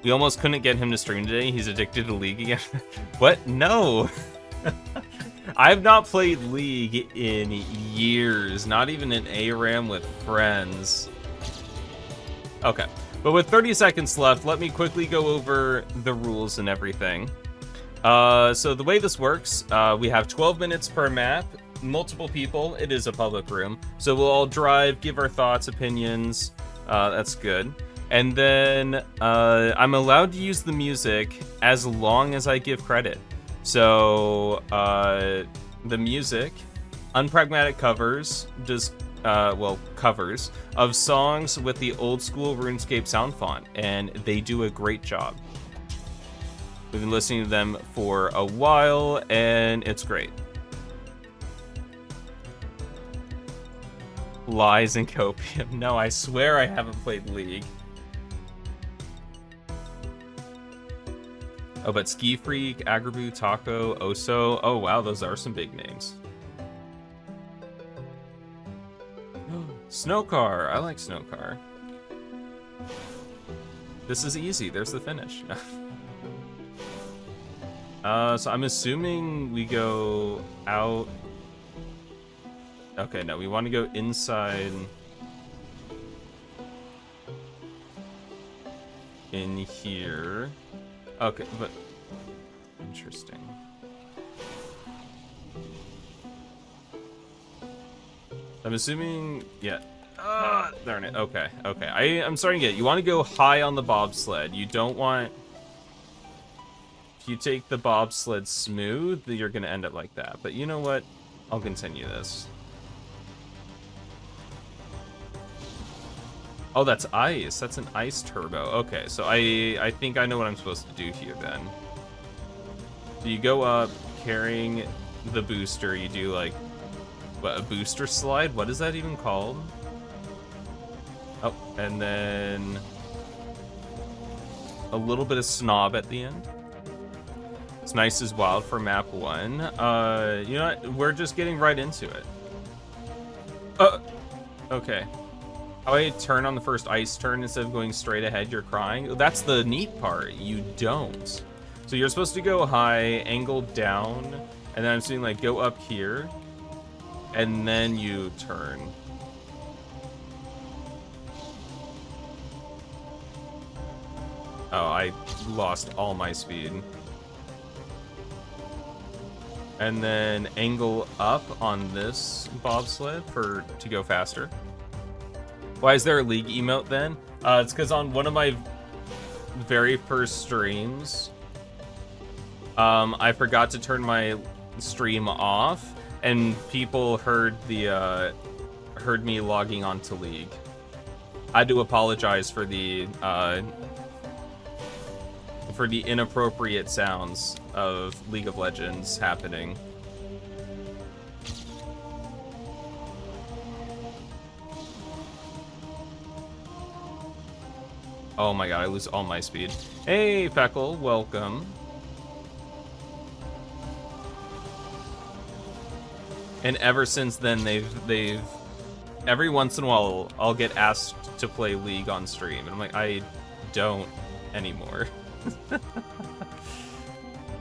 We almost couldn't get him to stream today. He's addicted to League again. What? No. I've not played League in years. Not even an ARAM with friends. Okay. But with 30 seconds left, let me quickly go over the rules and everything. So the way this works, we have 12 minutes per map, multiple people. It is a public room. So we'll all drive, give our thoughts, opinions. That's good. And then I'm allowed to use the music as long as I give credit. So the music, unpragmatic covers, just covers of songs with the old school RuneScape sound font, and they do a great job. We've been listening to them for a while, and it's great. Lies and copium. No, I swear I haven't played League. Oh, but Ski Freak, Agraboo, Taco, Oso. Oh, wow, those are some big names. Snowcar. I like Snowcar. This is easy. There's the finish. So I'm assuming we go out. Okay, no, we want to go inside. In here. Okay, but interesting. I'm assuming, yeah. Darn it. Okay, okay. I'm starting to get it. You want to go high on the bobsled. You don't want. If you take the bobsled smooth, you're gonna end up like that. But you know what? I'll continue this. Oh, that's ice. That's an ice turbo. Okay, so I think I know what I'm supposed to do here then. So you go up carrying the booster. You do like, what, a booster slide? What is that even called? Oh, and then a little bit of snob at the end. It's nice as wild for map 1. You know what? We're just getting right into it. Okay. How I turn on the first ice turn instead of going straight ahead, you're crying. That's the neat part. You don't. So you're supposed to go high, angle down, and then I'm seeing like go up here, and then you turn. Oh, I lost all my speed. And then angle up on this bobsled to go faster. Why is there a League emote then? It's because on one of my very first streams, I forgot to turn my stream off, and people heard me logging onto League. I had to apologize for the inappropriate sounds of League of Legends happening. Oh my god, I lose all my speed. Hey, Feckle, welcome. And ever since then, they've every once in a while, I'll get asked to play League on stream, and I'm like, I don't anymore.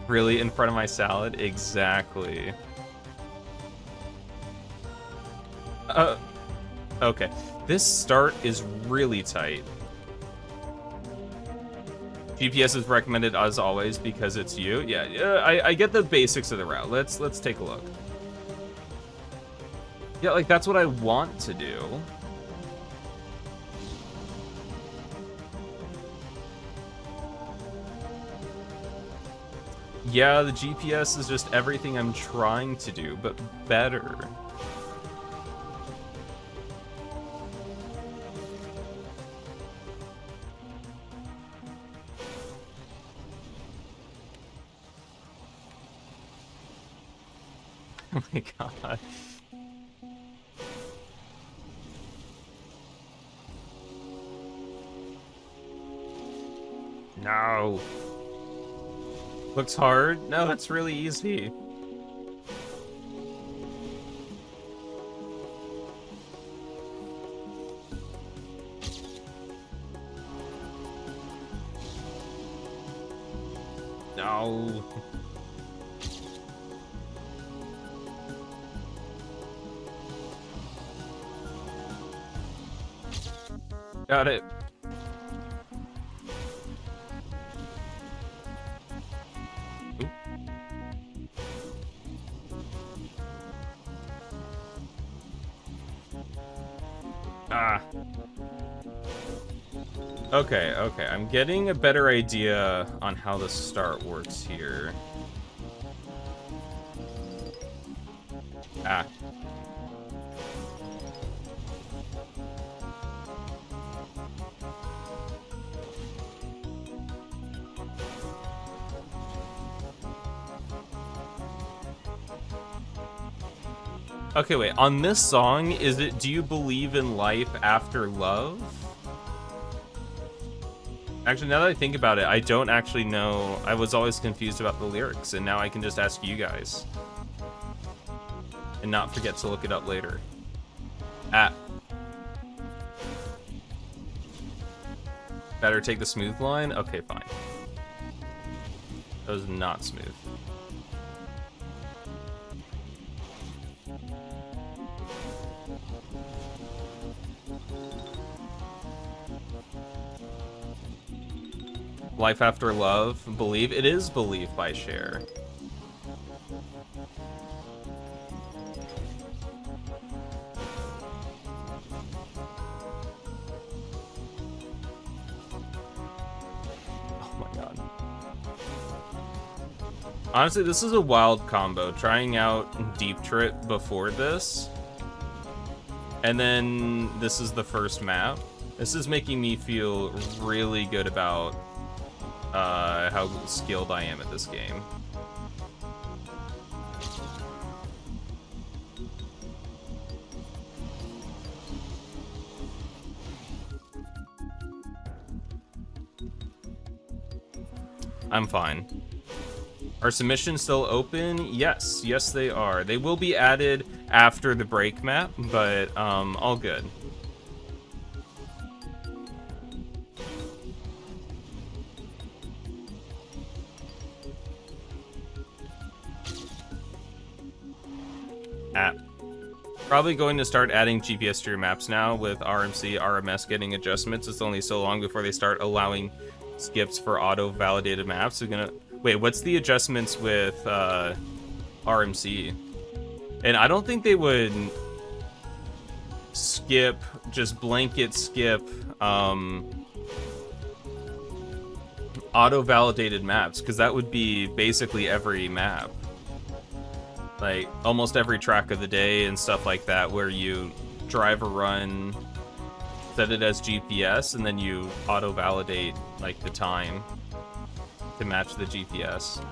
Really, in front of my salad? Exactly. Okay. This start is really tight. GPS is recommended as always because it's you. Yeah, I get the basics of the route. Let's take a look. Yeah, like that's what I want to do. Yeah, the GPS is just everything I'm trying to do, but better. Oh my god. No. Looks hard? No, it's really easy. No. Got it. Ooh. Ah. Okay, okay. I'm getting a better idea on how the start works here. Ah. Okay, wait. On this song, is it Do You Believe in Life After Love? Actually, now that I think about it, I don't actually know. I was always confused about the lyrics, and now I can just ask you guys. And not forget to look it up later. Ah. Better take the smooth line? Okay, fine. That was not smooth. Life After Love, Believe. It is Believe by Cher. Oh my god. Honestly, this is a wild combo. Trying out Deep Trip before this. And then this is the first map. This is making me feel really good about how skilled I am at this game. I'm fine. Are submissions still open? Yes, yes they are. They will be added after the break map, but all good. Probably going to start adding GPS to your maps now with RMC, RMS getting adjustments. It's only so long before they start allowing skips for auto-validated maps. They're gonna... Wait, what's the adjustments with RMC? And I don't think they would skip, just blanket skip auto-validated maps, because that would be basically every map. Like, almost every track of the day and stuff like that, where you drive a run, set it as GPS, and then you auto-validate, like, the time to match the GPS.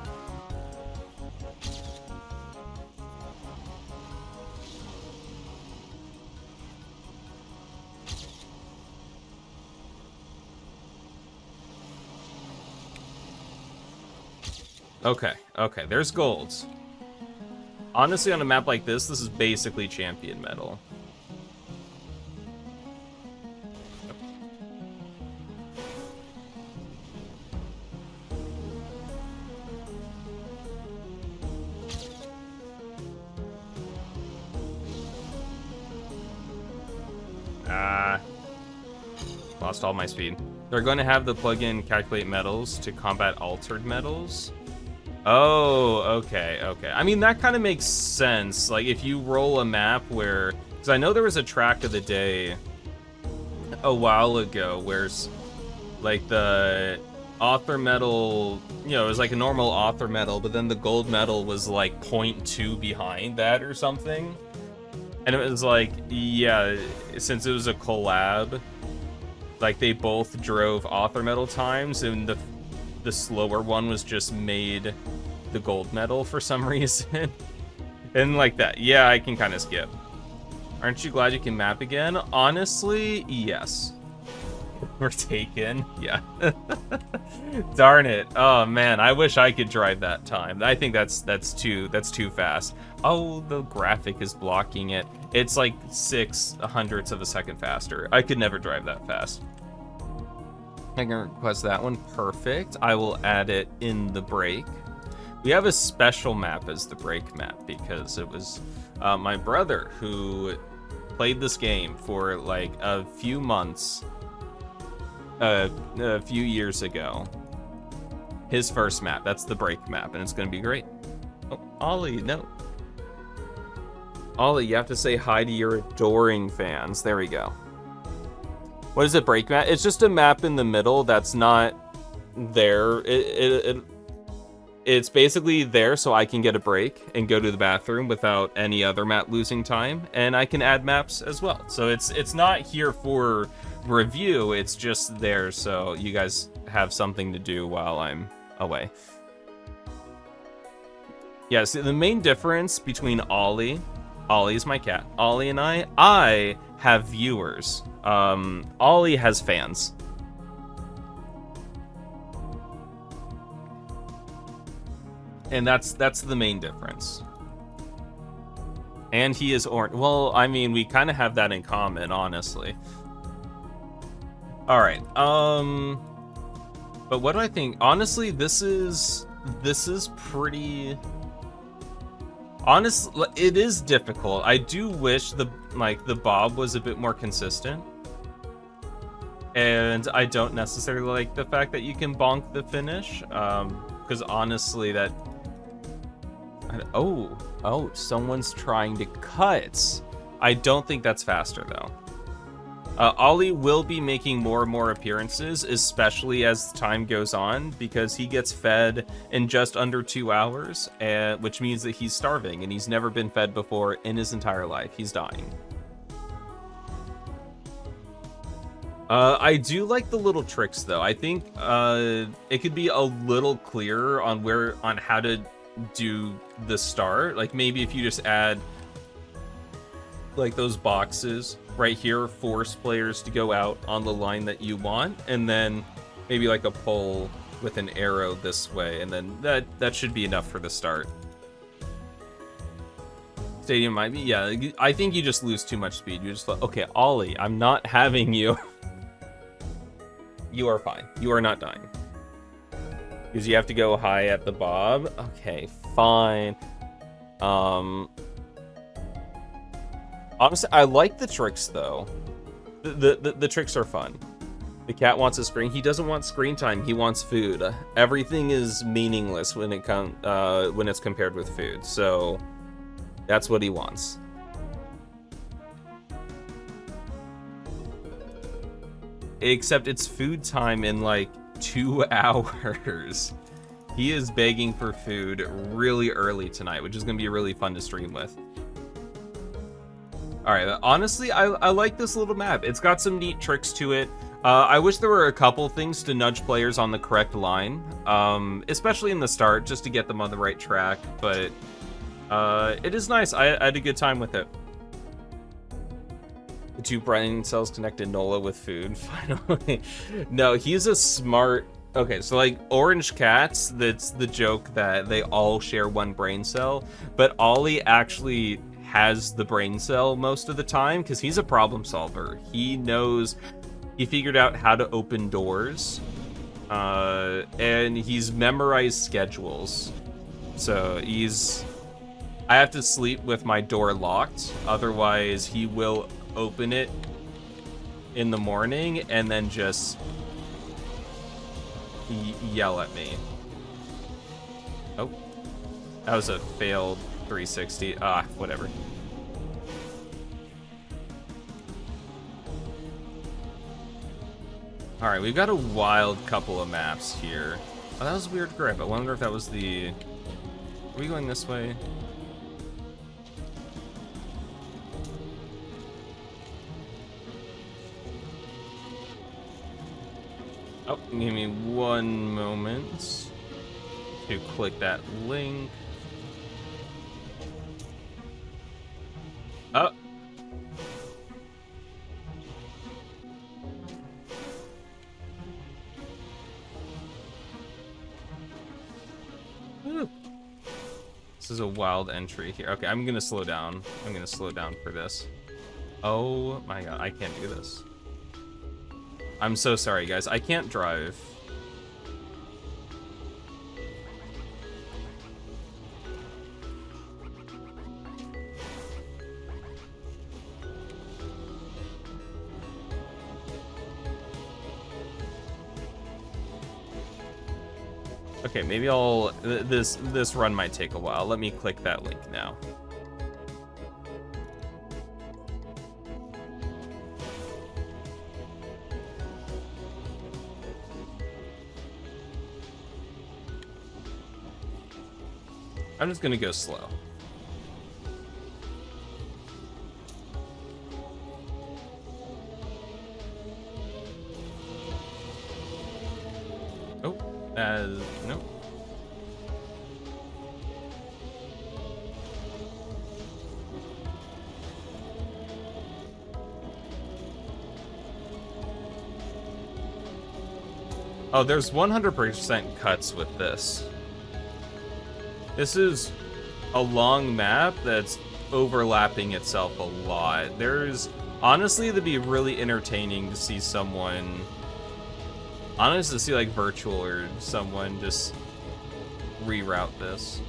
Okay, okay, there's golds. Honestly, on a map like this is basically champion medal. Lost all my speed. They're going to have the plugin calculate medals to combat altered medals. Oh, okay, okay. I mean, that kind of makes sense. Like, if you roll a map where... Because I know there was a track of the day a while ago where, like, the author medal... You know, it was like a normal author medal, but then the gold medal was, like, 0.2 behind that or something. And it was like, yeah, since it was a collab, like, they both drove author medal times, and the slower one was just made the gold medal for some reason. And like that. Yeah, I can kind of skip. Aren't you glad you can map again? Honestly, yes. We're taken. Yeah. Darn it. Oh man, I wish I could drive that time. I think that's too fast. Oh, the graphic is blocking it. It's like 6/100ths of a second faster. I could never drive that fast. I can request that one. Perfect. I will add it in the break. We have a special map as the break map because it was my brother who played this game for like a few months, a few years ago. His first map. That's the break map, and it's going to be great. Oh, Ollie, no. Ollie, you have to say hi to your adoring fans. There we go. What is it, break map? It's just a map in the middle that's not there. It's basically there so I can get a break and go to the bathroom without any other map losing time, and I can add maps as well. So it's not here for review, it's just there so you guys have something to do while I'm away. Yeah, see, the main difference between Ollie's my cat, Ollie and I have viewers. Ollie has fans. And that's the main difference. And he is orange. Well, I mean, we kind of have that in common, honestly. All right. But what do I think? Honestly, this is pretty. Honestly, it is difficult. I do wish the bob was a bit more consistent. And I don't necessarily like the fact that you can bonk the finish, because honestly, that. Oh, someone's trying to cut. I don't think that's faster though. Ollie will be making more and more appearances, especially as time goes on, because he gets fed in just under 2 hours, which means that he's starving, and he's never been fed before in his entire life. He's dying. I do like the little tricks, though. I think it could be a little clearer on how to do the start. Like, maybe if you just add like those boxes right here, force players to go out on the line that you want, and then maybe like a pole with an arrow this way, and then that should be enough for the start. Stadium might be, yeah, I think you just lose too much speed. You just, okay, Ollie, I'm not having you. You are fine. You are not dying. Because you have to go high at the bob. Okay, fine. Honestly, I like the tricks though. The tricks are fun. The cat wants a screen. He doesn't want screen time. He wants food. Everything is meaningless when it's compared with food. So that's what he wants. Except it's food time in like 2 hours. He is begging for food really early tonight, which is going to be really fun to stream with. Alright, honestly, I like this little map. It's got some neat tricks to it. I wish there were a couple things to nudge players on the correct line, especially in the start, just to get them on the right track, but it is nice. I had a good time with it. The 2 brain cells connected Nola with food, finally. No, he's a smart... Okay, so like orange cats, that's the joke that they all share 1 brain cell, but Ollie actually has the brain cell most of the time because he's a problem solver. He figured out how to open doors, and he's memorized schedules. So I have to sleep with my door locked, otherwise he will open it in the morning and then just yell at me. Oh, that was a failed 360. Whatever. All right, we've got a wild couple of maps here. Oh, that was a weird grip. I wonder if that was the... Are we going this way? Oh, give me 1 moment to click that link. Oh. Ooh. This is a wild entry here. Okay, I'm gonna slow down. I'm gonna slow down for this. Oh my god, I can't do this. I'm so sorry, guys. I can't drive. Okay, maybe I'll... This run might take a while. Let me click that link now. I'm just gonna go slow. Oh, no. Oh, there's 100% cuts with this. This is a long map that's overlapping itself a lot. There's... Honestly, it'd be really entertaining to see someone... Honestly, to see, like, virtual or someone just reroute this.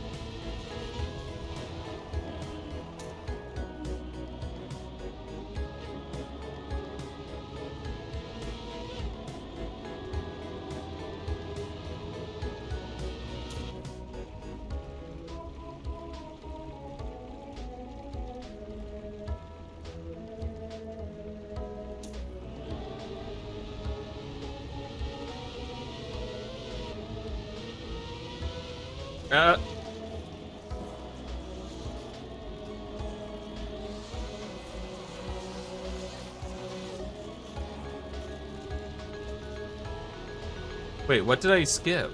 Wait, what did I skip?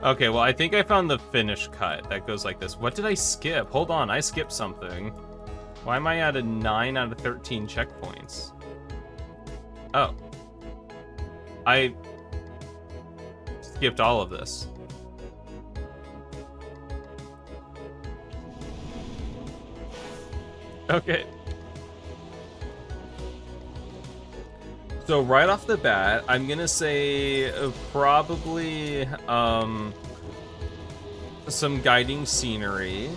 Okay, well, I think I found the finish cut that goes like this. What did I skip? Hold on, I skipped something. Why am I at a 9 out of 13 checkpoints? Oh. I skipped all of this. Okay. So right off the bat, I'm gonna say probably some guiding scenery.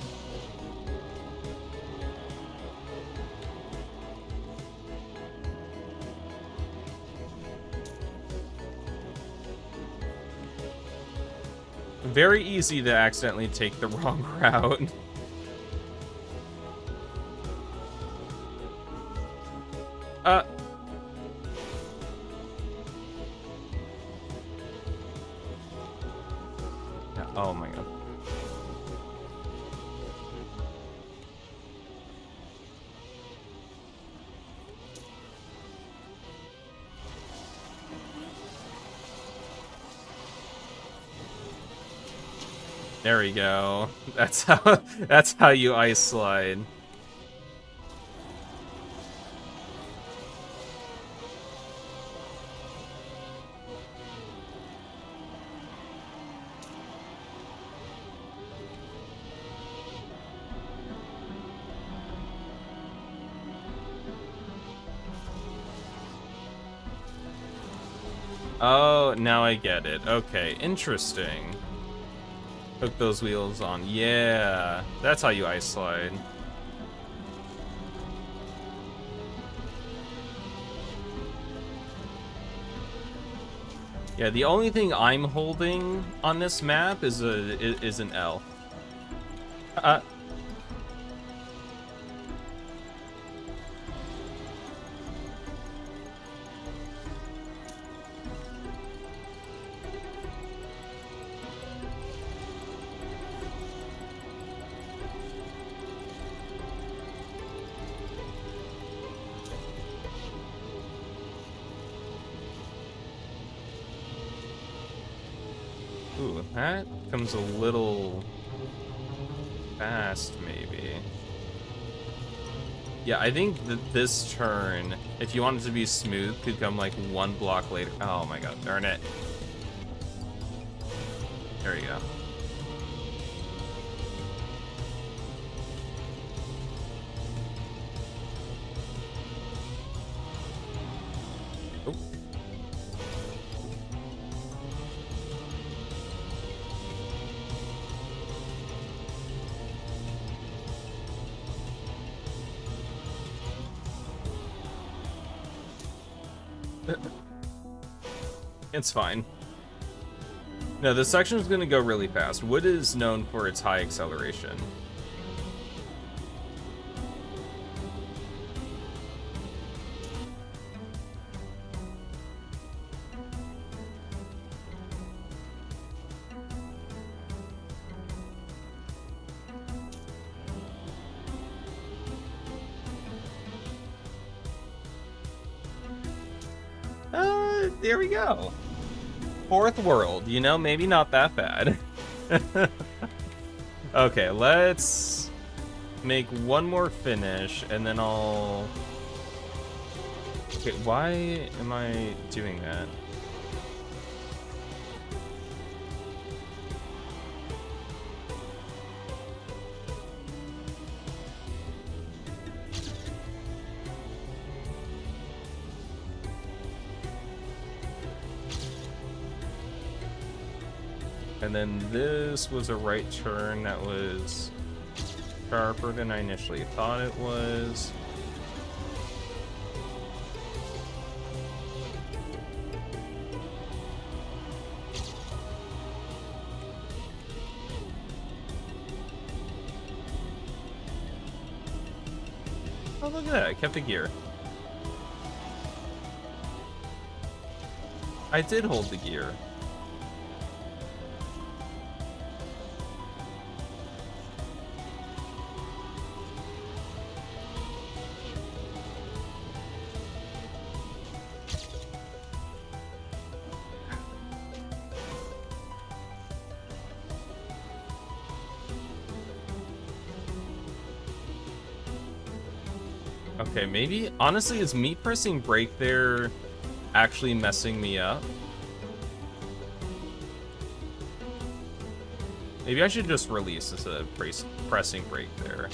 Very easy to accidentally take the wrong route. Oh my god. There we go. That's how you ice slide. Oh, now I get it. Okay, interesting. Hook those wheels on. Yeah, that's how you ice slide. Yeah, the only thing I'm holding on this map is an L. Ooh, that comes a little fast, maybe. Yeah, I think that this turn, if you want it to be smooth, could come like one block later. Oh my god, darn it. There you go. Oh. It's fine. No, this section is going to go really fast. Wood is known for its high acceleration. There we go. Fourth world, you know, maybe not that bad. Okay, let's make one more finish, and then I'll... Okay, why am I doing that? And then this was a right turn that was sharper than I initially thought it was. Oh, look at that. I kept the gear. I did hold the gear. Okay, maybe, honestly, is me pressing brake there actually messing me up? Maybe I should just release instead of pressing brake there.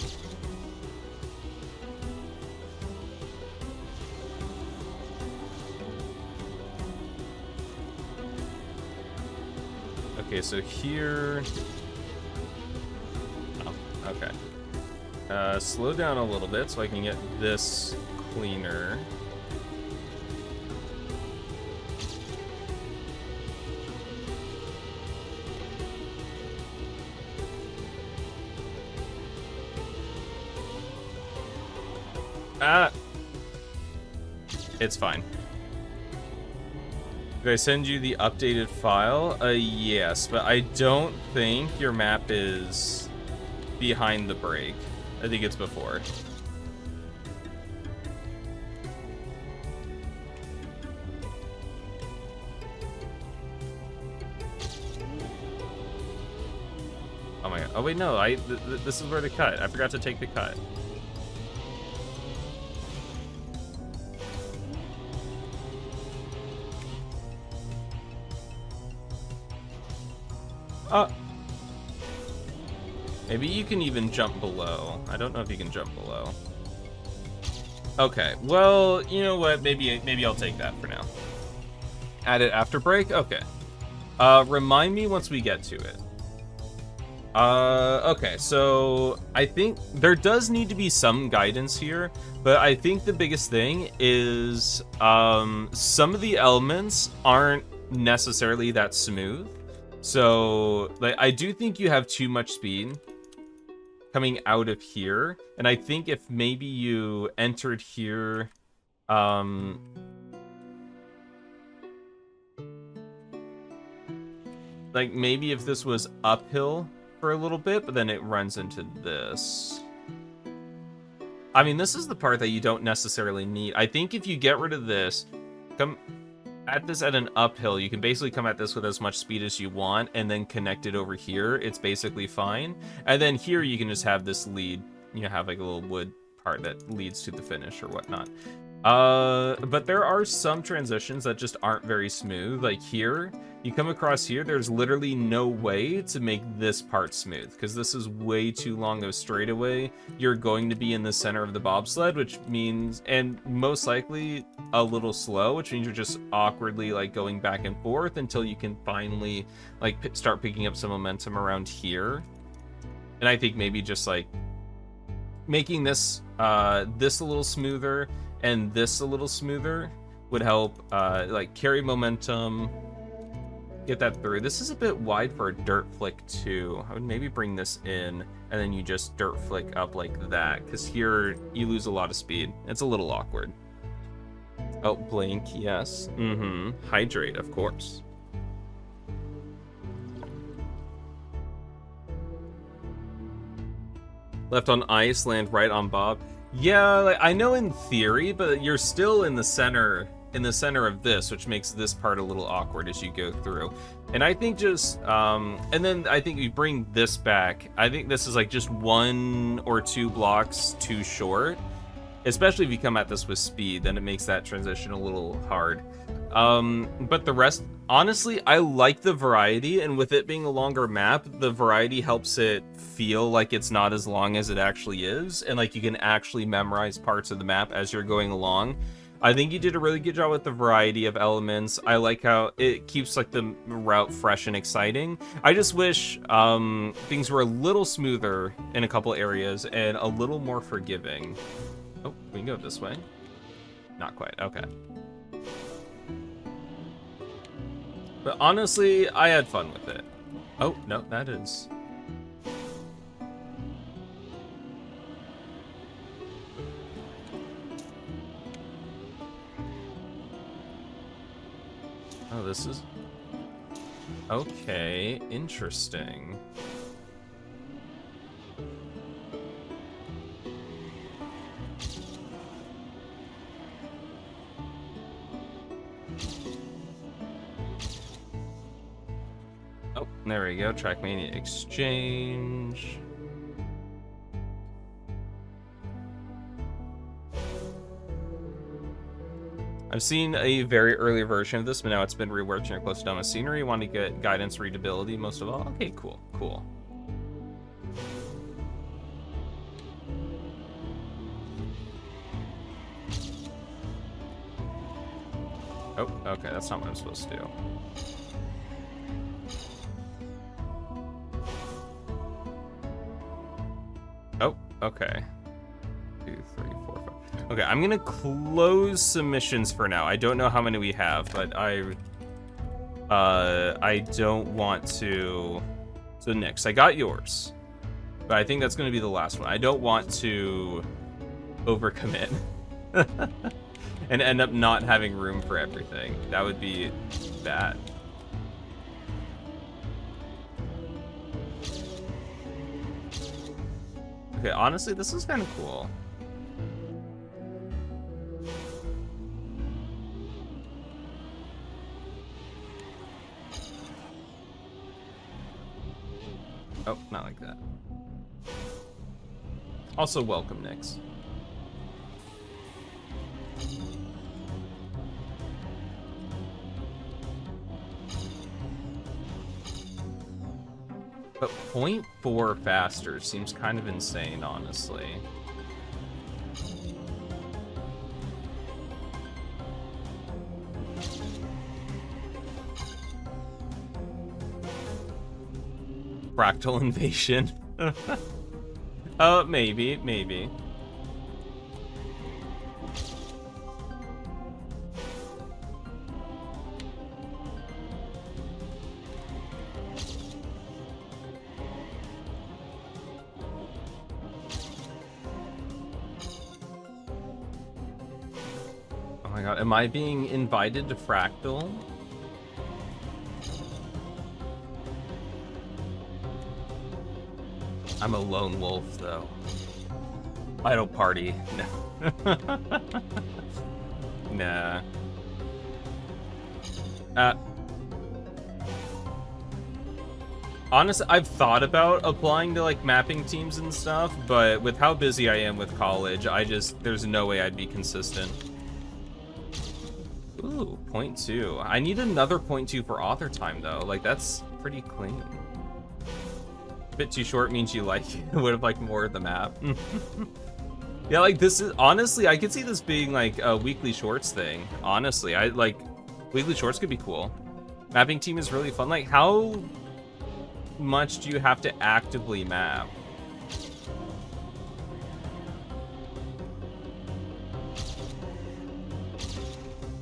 Okay, so here... Oh, okay. Slow down a little bit so I can get this cleaner. Ah! It's fine. Did I send you the updated file? Yes, but I don't think your map is behind the break. I think it's before. Oh my god. Oh wait, no. This is where the cut. I forgot to take the cut. Maybe you can even jump below. I don't know if you can jump below. Okay, well, you know what? Maybe I'll take that for now. Add it after break? Okay. Remind me once we get to it. Okay, so I think there does need to be some guidance here, but I think the biggest thing is some of the elements aren't necessarily that smooth. So, like, I do think you have too much speed coming out of here, and I think if maybe you entered here, like maybe if this was uphill for a little bit, but then it runs into this. I mean, this is the part that you don't necessarily need. I think if you get rid of this, come at this at an uphill, you can basically come at this with as much speed as you want and then connect it over here. It's basically fine. And then here you can just have this lead, you know, have like a little wood part that leads to the finish or whatnot. But there are some transitions that just aren't very smooth. Like here, you come across here, there's literally no way to make this part smooth because this is way too long of straightaway. You're going to be in the center of the bobsled, which means, and most likely a little slow, which means you're just awkwardly like going back and forth until you can finally like start picking up some momentum around here. And I think maybe just like making this this a little smoother and this a little smoother would help like carry momentum, get that through. This is a bit wide for a dirt flick too. I would maybe bring this in and then you just dirt flick up like that, because here you lose a lot of speed. It's a little awkward. Oh, blink, yes. Hydrate, of course. Left on ice, land right on Bob. Yeah, like, I know in theory, but you're still in the center of this, which makes this part a little awkward as you go through. And I think just and then I think you bring this back. I think this is like just 1 or 2 blocks too short. Especially if you come at this with speed, then it makes that transition a little hard. But the rest, honestly, I like the variety, and with it being a longer map, the variety helps it feel like it's not as long as it actually is, and like you can actually memorize parts of the map as you're going along. I think you did a really good job with the variety of elements. I like how it keeps like the route fresh and exciting. I just wish things were a little smoother in a couple areas and a little more forgiving. Oh, we can go this way. Not quite, okay. But honestly, I had fun with it. Oh, no, that is... Oh, this is... Okay, interesting. Oh, there we go. Trackmania exchange. I've seen a very early version of this, but now it's been reworked and you're close to done with scenery. Want to get guidance, readability most of all? Okay, cool, cool. Oh, okay, that's not what I'm supposed to do. Oh, okay. 2, 3, 4, 5. Okay, I'm gonna close submissions for now. I don't know how many we have, but I don't want to. So Nix, I got yours, but I think that's gonna be the last one. I don't want to overcommit and end up not having room for everything. That would be bad. Okay, honestly, this is kind of cool. Oh, not like that. Also, welcome, Nix. But 0.4 faster seems kind of insane, honestly. Fractal invasion. Maybe. Oh my god, am I being invited to Fractal? I'm a lone wolf, though. I don't party. No. Nah. Honestly, I've thought about applying to, like, mapping teams and stuff, but with how busy I am with college, there's no way I'd be consistent. Ooh, 0.2. I need another 0.2 for author time, though. Like, that's pretty clean. A bit too short means you like would have liked more of the map. Yeah, like, this is... Honestly, I could see this being, like, a weekly shorts thing. Honestly, I, like... Weekly shorts could be cool. Mapping team is really fun. Like, how much do you have to actively map?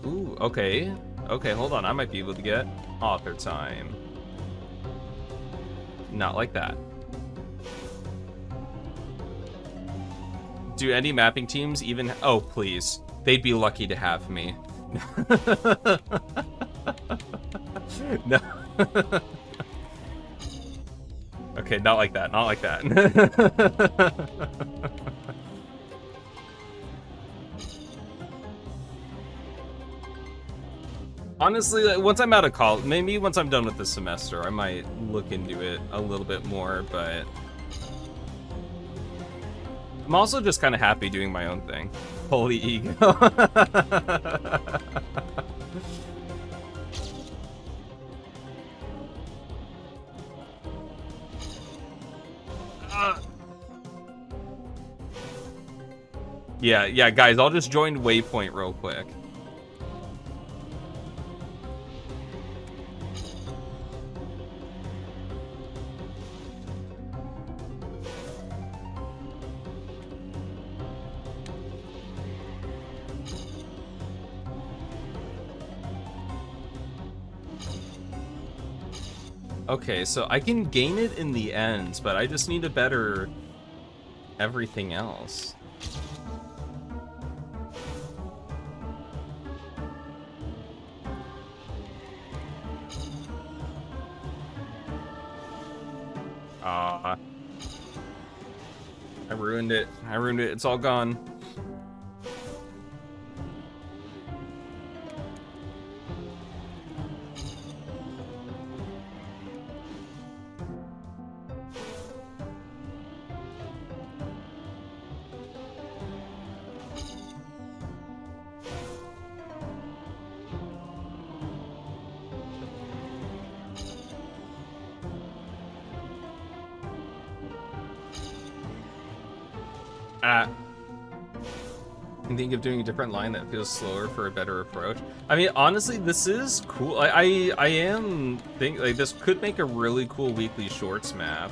Ooh, okay. Okay, hold on. I might be able to get author time. Not like that. Do any mapping teams even... Oh, please. They'd be lucky to have me. No. Okay, not like that. Not like that. Honestly, like, once I'm out of college, maybe once I'm done with this semester, I might look into it a little bit more, but I'm also just kind of happy doing my own thing. Holy ego. Yeah, guys, I'll just join Waypoint real quick. Okay, so I can gain it in the end, but I just need a better everything else. I ruined it. I ruined it. It's all gone. Think of doing a different line that feels slower for a better approach. I mean, honestly, this is cool. I am think like this could make a really cool weekly shorts map.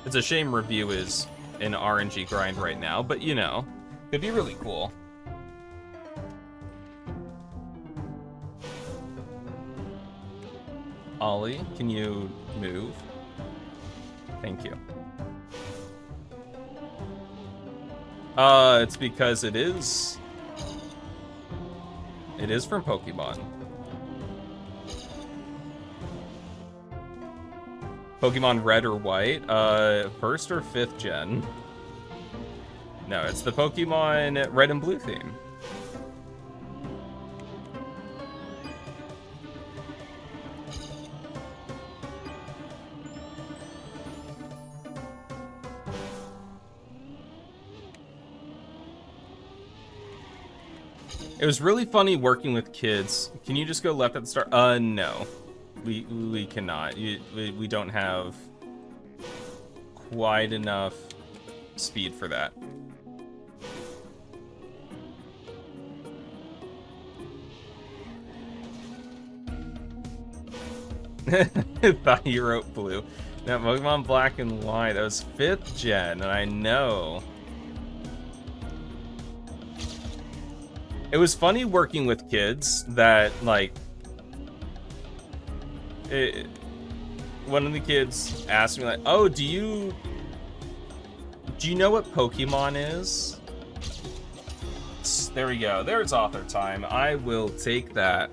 It's a shame review is an RNG grind right now, but you know, could be really cool. Ollie, can you move? Thank you. It's because it is from Pokemon. Pokemon Red or White, first or fifth gen? No, it's the Pokemon Red and Blue theme. It was really funny working with kids. Can you just go left at the start? No. We cannot. We don't have quite enough speed for that. Thought you wrote blue. Now, Pokemon Black and White, that was 5th gen, and I know. It was funny working with kids that, like, one of the kids asked me, like, oh, do you know what Pokemon is? There we go. There's author time. I will take that.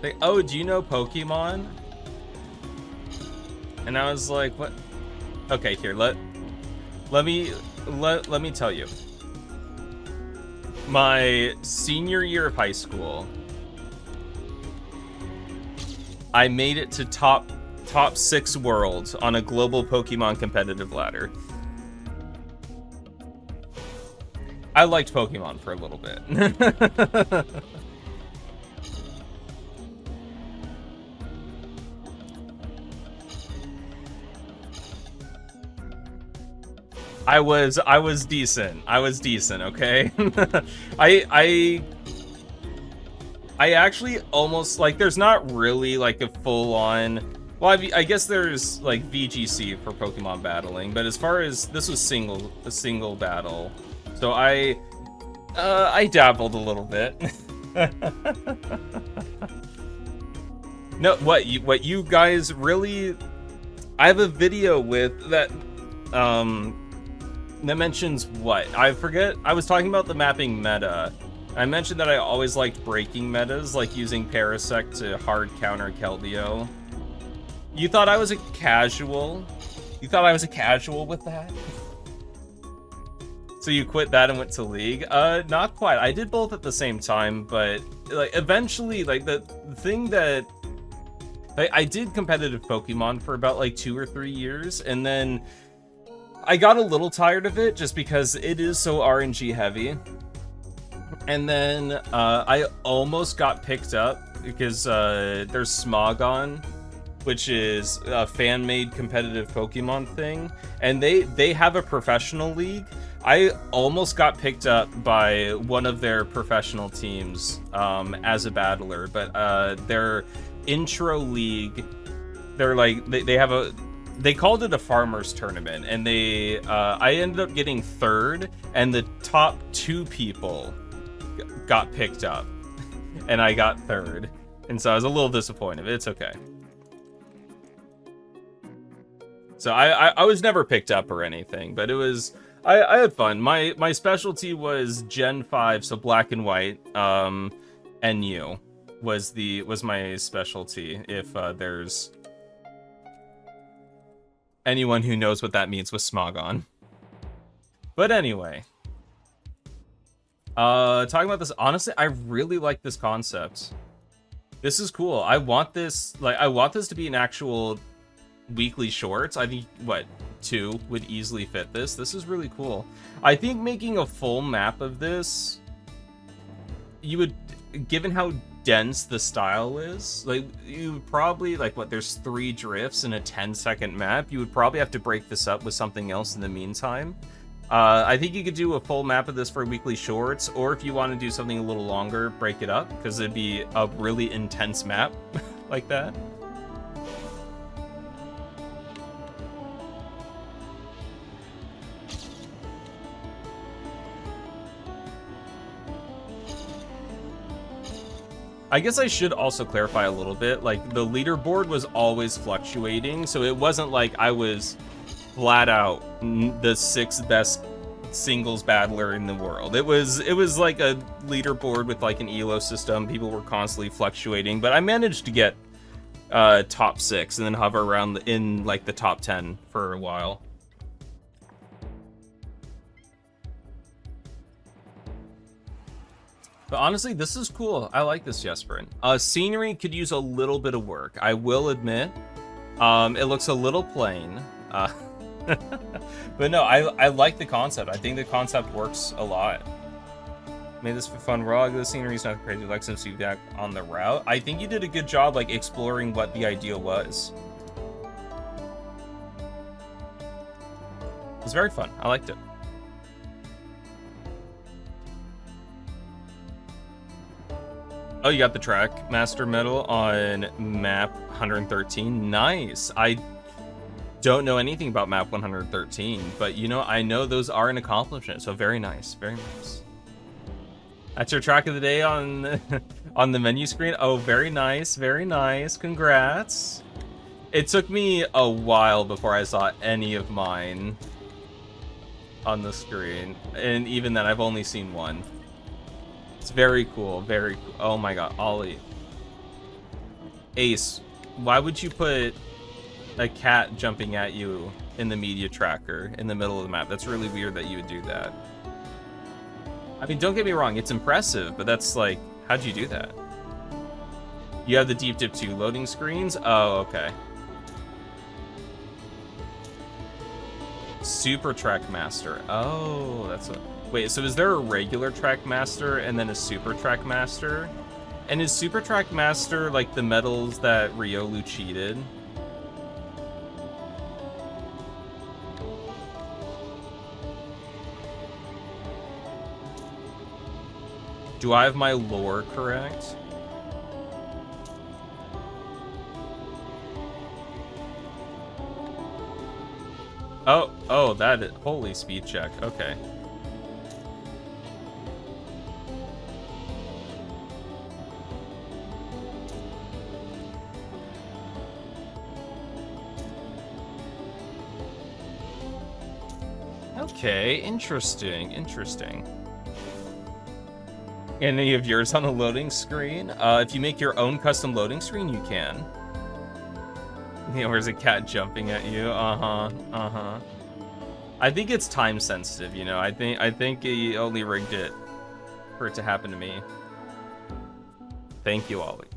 Like, oh, do you know Pokemon? And I was like, what? Okay, here, let me tell you. My senior year of high school, I made it to top 6 worlds on a global Pokemon competitive ladder. I liked Pokemon for a little bit. I was decent. I was decent, okay? I actually almost, like, there's not really like a full-on, well, I guess there's like VGC for Pokemon battling, but as far as this was a single battle, so I dabbled a little bit. No, what you guys really, I have a video with that that mentions what? I forget. I was talking about the mapping meta. I mentioned that I always liked breaking metas, like using Parasect to hard counter Keldeo. You thought I was a casual? You thought I was a casual with that? So you quit that and went to League? Not quite. I did both at the same time, but like eventually, like the thing that I did competitive Pokemon for about like 2 or 3 years, and then I got a little tired of it just because it is so RNG heavy. And then I almost got picked up because there's Smogon, which is a fan-made competitive Pokemon thing, and they have a professional league. I almost got picked up by one of their professional teams as a battler, but their intro league, they're like they have a, they called it a farmers tournament, and they I ended up getting third, and the top 2 people got picked up, and I got third, and so I was a little disappointed. It's okay. So I was never picked up or anything, but it was, I had fun. My specialty was Gen 5, so black and white. NU was my specialty. If there's anyone who knows what that means with Smogon. But anyway, talking about this, honestly, I really like this concept. This is cool. I want this to be an actual weekly shorts. I think, what, 2 would easily fit this. This is really cool. I think making a full map of this, you would, given how dense the style is, like, you would probably, like, what, there's 3 drifts in a 10-second map. You would probably have to break this up with something else in the meantime. I think you could do a full map of this for weekly shorts, or if you want to do something a little longer, break it up, because it'd be a really intense map like that. I guess I should also clarify a little bit, like, the leaderboard was always fluctuating, so it wasn't like I was flat out the 6th best singles battler in the world. It was like a leaderboard with like an elo system. People were constantly fluctuating, but I managed to get top 6 and then hover around in like the top 10 for a while. But honestly, this is cool. I like this Jesperin. Scenery could use a little bit of work, I will admit. It looks a little plain. But no, I like the concept. I think the concept works a lot. Made this for fun. Raw, the scenery's not crazy. Like some feedback on the route. I think you did a good job, like, exploring what the idea was. It was very fun. I liked it. Oh, you got the Trackmaster medal on map 113. Nice. I don't know anything about map 113, but you know, I know those are an accomplishment, so very nice, very nice. That's your track of the day on on the menu screen. Oh, very nice, very nice. Congrats. It took me a while before I saw any of mine on the screen, and even then I've only seen one. It's very cool, very cool. Oh my god, Ollie. Ace, why would you put a cat jumping at you in the media tracker in the middle of the map? That's really weird that you would do that. I mean, don't get me wrong, it's impressive, but that's like, how'd you do that? You have the Deep Dip 2 loading screens? Oh, okay. Super Trackmaster. Oh, that's what... Wait, so is there a regular Trackmaster and then a Super Trackmaster? And is Super Trackmaster like the medals that Ryolu cheated? Do I have my lore correct? Oh, that is, holy speed check. Okay. Okay, interesting, interesting. And any of yours on the loading screen? If you make your own custom loading screen, you can. You know, where's a cat jumping at you? Uh-huh. I think it's time sensitive, you know. I think he only rigged it for it to happen to me. Thank you, Ollie.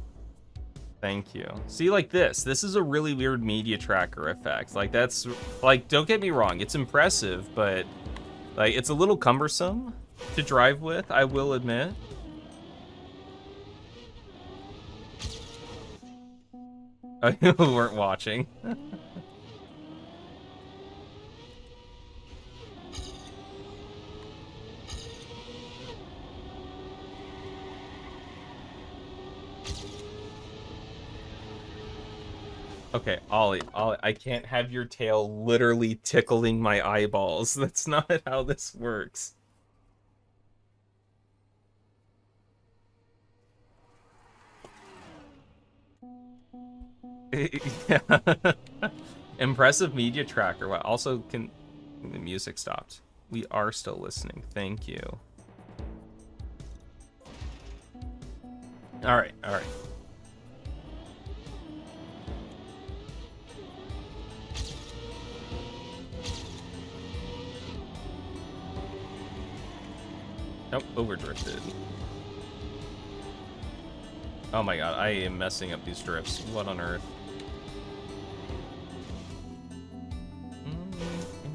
Thank you. See, like this is a really weird media tracker effect. Like, that's, like, don't get me wrong, it's impressive, but, like, it's a little cumbersome to drive with, I will admit. Oh, you weren't watching. Okay, Ollie, I can't have your tail literally tickling my eyeballs. That's not how this works. Yeah. Impressive media tracker. Well, also can the music stopped. We are still listening. Thank you. All right. Nope, overdrifted. Oh my god, I am messing up these drifts. What on earth?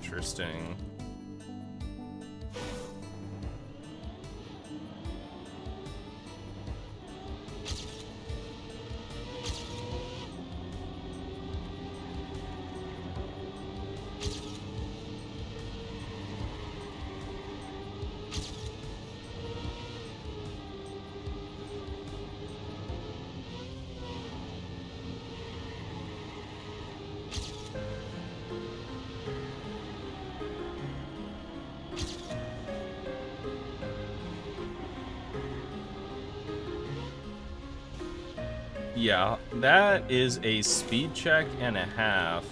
Interesting. Yeah, that is a speed check and a half.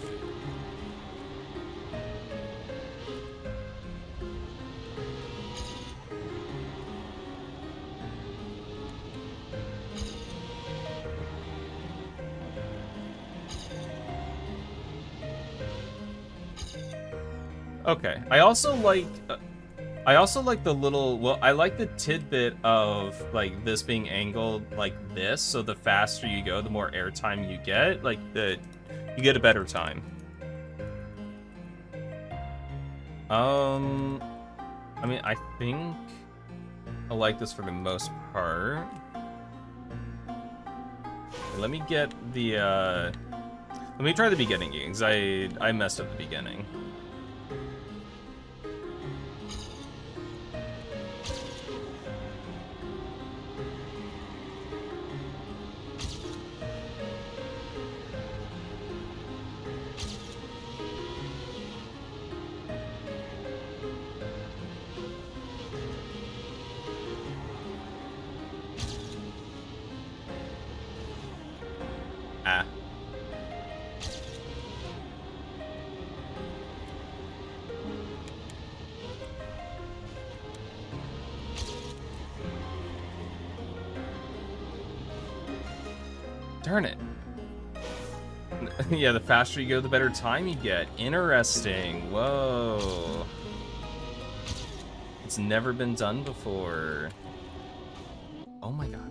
Okay, I also like the little, well, I like the tidbit of, like, this being angled like this, so the faster you go, the more airtime you get, like, you get a better time. I mean, I think I like this for the most part. Let me get the, let me try the beginning again, because I messed up the beginning. Darn it. Yeah, the faster you go, the better time you get. Interesting. Whoa. It's never been done before. Oh my god.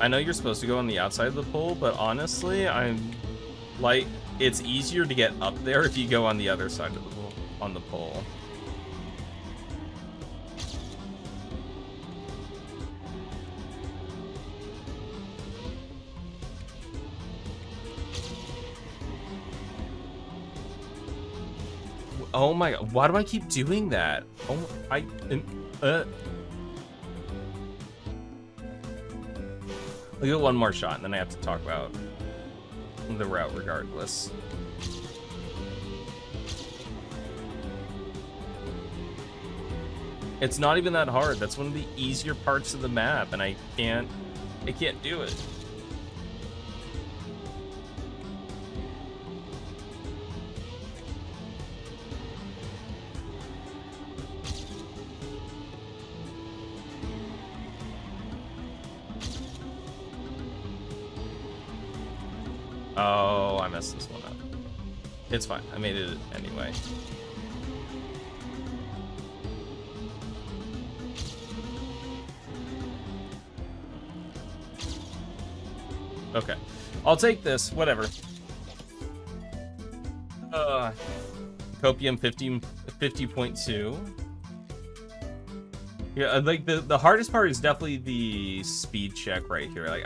I know you're supposed to go on the outside of the pole, but honestly, I'm like, it's easier to get up there if you go on the other side of the pole, on the pole. Oh my god, why do I keep doing that? Oh, I'll get one more shot, and then I have to talk about the route regardless. It's not even that hard. That's one of the easier parts of the map, and I can't do it. Oh, I messed this one up. It's fine. I made it anyway. Okay. I'll take this. Whatever. Copium 50.2. Yeah, like the hardest part is definitely the speed check right here. Like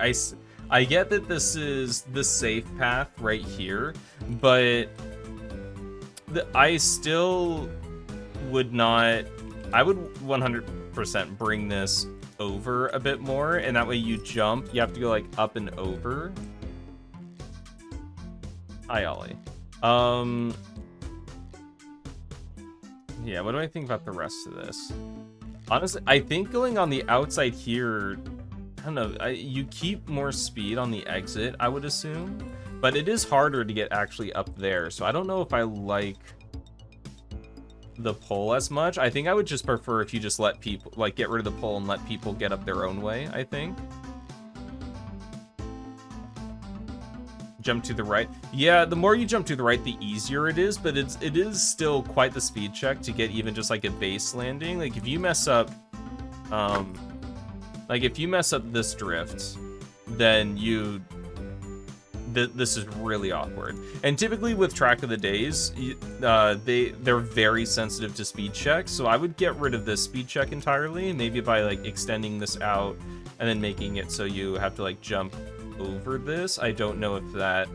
I get that this is the safe path right here, but I still would not. I would 100% bring this over a bit more, and that way you jump. You have to go like up and over. Hi, Ollie. Yeah, what do I think about the rest of this? Honestly, I think going on the outside here, I don't know, you keep more speed on the exit, I would assume, but it is harder to get actually up there, so I don't know if I like the pole as much. I think I would just prefer if you just let people, like, get rid of the pole and let people get up their own way, I think. Jump to the right. Yeah, the more you jump to the right, the easier it is, but it is still quite the speed check to get even just like a base landing. Like if you mess up, this drift, then this is really awkward. And typically with Track of the Days, they're very sensitive to speed checks, so I would get rid of this speed check entirely, maybe by like extending this out and then making it so you have to like jump over this. I don't know if that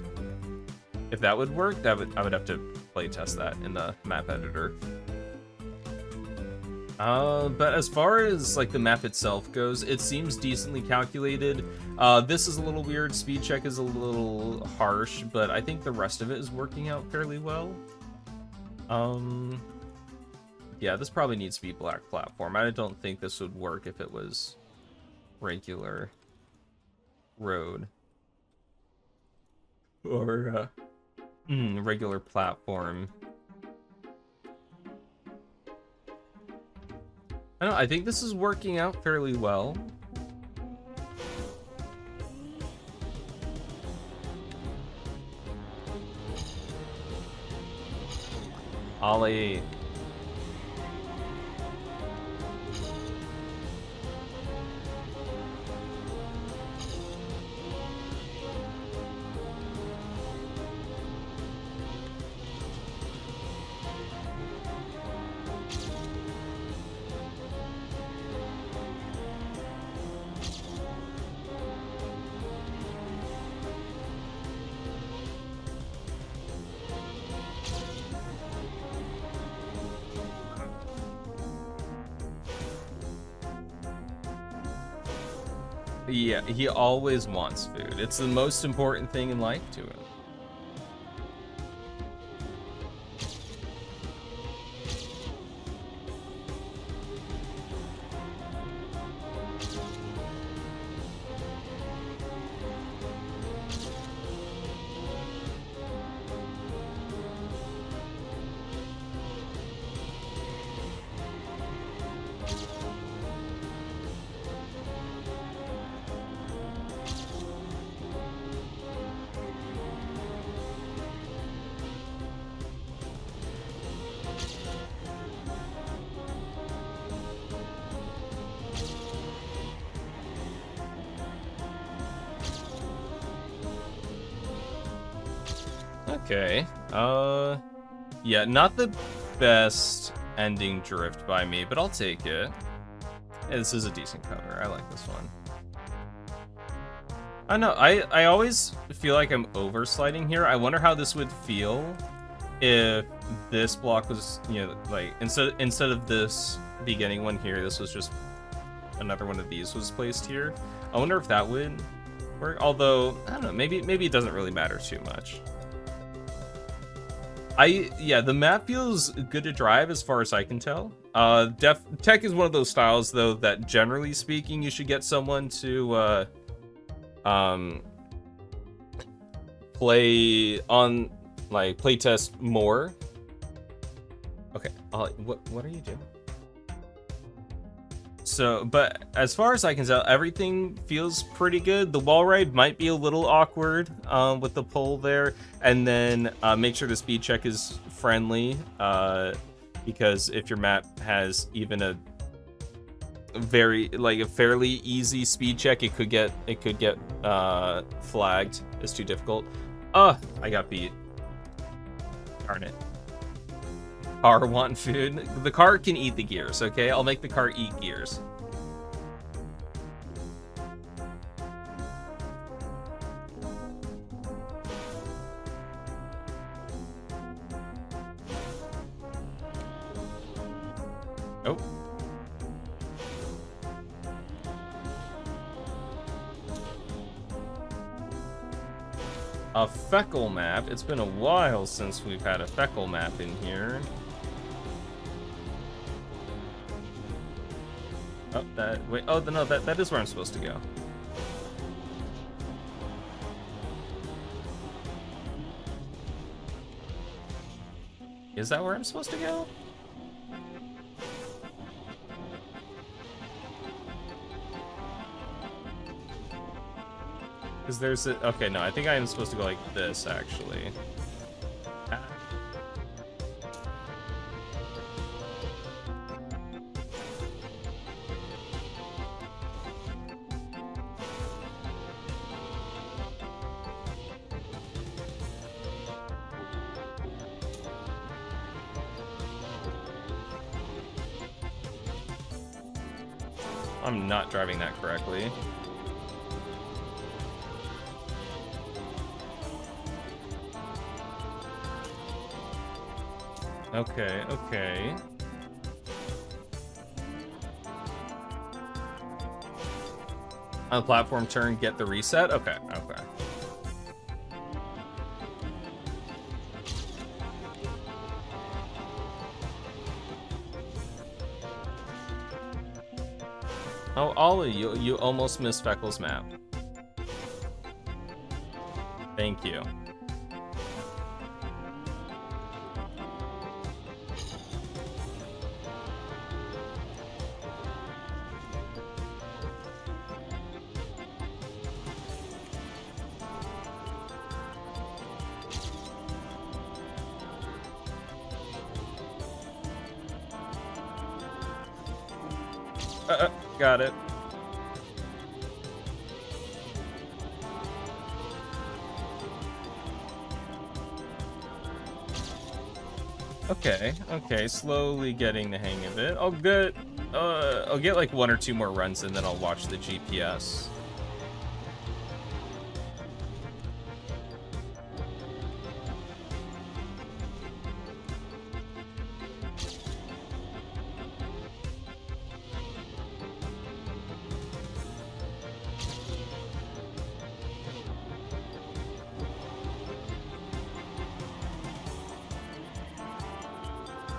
would work. I would have to play test that in the map editor. But as far as like the map itself goes, it seems decently calculated. This is a little weird. Speed check is a little harsh, but I think the rest of it is working out fairly well. Yeah, this probably needs to be black platform. I don't think this would work if it was regular road or regular platform. I don't know, I think this is working out fairly well. Ollie. Yeah, he always wants food. It's the most important thing in life to him. Okay. Yeah, not the best ending drift by me, but I'll take it. Hey, this is a decent cover. I like this one. I know, I always feel like I'm oversliding here. I wonder how this would feel if this block was, you know, like, instead of this beginning one here, this was just another one of these was placed here. I wonder if that would work, although, I don't know, maybe it doesn't really matter too much. Yeah, the map feels good to drive as far as I can tell. Tech is one of those styles, though, that generally speaking, you should get someone to, play on, like, playtest more. Okay, what are you doing? So, but as far as I can tell, everything feels pretty good. The wall ride might be a little awkward with the pull there, and then make sure the speed check is friendly, because if your map has even a fairly easy speed check, it could get flagged as too difficult. I got beat. Darn it. Car want food. The car can eat the gears, okay? I'll make the car eat gears. Oh. A Feckle map. It's been a while since we've had a Feckle map in here. Oh, wait, oh, no, that is where I'm supposed to go. Is that where I'm supposed to go? Because there's a, okay, no, I think I am supposed to go like this, actually. I'm not driving that correctly. Okay, okay. On the platform turn, get the reset? Okay, okay. Oh, Ollie, you almost missed Feckle's map. Thank you. Got it. Okay, okay, slowly getting the hang of it. I'll get like 1 or 2 more runs and then I'll watch the GPS.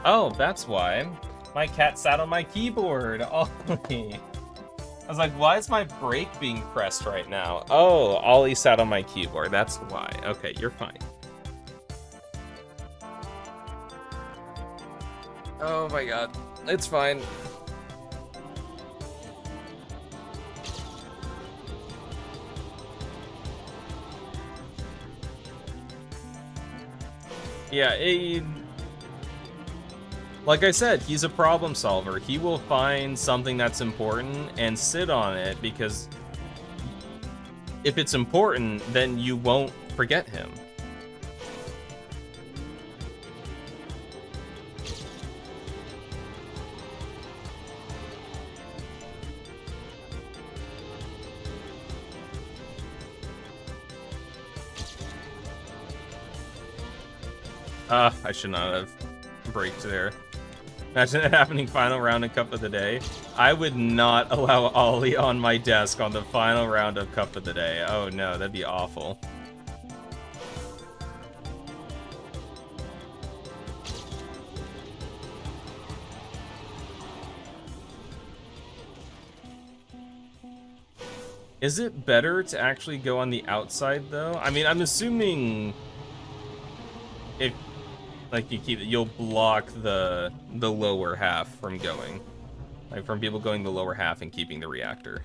Oh, that's why. My cat sat on my keyboard. Ollie. I was like, why is my brake being pressed right now? Oh, Ollie sat on my keyboard. That's why. Okay, you're fine. Oh my god. It's fine. Yeah, like I said, he's a problem solver. He will find something that's important and sit on it, because if it's important, then you won't forget him. I should not have braked there. Imagine that happening final round in Cup of the Day. I would not allow Ollie on my desk on the final round of Cup of the Day. Oh no, that'd be awful. Is it better to actually go on the outside though? I mean, I'm assuming if like you keep it, you'll block the lower half from going. Like from people going the lower half and keeping the reactor.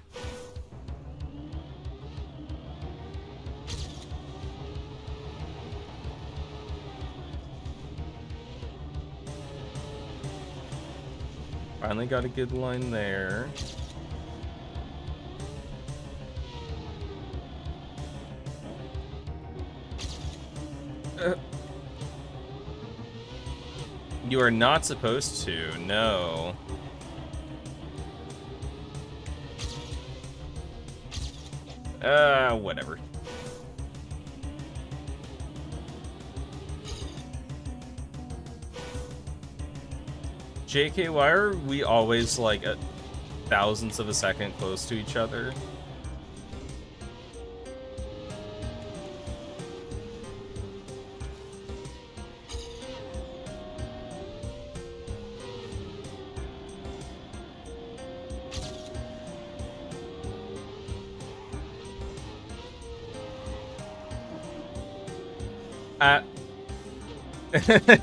Finally got a good line there. You are not supposed to, no. Whatever. JK, why are we always like a thousandths of a second close to each other?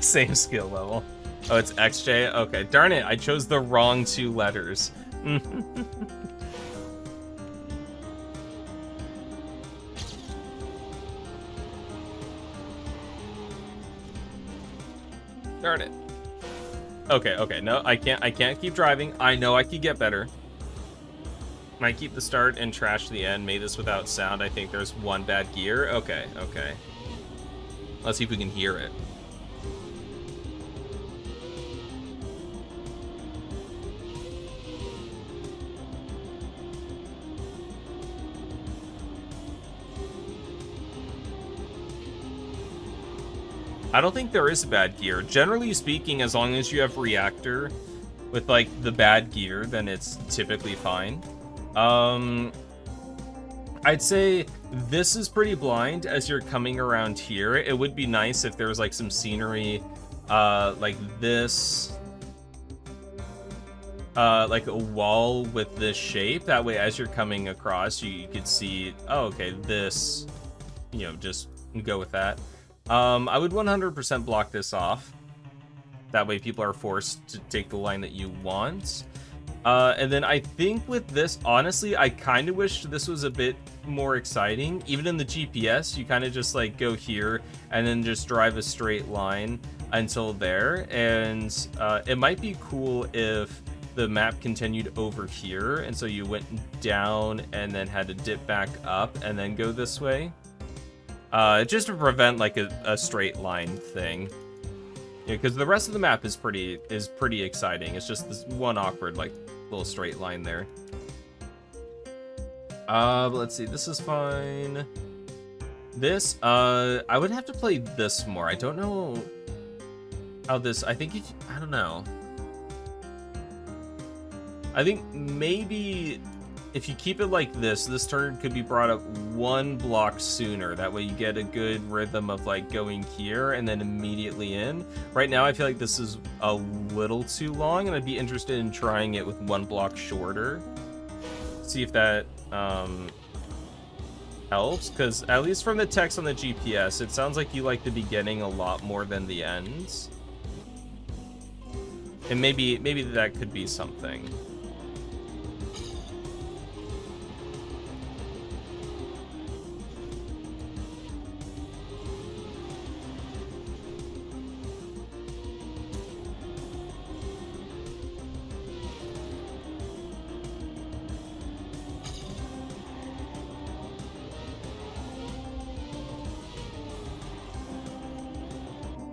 Same skill level. Oh, it's XJ? Okay, darn it, I chose the wrong 2 letters. Darn it. Okay, no, I can't keep driving. I know I could get better. Might keep the start and trash the end. Made this without sound. I think there's 1 bad gear. Okay. Let's see if we can hear it. I don't think there is a bad gear. Generally speaking, as long as you have reactor with like the bad gear, then it's typically fine. I'd say this is pretty blind as you're coming around here. It would be nice if there was like some scenery like this, like a wall with this shape. That way as you're coming across, you could see, oh, okay, this, you know, just go with that. I would 100% block this off. That way people are forced to take the line that you want. And then I think with this, honestly, I kind of wish this was a bit more exciting. Even in the GPS, you kind of just like go here and then just drive a straight line until there. And it might be cool if the map continued over here. And so you went down and then had to dip back up and then go this way. Just to prevent like a straight line thing. Yeah, because the rest of the map is pretty exciting. It's just this one awkward like little straight line there. But let's see, this is fine. This, I would have to play this more. I don't know how this, I don't know. I think maybe if you keep it like this turn could be brought up 1 block sooner. That way you get a good rhythm of like going here and then immediately in. Right now I feel like this is a little too long, and I'd be interested in trying it with 1 block shorter. See if that helps, because at least from the text on the GPS, it sounds like you like the beginning a lot more than the ends. And maybe that could be something.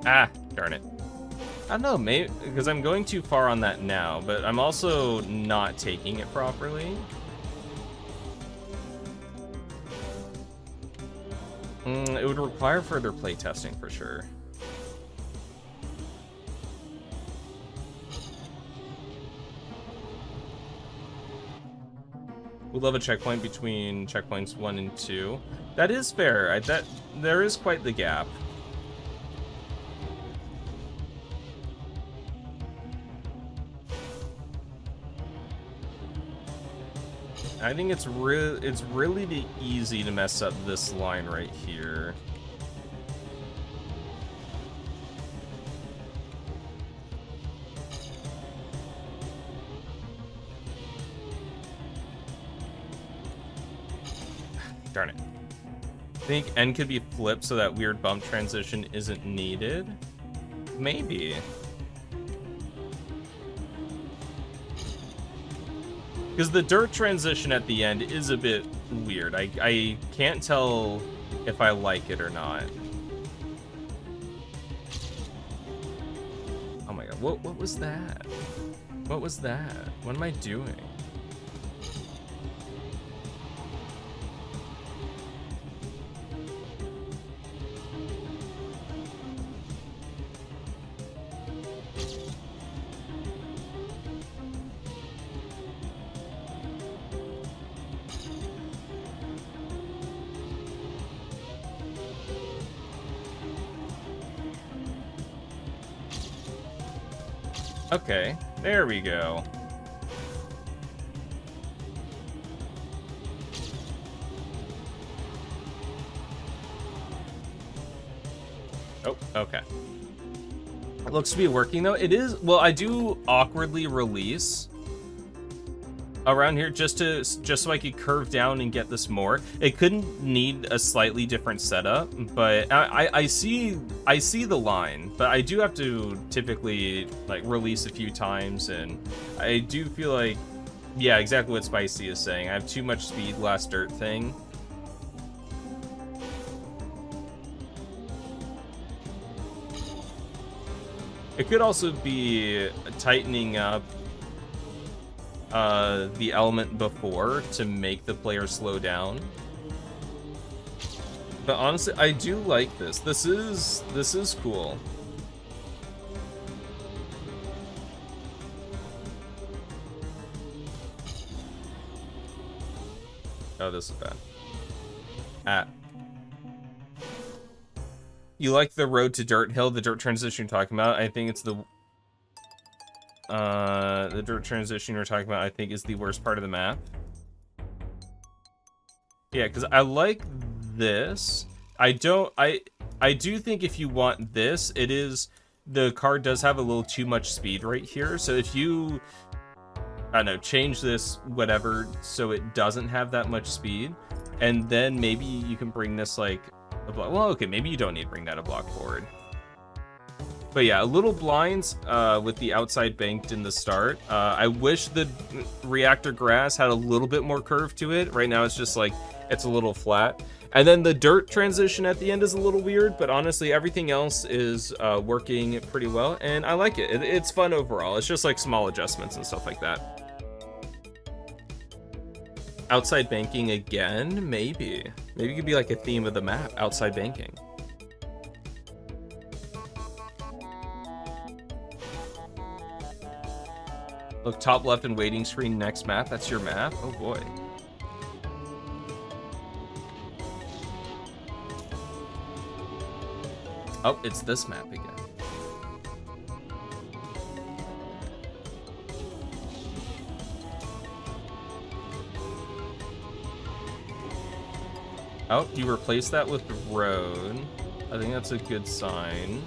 Ah, darn it. I don't know, maybe because I'm going too far on that now, but I'm also not taking it properly. It would require further playtesting for sure. We love a checkpoint between checkpoints 1 and 2. That is fair. There is quite the gap. I think it's really easy to mess up this line right here. Darn it. Think N could be flipped so that weird bump transition isn't needed? Maybe. Because the dirt transition at the end is a bit weird. I can't tell if I like it or not. Oh my god, what was that? What was that? What am I doing? Okay, there we go. Oh, okay. It looks to be working though. It is, well, I do awkwardly release around here just so I could curve down and get this more. It couldn't need a slightly different setup, but I see the line, but I do have to typically like release a few times, and I do feel like, yeah, exactly what Spicy is saying. I have too much speed last dirt thing. It could also be tightening up the element before to make the player slow down. But honestly, I do like this. This is cool. Oh, this is bad. You like the road to dirt hill, the dirt transition you're talking about? I think it's the dirt transition you're talking about, I think, is the worst part of the map. Yeah, because I like this. I do think if you want this, the car does have a little too much speed right here. So if you, I don't know, change this, whatever, so it doesn't have that much speed, and then maybe you can bring this like a block. Well, okay, maybe you don't need to bring that a block forward. But yeah, a little blinds with the outside banked in the start. I wish the reactor grass had a little bit more curve to it. Right now it's just like, it's a little flat. And then the dirt transition at the end is a little weird, but honestly everything else is working pretty well, and I like it. It's fun overall. It's just like small adjustments and stuff like that. Outside banking again? Maybe. Maybe it could be like a theme of the map, outside banking. Look, top left and waiting screen, next map. That's your map? Oh boy. Oh, it's this map again. Oh, you replaced that with the road. I think that's a good sign.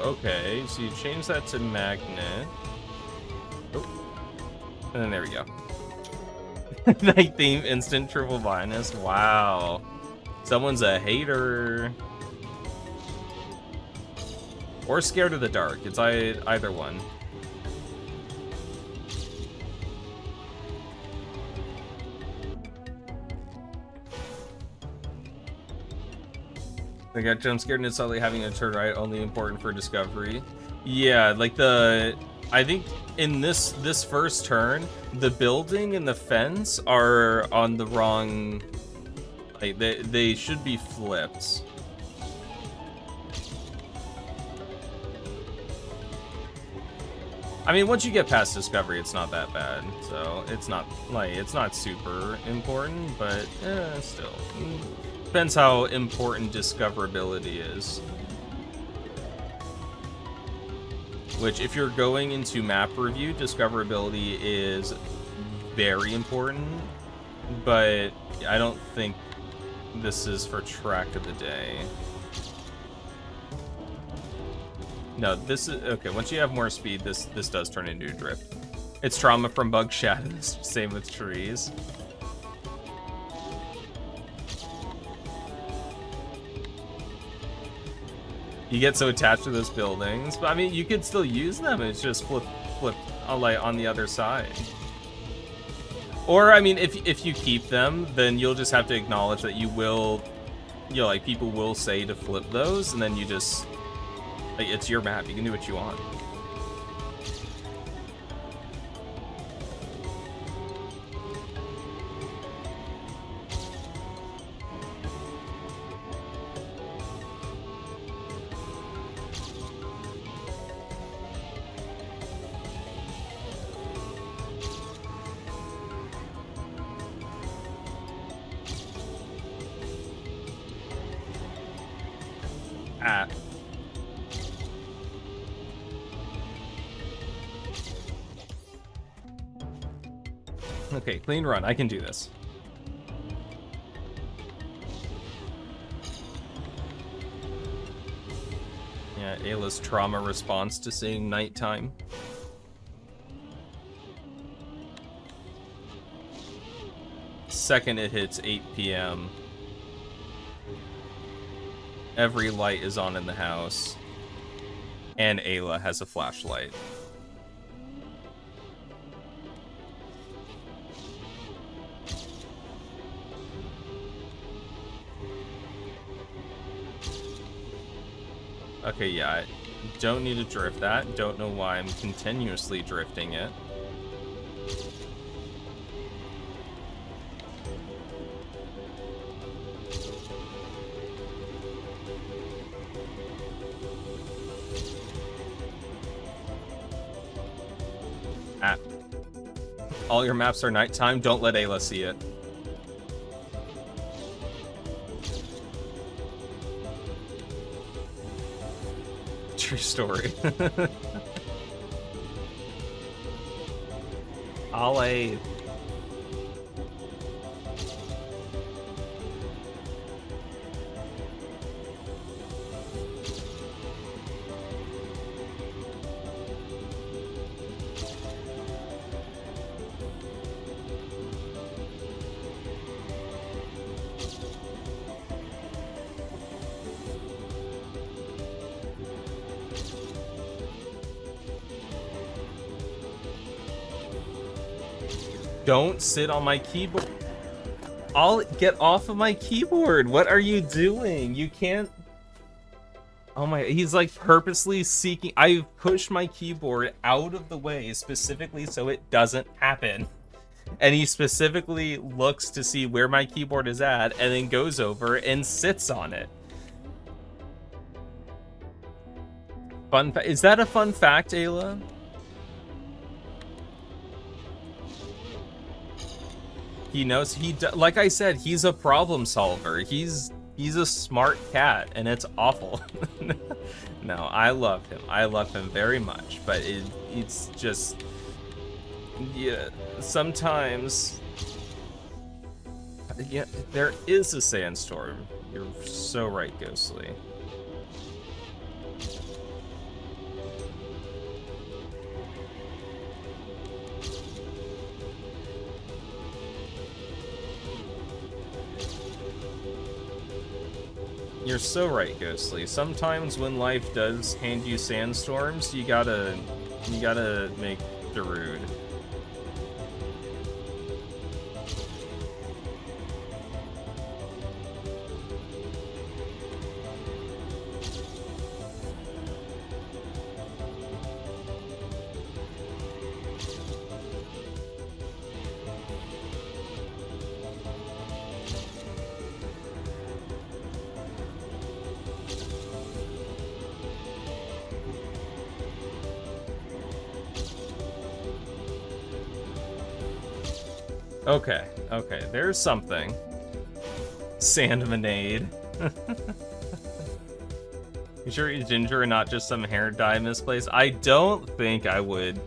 Okay, so you change that to magnet. Oh. And then there we go. Night theme, instant triple minus. Wow. Someone's a hater. Or scared of the dark. It's either one. I got jump scared and it's suddenly having a turn right, only important for discovery. Yeah, like I think in this first turn, the building and the fence are on the wrong, like they should be flipped. I mean, once you get past discovery, it's not that bad. So it's not super important, but still. Depends how important discoverability is. Which, if you're going into map review, discoverability is very important, but I don't think this is for track of the day. No, this is okay. Once you have more speed, this does turn into a drift. It's trauma from bug shadows. Same with trees. You get so attached to those buildings, but I mean, you could still use them. It's just flip on the other side. Or I mean, if you keep them, then you'll just have to acknowledge that you will, like people will say to flip those, and then you just. Like, it's your map. You can do what you want. Ah. Okay, clean run. I can do this. Yeah, Ayla's trauma response to seeing nighttime. Second it hits 8 p.m. Every light is on in the house. And Ayla has a flashlight. Okay, yeah, I don't need to drift that. Don't know why I'm continuously drifting it. Ah. All your maps are nighttime. Don't let Ayla see it. True story. Ollie. Don't sit on my keyboard. I'll get off of my keyboard. What are you doing? You can't. Oh my, he's like purposely seeking. I pushed my keyboard out of the way specifically so it doesn't happen. And he specifically looks to see where my keyboard is at and then goes over and sits on it. Fun fact. Is that a fun fact, Ayla? He knows like I said, he's a problem solver. He's a smart cat, and it's awful. No, I love him. I love him very much, but it's just, yeah, sometimes, yeah, there is a sandstorm. You're so right, Ghostly. You're so right, Ghostly. Sometimes when life does hand you sandstorms, you gotta make Darude. Okay, okay, there's something. Sandmanade. You sure you're ginger and not just some hair dye misplaced? I don't think I would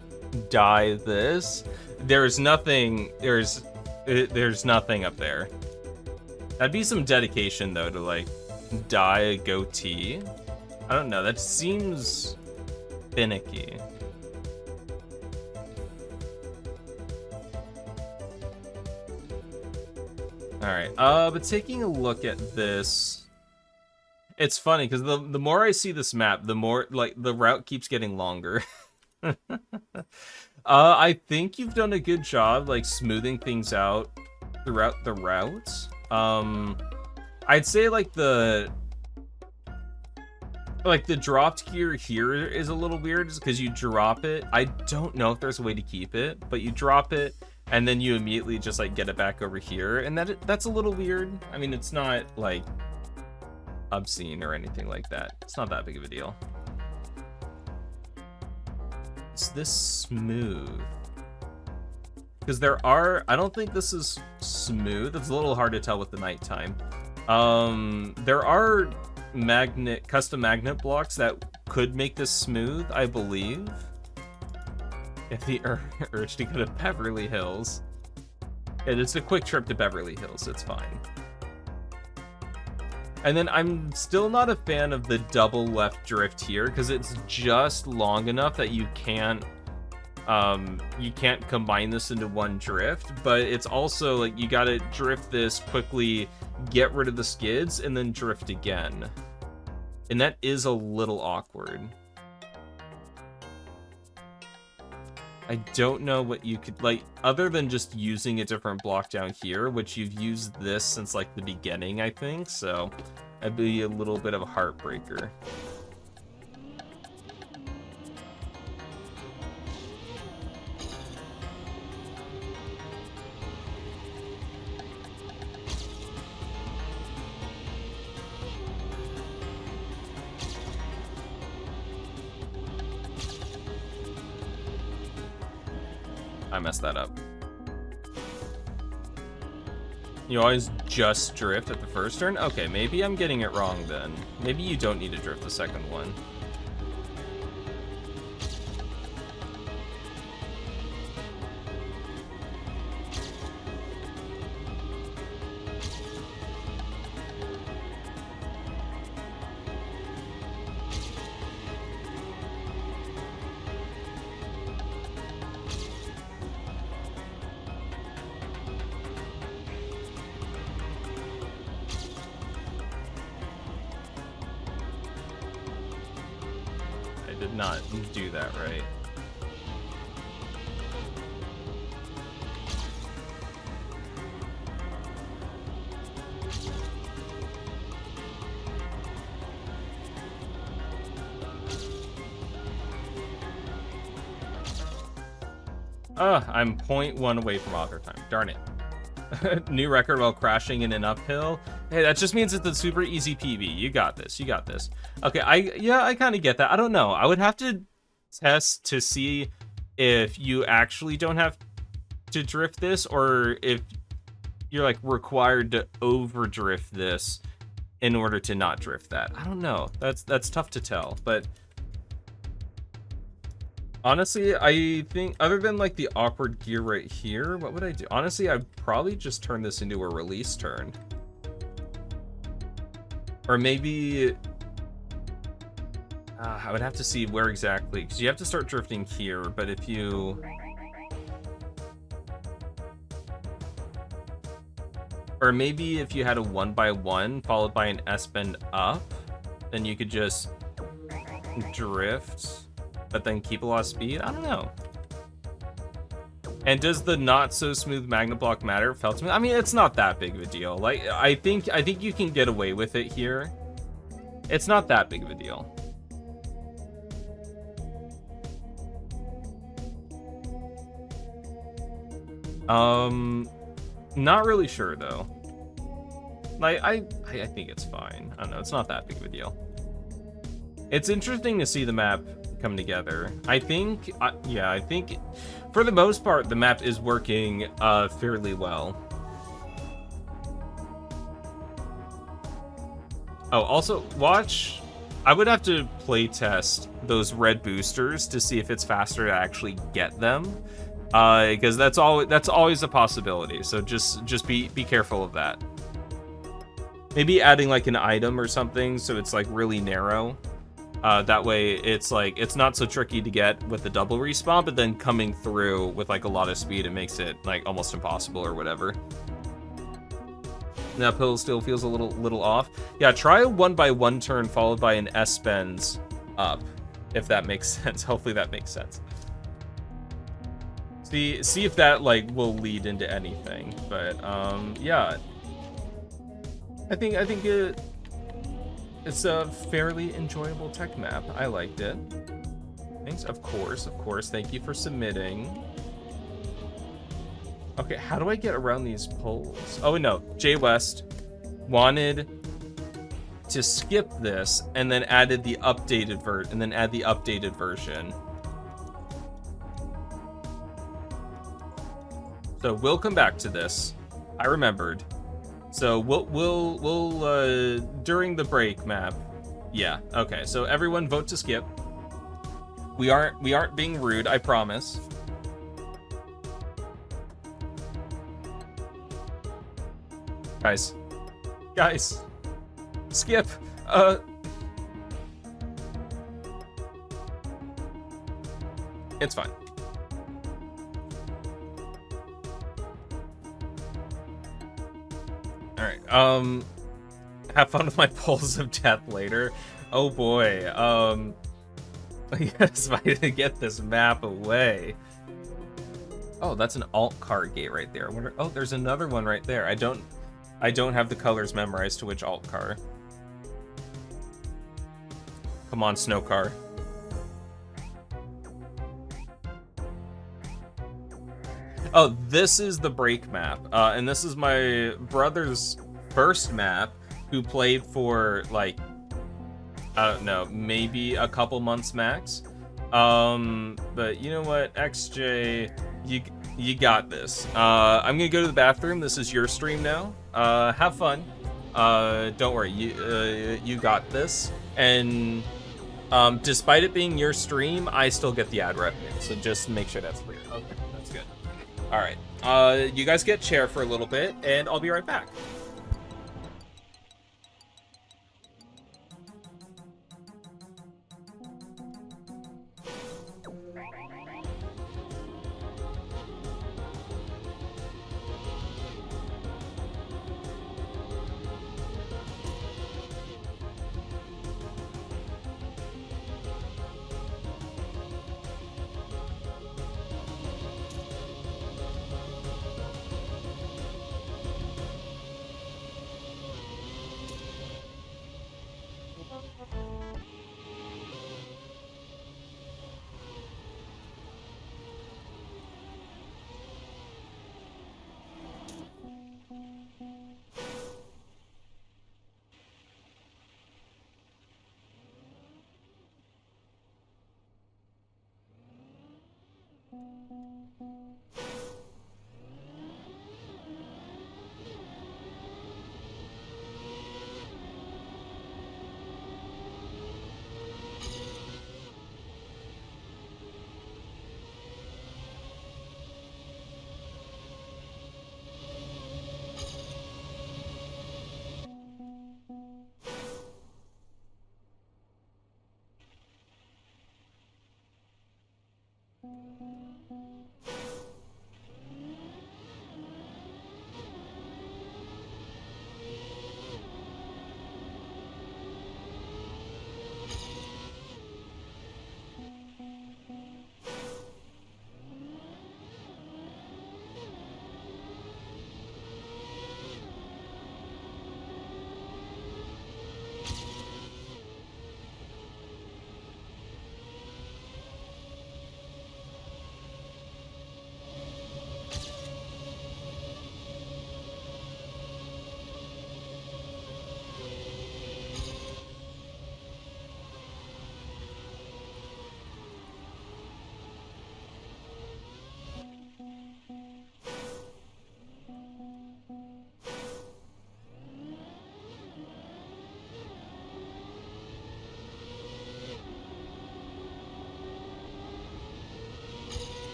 dye this. There's nothing nothing up there. That'd be some dedication though to like dye a goatee. I don't know, that seems finicky. Alright, but taking a look at this, it's funny, because the more I see this map, the more, like, the route keeps getting longer. I think you've done a good job, like, smoothing things out throughout the routes. I'd say, like, the dropped gear here is a little weird, because you drop it. I don't know if there's a way to keep it, but you drop it, and then you immediately just like get it back over here, and that's a little weird. I mean, it's not like obscene or anything like that. It's not that big of a deal. Is this smooth? Because I don't think this is smooth. It's a little hard to tell with the nighttime. There are custom magnet blocks that could make this smooth, I believe. If the urge to go to Beverly Hills. Yeah, it's a quick trip to Beverly Hills, it's fine. And then I'm still not a fan of the double left drift here, because it's just long enough that you can't combine this into one drift, but it's also like you gotta drift this quickly, get rid of the skids, and then drift again. And that is a little awkward. I don't know what you could, like, other than just using a different block down here, which you've used this since, like, the beginning, I think, so that'd be a little bit of a heartbreaker. I messed that up. You always just drift at the first turn? Okay, maybe I'm getting it wrong then. Maybe you don't need to drift the second one. Not do that right. I'm 0.1 away from author time. Darn it. New record while crashing in an uphill. Hey, that just means it's a super easy PB. You got this. You got this. Okay, I kind of get that. I don't know. I would have to test to see if you actually don't have to drift this, or if you're like required to overdrift this in order to not drift that. I don't know. That's tough to tell, but honestly, I think other than like the awkward gear right here, what would I do? Honestly, I'd probably just turn this into a release turn. Or maybe I would have to see where exactly, because you have to start drifting here, but if you... Or maybe if you had a 1x1 followed by an S-bend up, then you could just drift, but then keep a lot of speed? I don't know. And does the not so smooth magnet block matter? Felt smooth? I mean, it's not that big of a deal. Like, I think you can get away with it here. It's not that big of a deal. Not really sure though. Like, I think it's fine. I don't know, it's not that big of a deal. It's interesting to see the map come together. I think, yeah, I think for the most part, the map is working fairly well. Oh, also, watch. I would have to play test those red boosters to see if it's faster to actually get them, because that's always a possibility. So just be careful of that. Maybe adding like an item or something so it's like really narrow. That way it's like it's not so tricky to get with the double respawn, but then coming through with like a lot of speed, it makes it like almost impossible or whatever. That pill still feels a little off. Yeah, try a 1x1 turn followed by an S-bends up, if that makes sense. Hopefully that makes sense. See if that like will lead into anything. But yeah, I think it's a fairly enjoyable tech map. I liked it. Thanks, of course. Thank you for submitting. Okay, how do I get around these poles? Oh no, Jay West wanted to skip this and then added the updated version. So we'll come back to this. I remembered. So we'll during the break map. Yeah. Okay. So everyone vote to skip. We aren't being rude, I promise. Guys, skip. It's fine. All right. Have fun with my pulse of death later. Oh boy. Yes, I need to get this map away. Oh, that's an alt car gate right there. I wonder. Oh, there's another one right there. I don't have the colors memorized to which alt car. Come on, snow car. Oh, this is the break map. And this is my brother's first map, who played for, like, I don't know, maybe a couple months max. But you know what, XJ, you got this. I'm gonna go to the bathroom. This is your stream now. Have fun. Don't worry, you got this. And despite it being your stream, I still get the ad revenue. So just make sure that's clear. Okay, that's good. All right. You guys get chair for a little bit, and I'll be right back.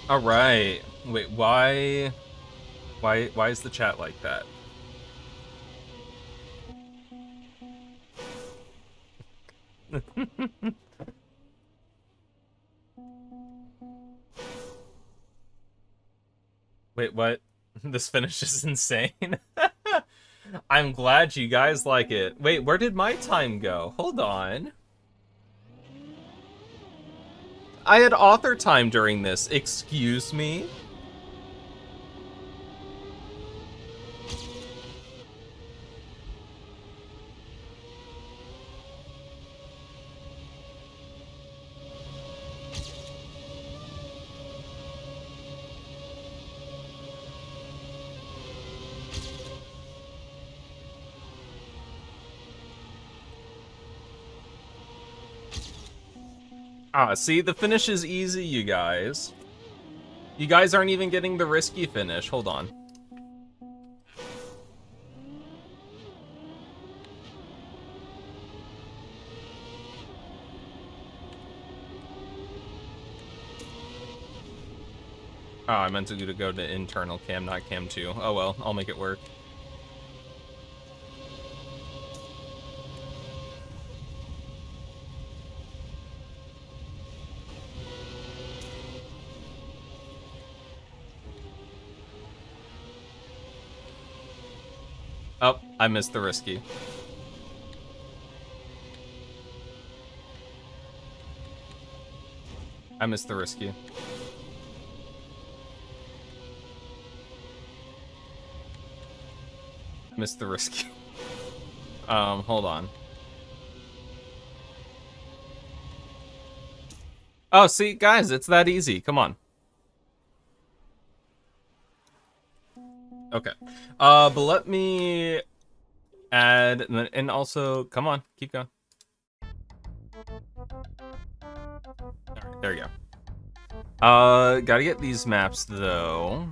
All right. Wait, why is the chat like that? Wait, what? This finish is insane. I'm glad you guys like it. Wait, where did my time go? Hold on. I had author time during this. Excuse me? Ah, see, the finish is easy, you guys. You guys aren't even getting the risky finish. Hold on. Oh, I meant to go to internal cam, not cam 2. Oh well, I'll make it work. Oh, I missed the risky. I missed the risky. I missed the risky. Hold on. Oh, see, guys, it's that easy. Come on. Okay. But let me add, and also, come on, keep going. Alright, there you go. Gotta get these maps, though.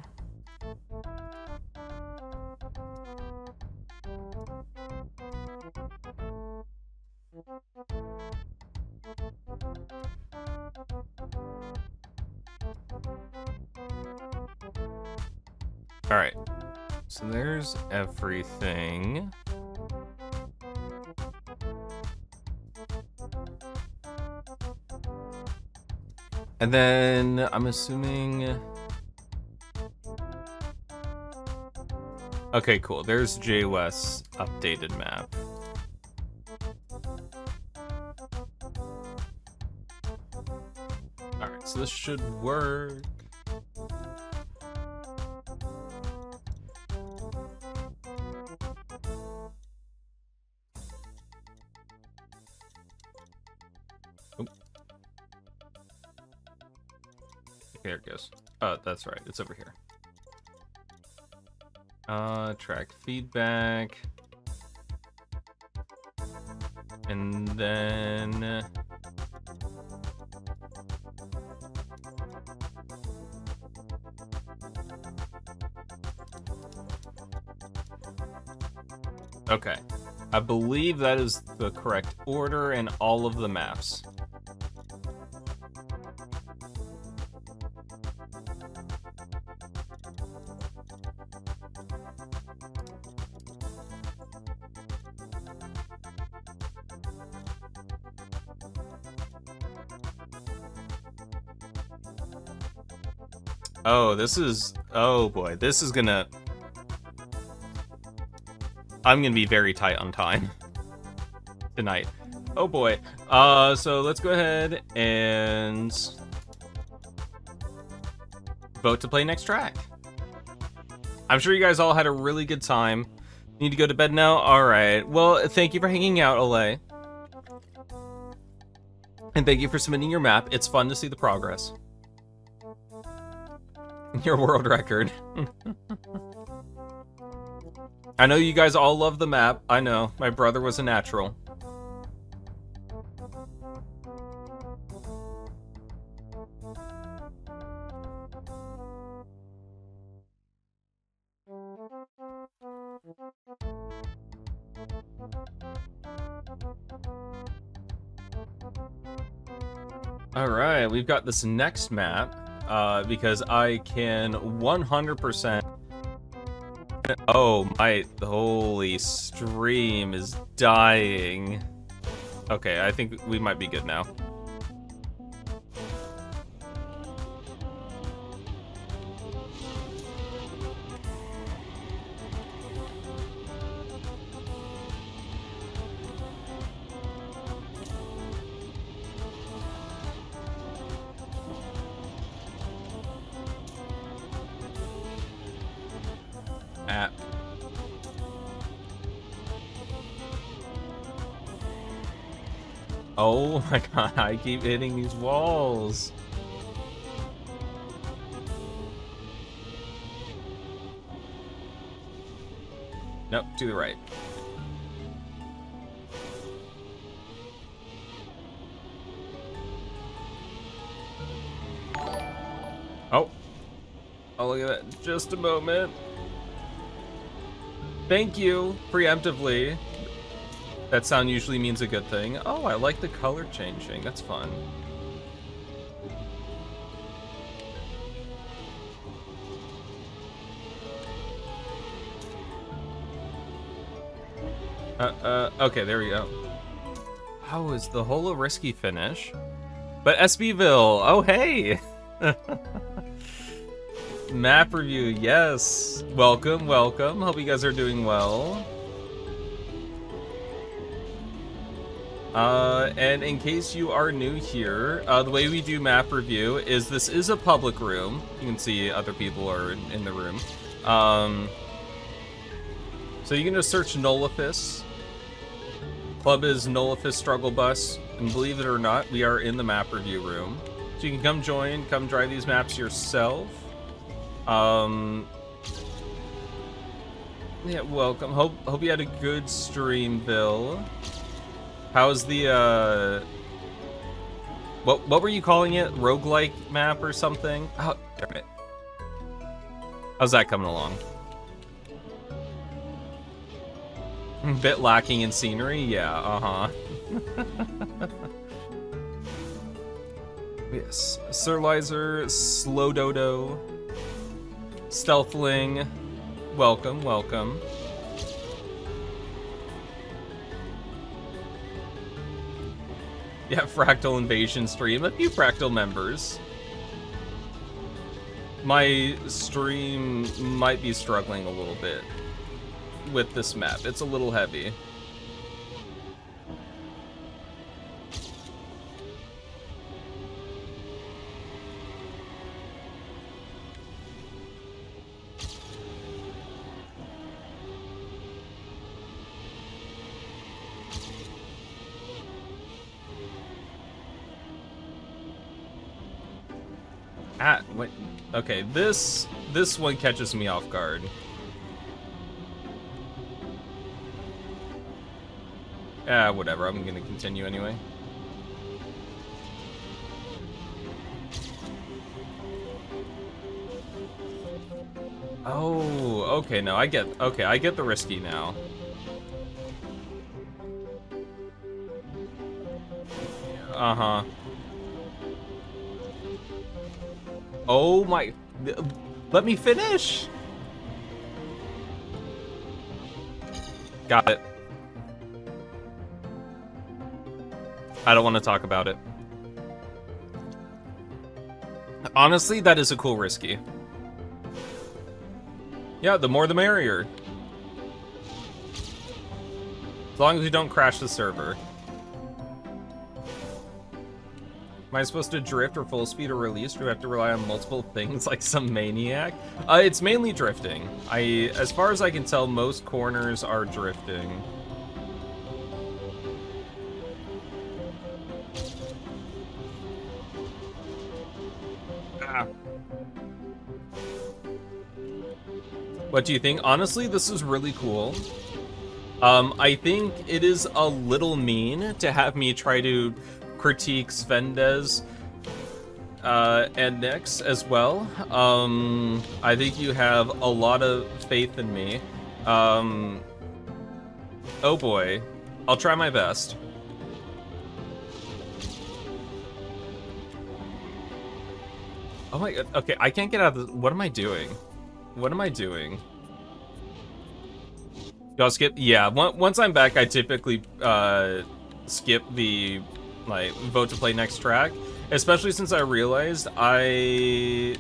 Alright. So there's everything. And then I'm assuming... Okay, cool. There's JWest's updated map. Alright, so this should work. There it goes. Oh, that's right. It's over here. Track feedback. And then... Okay. I believe that is the correct order in all of the maps. Oh, this is... Oh, boy. This is gonna... I'm gonna be very tight on time tonight. Oh, boy. So let's go ahead and... vote to play next track. I'm sure you guys all had a really good time. Need to go to bed now? Alright. Well, thank you for hanging out, Olay. And thank you for submitting your map. It's fun to see the progress. Your world record. I know you guys all love the map. I know. My brother was a natural. Alright, we've got this next map. because I can 100%. Oh, my holy stream is dying. Okay, I think we might be good now. App. Oh my god, I keep hitting these walls. Nope, to the right. Oh. Oh, look at that. Just a moment. Thank you, preemptively. That sound usually means a good thing. Oh, I like the color changing. That's fun. Okay, there we go. How is the whole risky finish? But SBville, oh hey! Map review, yes. Welcome, welcome. Hope you guys are doing well. And in case you are new here, the way we do map review is this is a public room. You can see other people are in the room. So you can just search Nullifus. Club is Nullifus Struggle Bus, and believe it or not, we are in the map review room. So you can come join, come drive these maps yourself. Yeah, welcome. Hope you had a good stream, Bill. How's the what were you calling it? Roguelike map or something? Oh, damn it. How's that coming along? Bit lacking in scenery? Yeah, uh-huh. Yes. Sirlizer, Slow Dodo, Stealthling. Welcome, welcome. Yeah, Fractal Invasion stream. A few Fractal members. My stream might be struggling a little bit with this map. It's a little heavy. Wait, okay, this one catches me off guard. Whatever, I'm gonna continue anyway. Oh, okay, no, I get the risky now. Uh-huh. Oh my, let me finish. Got it. I don't want to talk about it. Honestly, that is a cool risky. Yeah, the more the merrier. As long as we don't crash the server. Am I supposed to drift or full speed or release? Do we have to rely on multiple things like some maniac? It's mainly drifting. As far as I can tell, most corners are drifting. What do you think? Honestly, this is really cool. I think it is a little mean to have me try to critique Svendes and Nyx as well. I think you have a lot of faith in me. Oh boy. I'll try my best. Oh my god. Okay, I can't get out of this. What am I doing? What am I doing? Y'all skip? Yeah, once I'm back, I typically skip the, like, vote to play next track. Especially since I realized it's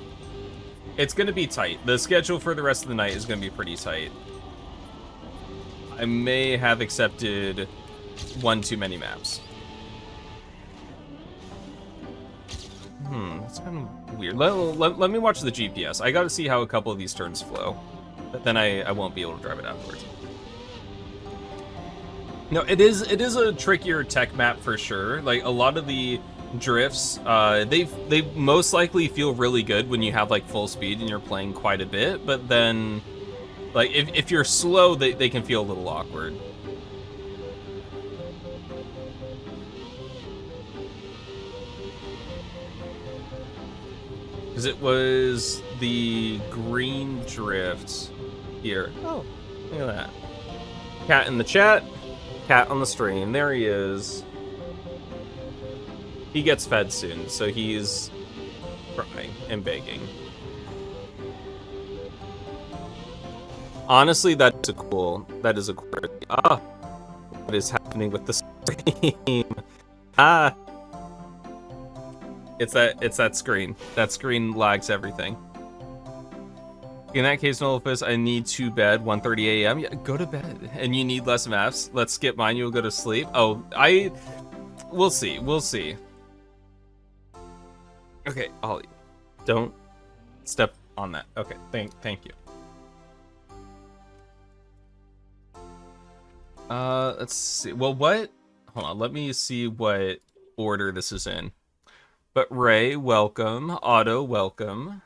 gonna be tight. The schedule for the rest of the night is gonna be pretty tight. I may have accepted one too many maps. That's kind of weird. Let me watch the GPS. I gotta see how a couple of these turns flow. But then I won't be able to drive it afterwards. No, it is a trickier tech map for sure. Like, a lot of the drifts, they most likely feel really good when you have, like, full speed and you're playing quite a bit, but then, like, if you're slow, they can feel a little awkward. Because it was the green drift here. Oh, look at that. Cat in the chat, cat on the stream. There he is. He gets fed soon, so he's crying and begging. Honestly, that is a cool. What is happening with the stream? It's that screen. That screen lags everything. In that case, Nolifus, I need to bed 1:30 a.m. Yeah, go to bed. And you need less maps. Let's skip mine. You'll go to sleep. Oh, we'll see. We'll see. Okay, Ollie, don't step on that. Okay, thank you. Let's see. Well, hold on. Let me see what order this is in. But Ray, welcome. Otto, welcome.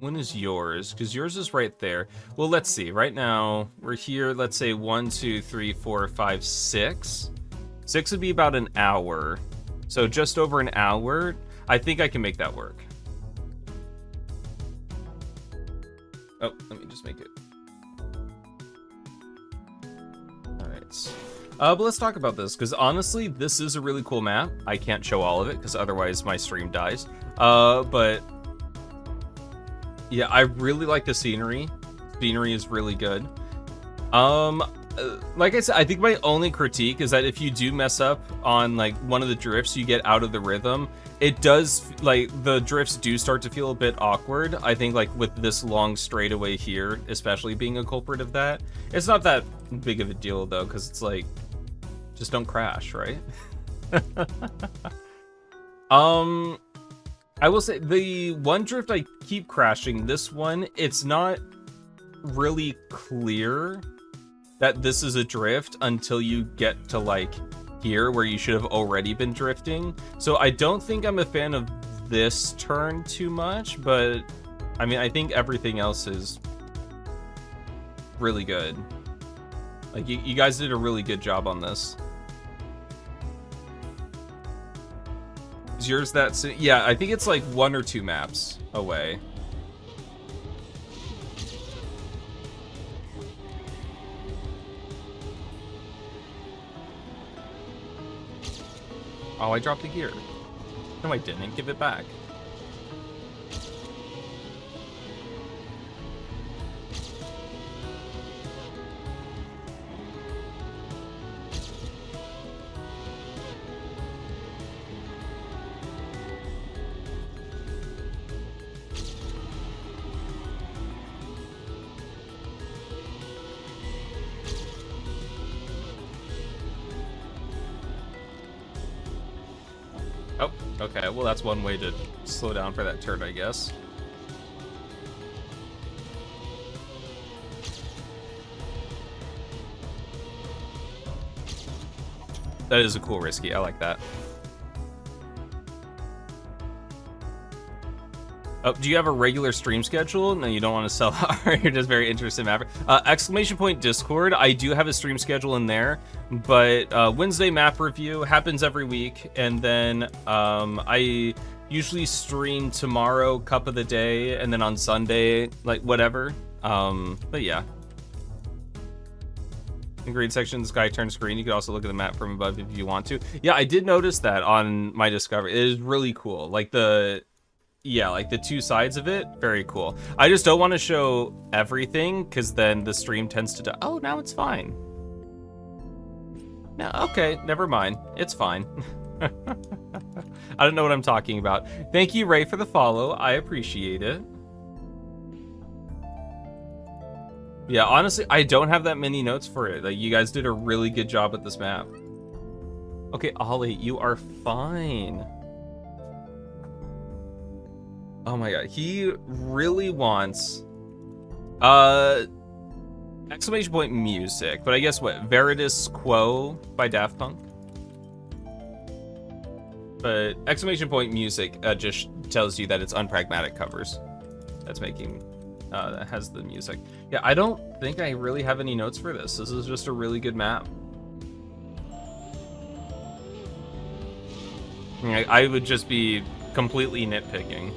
When is yours? Because yours is right there. Well, let's see. Right now, we're here. Let's say 1, 2, 3, 4, 5, 6. 6 would be about an hour. So just over an hour. I think I can make that work. Oh, let me just make it. All right. But let's talk about this, because honestly, this is a really cool map. I can't show all of it, because otherwise my stream dies. But yeah, I really like the scenery. Scenery is really good. Like I said, I think my only critique is that if you do mess up on, like, one of the drifts, you get out of the rhythm. It does, like, the drifts do start to feel a bit awkward. I think, like, with this long straightaway here, especially being a culprit of that. It's not that big of a deal, though, because it's like, just don't crash, right? I will say, the one drift I keep crashing, this one, it's not really clear that this is a drift until you get to, like, here, where you should have already been drifting. So I don't think I'm a fan of this turn too much, but, I mean, I think everything else is really good. Like, you guys did a really good job on this. Is yours that soon? Yeah, I think it's like 1 or 2 maps away. Oh, I dropped the gear. No, I didn't. Give it back. Oh, okay. Well, that's one way to slow down for that turn, I guess. That is a cool risky. I like that. Oh, do you have a regular stream schedule? No, you don't want to sell out. You're just very interested in Mapper. Exclamation point Discord. I do have a stream schedule in there, but Wednesday map review happens every week, and then I usually stream tomorrow, cup of the day, and then on Sunday, like whatever. But yeah. the green section, the sky turns green. You can also look at the map from above if you want to. Yeah, I did notice that on my discovery. It is really cool. Like the two sides of it, very cool. I just don't want to show everything because then the stream tends to oh, now it's fine. No, okay, never mind. It's fine. I don't know what I'm talking about. Thank you, Ray, for the follow. I appreciate it. Yeah, honestly, I don't have that many notes for it. Like, you guys did a really good job with this map. Okay, Ollie, you are fine. Oh my god, he really wants exclamation point music, but I guess what, Veritas Quo by Daft Punk? But exclamation point music just tells you that it's unpragmatic covers. That's making that has the music. Yeah, I don't think I really have any notes for this. This is just a really good map. I would just be completely nitpicking.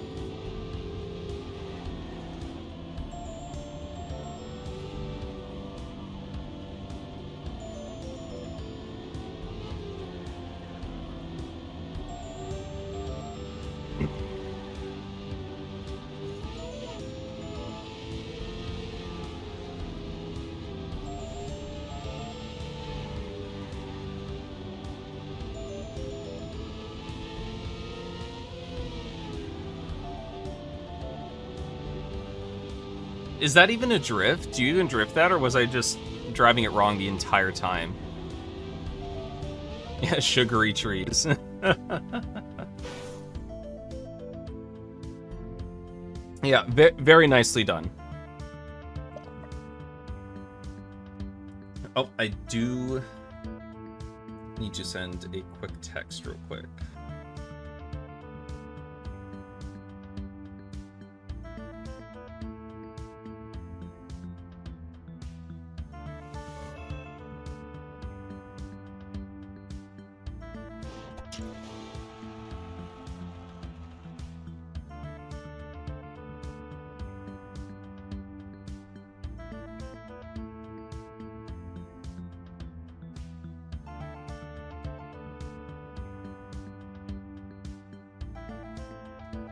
Is that even a drift? Do you even drift that, or was I just driving it wrong the entire time? Yeah, sugary trees. Yeah, very nicely done. Oh, I do need to send a quick text real quick.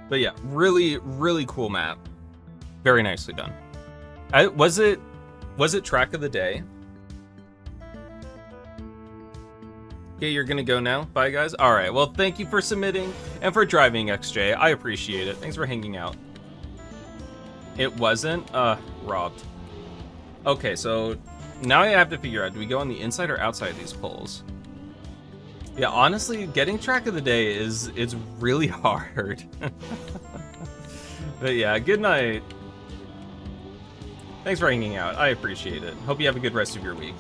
But yeah, really, really cool map. Very nicely done. Was it track of the day? Okay, you're gonna go now. Bye, guys. All right. Well, thank you for submitting and for driving, XJ. I appreciate it. Thanks for hanging out. It wasn't? Robbed. Okay, so now I have to figure out, do we go on the inside or outside of these poles? Yeah, honestly, getting track of the day it's really hard. But yeah, good night. Thanks for hanging out. I appreciate it. Hope you have a good rest of your week.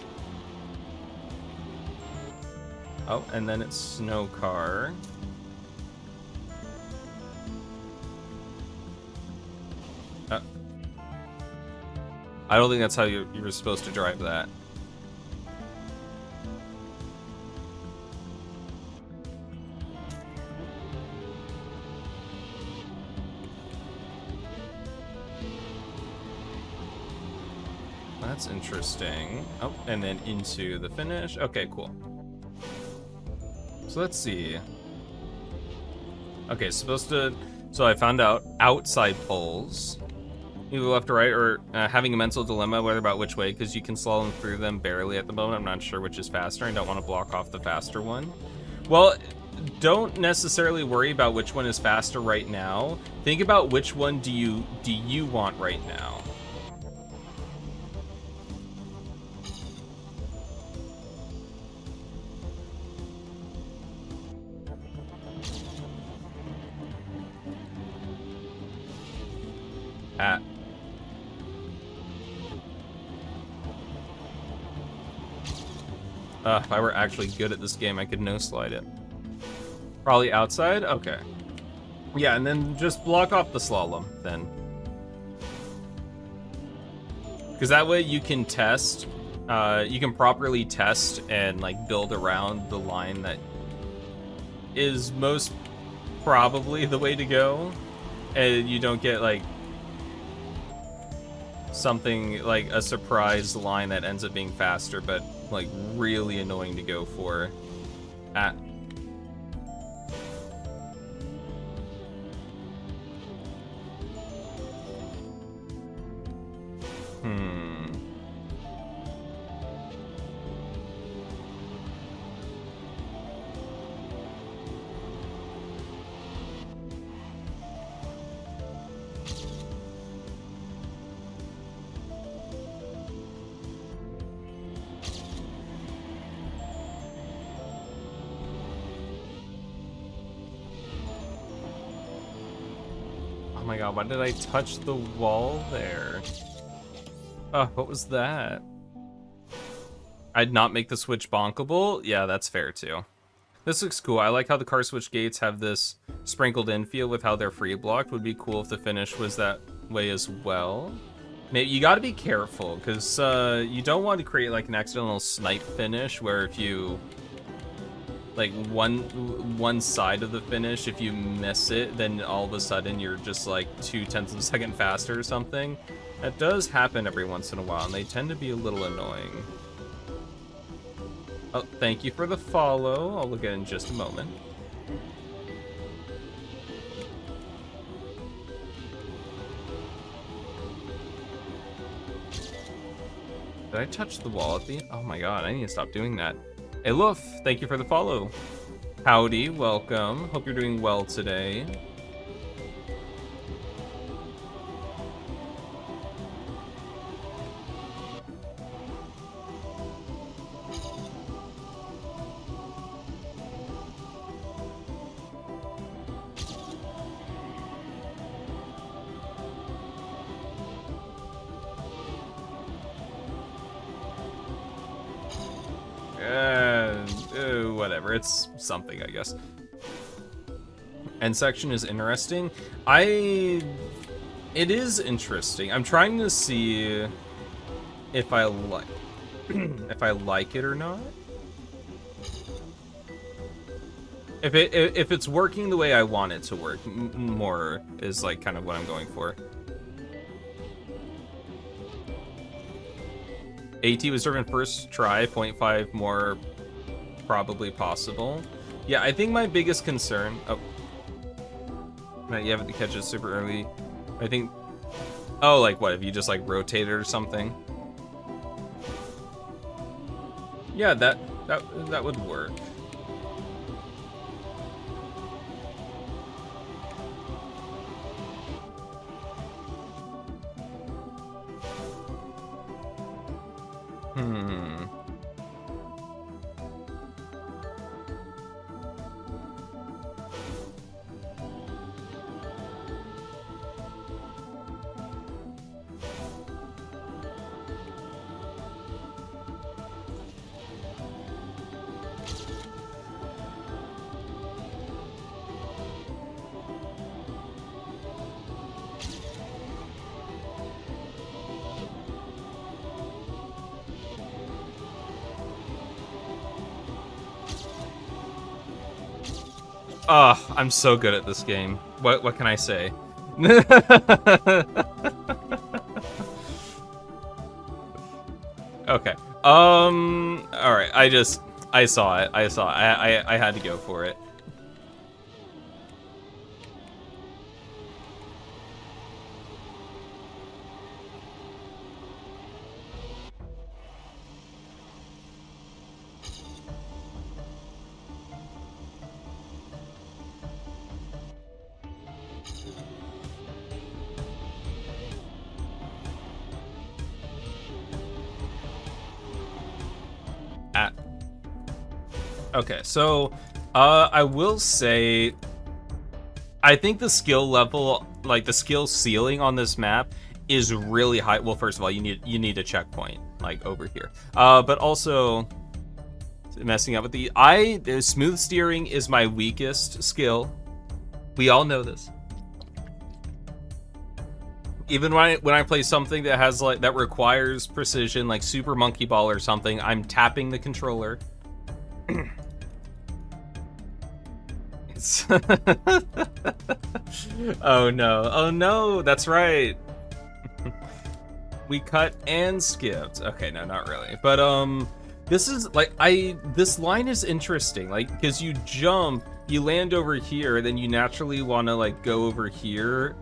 Oh, and then it's snow car. I don't think that's how you're supposed to drive that. That's interesting. Oh, and then into the finish. Okay, cool. So let's see. Okay, supposed to... So I found out outside poles, either left or right, or having a mental dilemma whether about which way, because you can slalom through them barely at the moment. I'm not sure which is faster. I don't want to block off the faster one. Well, don't necessarily worry about which one is faster right now. Think about which one do you want right now. If I were actually good at this game, I could no-slide it. Probably outside? Okay. Yeah, and then just block off the slalom, then. Because that way you can test, you can properly test and, like, build around the line that is most probably the way to go. And you don't get, like, something like a surprise line that ends up being faster, but like really annoying to go for. At Oh my god, why did I touch the wall there? Oh, what was that? I'd not make the switch bonkable? Yeah, that's fair too. This looks cool. I like how the car switch gates have this sprinkled in feel with how they're free blocked. Would be cool if the finish was that way as well. Maybe you gotta be careful, because you don't want to create like an accidental snipe finish where if you like one side of the finish, if you miss it, then all of a sudden you're just like 0.2 of a second faster or something. That does happen every once in a while, and they tend to be a little annoying. Oh, thank you for the follow. I'll look at it in just a moment. Did I touch the wall at the end? Oh my god, I need to stop doing that. Hey, Loof, thank you for the follow. Howdy, welcome. Hope you're doing well today. Whatever, it's something, I guess. End section is interesting. It is interesting. I'm trying to see if I like if I like it or not. If it's working the way I want it to work, more is like kind of what I'm going for. AT was driven first try, 0.5 more probably possible. Yeah, I think my biggest concern... Oh. You have to catch it super early. I think... Oh, like what, if you just like rotate it or something? Yeah, that would work. I'm so good at this game. What can I say? Okay. Alright, I saw it. I had to go for it. Okay, so I will say I think the skill level, like the skill ceiling on this map is really high. Well, first of all, you need a checkpoint like over here. But also messing up with the smooth steering is my weakest skill. We all know this. Even when I play something that has like that requires precision, like Super Monkey Ball or something, I'm tapping the controller. Oh no, that's right. We cut and skipped. Okay, no, not really. But This is like this line is interesting, like because you jump, you land over here, then you naturally want to like go over here,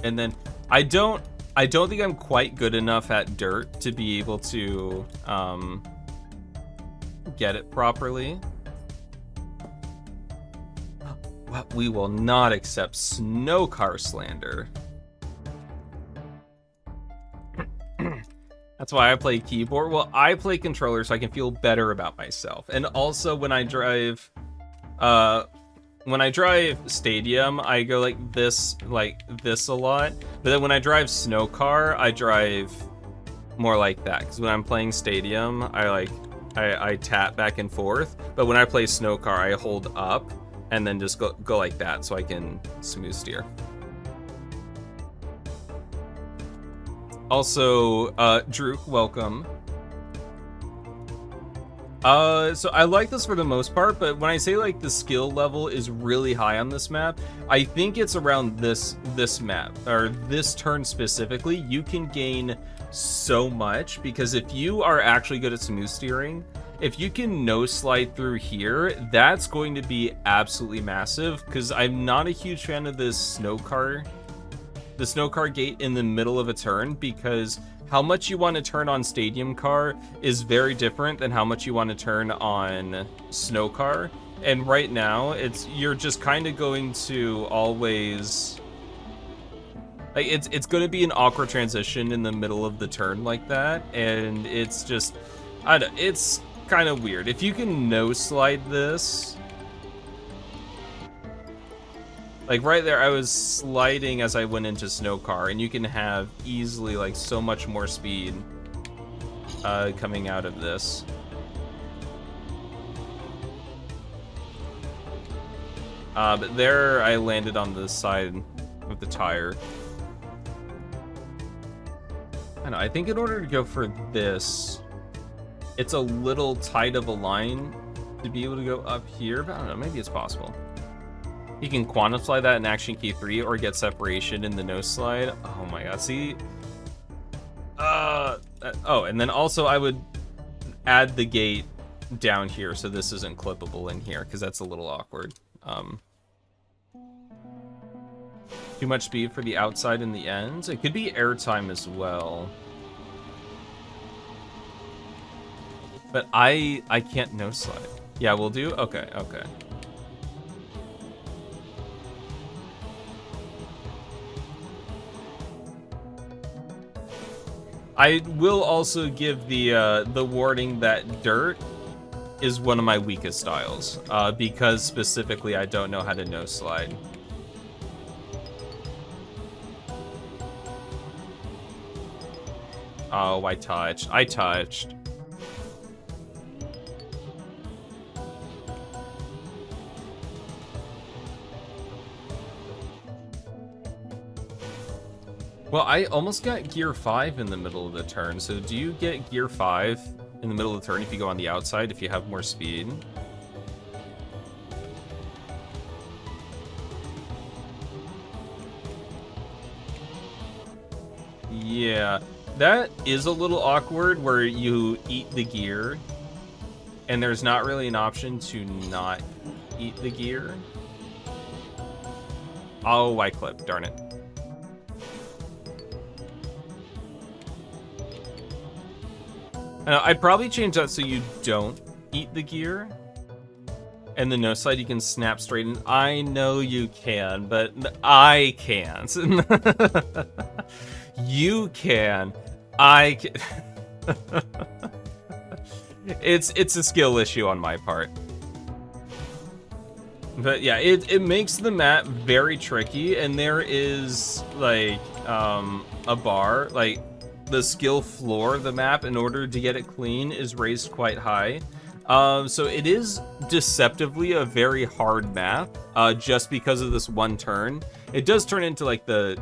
and then I don't think I'm quite good enough at dirt to be able to get it properly. Well, we will not accept snow car slander. That's why I play keyboard. Well, I play controller so I can feel better about myself. And also when I drive Stadium, I go like this a lot. But then when I drive snow car, I drive more like that. Because when I'm playing Stadium, I tap back and forth. But when I play snow car, I hold up and then just go like that so I can smooth steer. Also, Drew, welcome. So I like this for the most part, but when I say like the skill level is really high on this map, I think it's around this map, or this turn specifically. You can gain so much, because if you are actually good at smooth steering, if you can no slide through here, that's going to be absolutely massive, because I'm not a huge fan of this snow car gate in the middle of a turn, because how much you want to turn on Stadium car is very different than how much you want to turn on snow car. And right now, you're just kind of going to always, like, it's going to be an awkward transition in the middle of the turn like that, and it's just, I don't know, it's kind of weird. If you can no slide this, like right there, I was sliding as I went into snow car, and you can have easily like so much more speed coming out of this. But there I landed on the side of the tire. I don't know, I think in order to go for this, it's a little tight of a line to be able to go up here, but I don't know, maybe it's possible. You can quantify that in Action Key 3 or get separation in the no slide. Oh my god, see? Oh, and then also I would add the gate down here so this isn't clippable in here, because that's a little awkward. Too much speed for the outside and the ends. It could be airtime as well. But I can't no slide. Yeah, we'll do? Okay. I will also give the warning that dirt is one of my weakest styles, because specifically I don't know how to no slide. Oh, I touched. Well, I almost got gear 5 in the middle of the turn, so do you get gear 5 in the middle of the turn if you go on the outside, if you have more speed? Yeah, that is a little awkward where you eat the gear, and there's not really an option to not eat the gear. Oh, I clipped, darn it. I'd probably change that so you don't eat the gear. And the no slide, you can snap straight in. I know you can, but I can't. You can. I can. It's a skill issue on my part. But yeah, it makes the map very tricky, and there is like a bar, like the skill floor of the map, in order to get it clean, is raised quite high. So it is deceptively a very hard map, just because of this one turn. It does turn into like the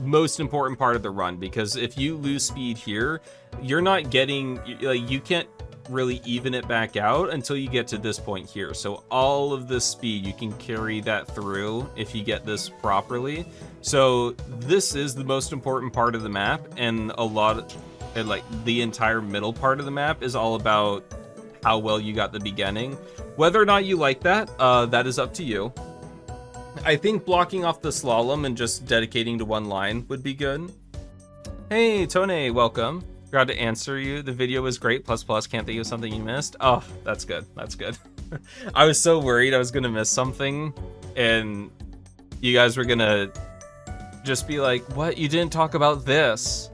most important part of the run, because if you lose speed here, you're not getting, like, you can't really even it back out until you get to this point here. So all of this speed, you can carry that through if you get this properly. So this is the most important part of the map, and like the entire middle part of the map is all about how well you got the beginning. Whether or not you like that, that is up to you. I think blocking off the slalom and just dedicating to one line would be good. Hey, Tone, welcome. Forgot to answer you. The video was great. Plus, can't think of something you missed. Oh, that's good. That's good. I was so worried I was gonna miss something, and you guys were gonna just be like, "What? You didn't talk about this?"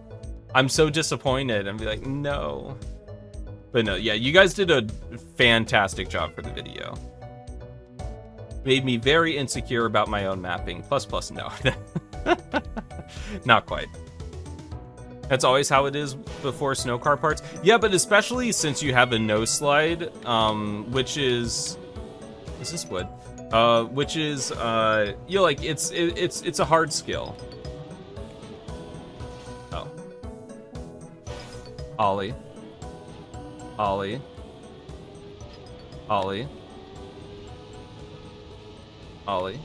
I'm so disappointed, and be like, "No." But no, yeah, you guys did a fantastic job for the video. Made me very insecure about my own mapping. Plus, no. Not quite. That's always how it is before snow car parts. Yeah, but especially since you have a no slide, which is this wood? Which is you know, like it's a hard skill. Oh. Ollie. Ollie. Ollie. Ollie.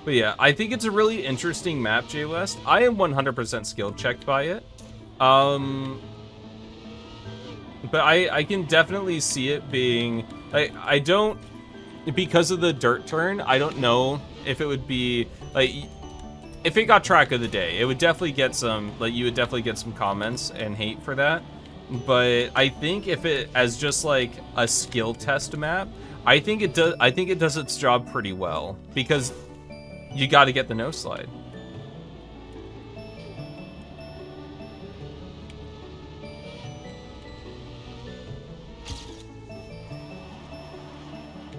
But yeah, I think it's a really interesting map, Jay West. I am 100% skill checked by it. But I can definitely see it being... I don't... Because of the dirt turn, I don't know if it would be... Like, if it got track of the day, it would definitely get some... Like, you would definitely get some comments and hate for that. But I think if it... As just, like, a skill test map, I think it does its job pretty well. Because... You got to get the no slide.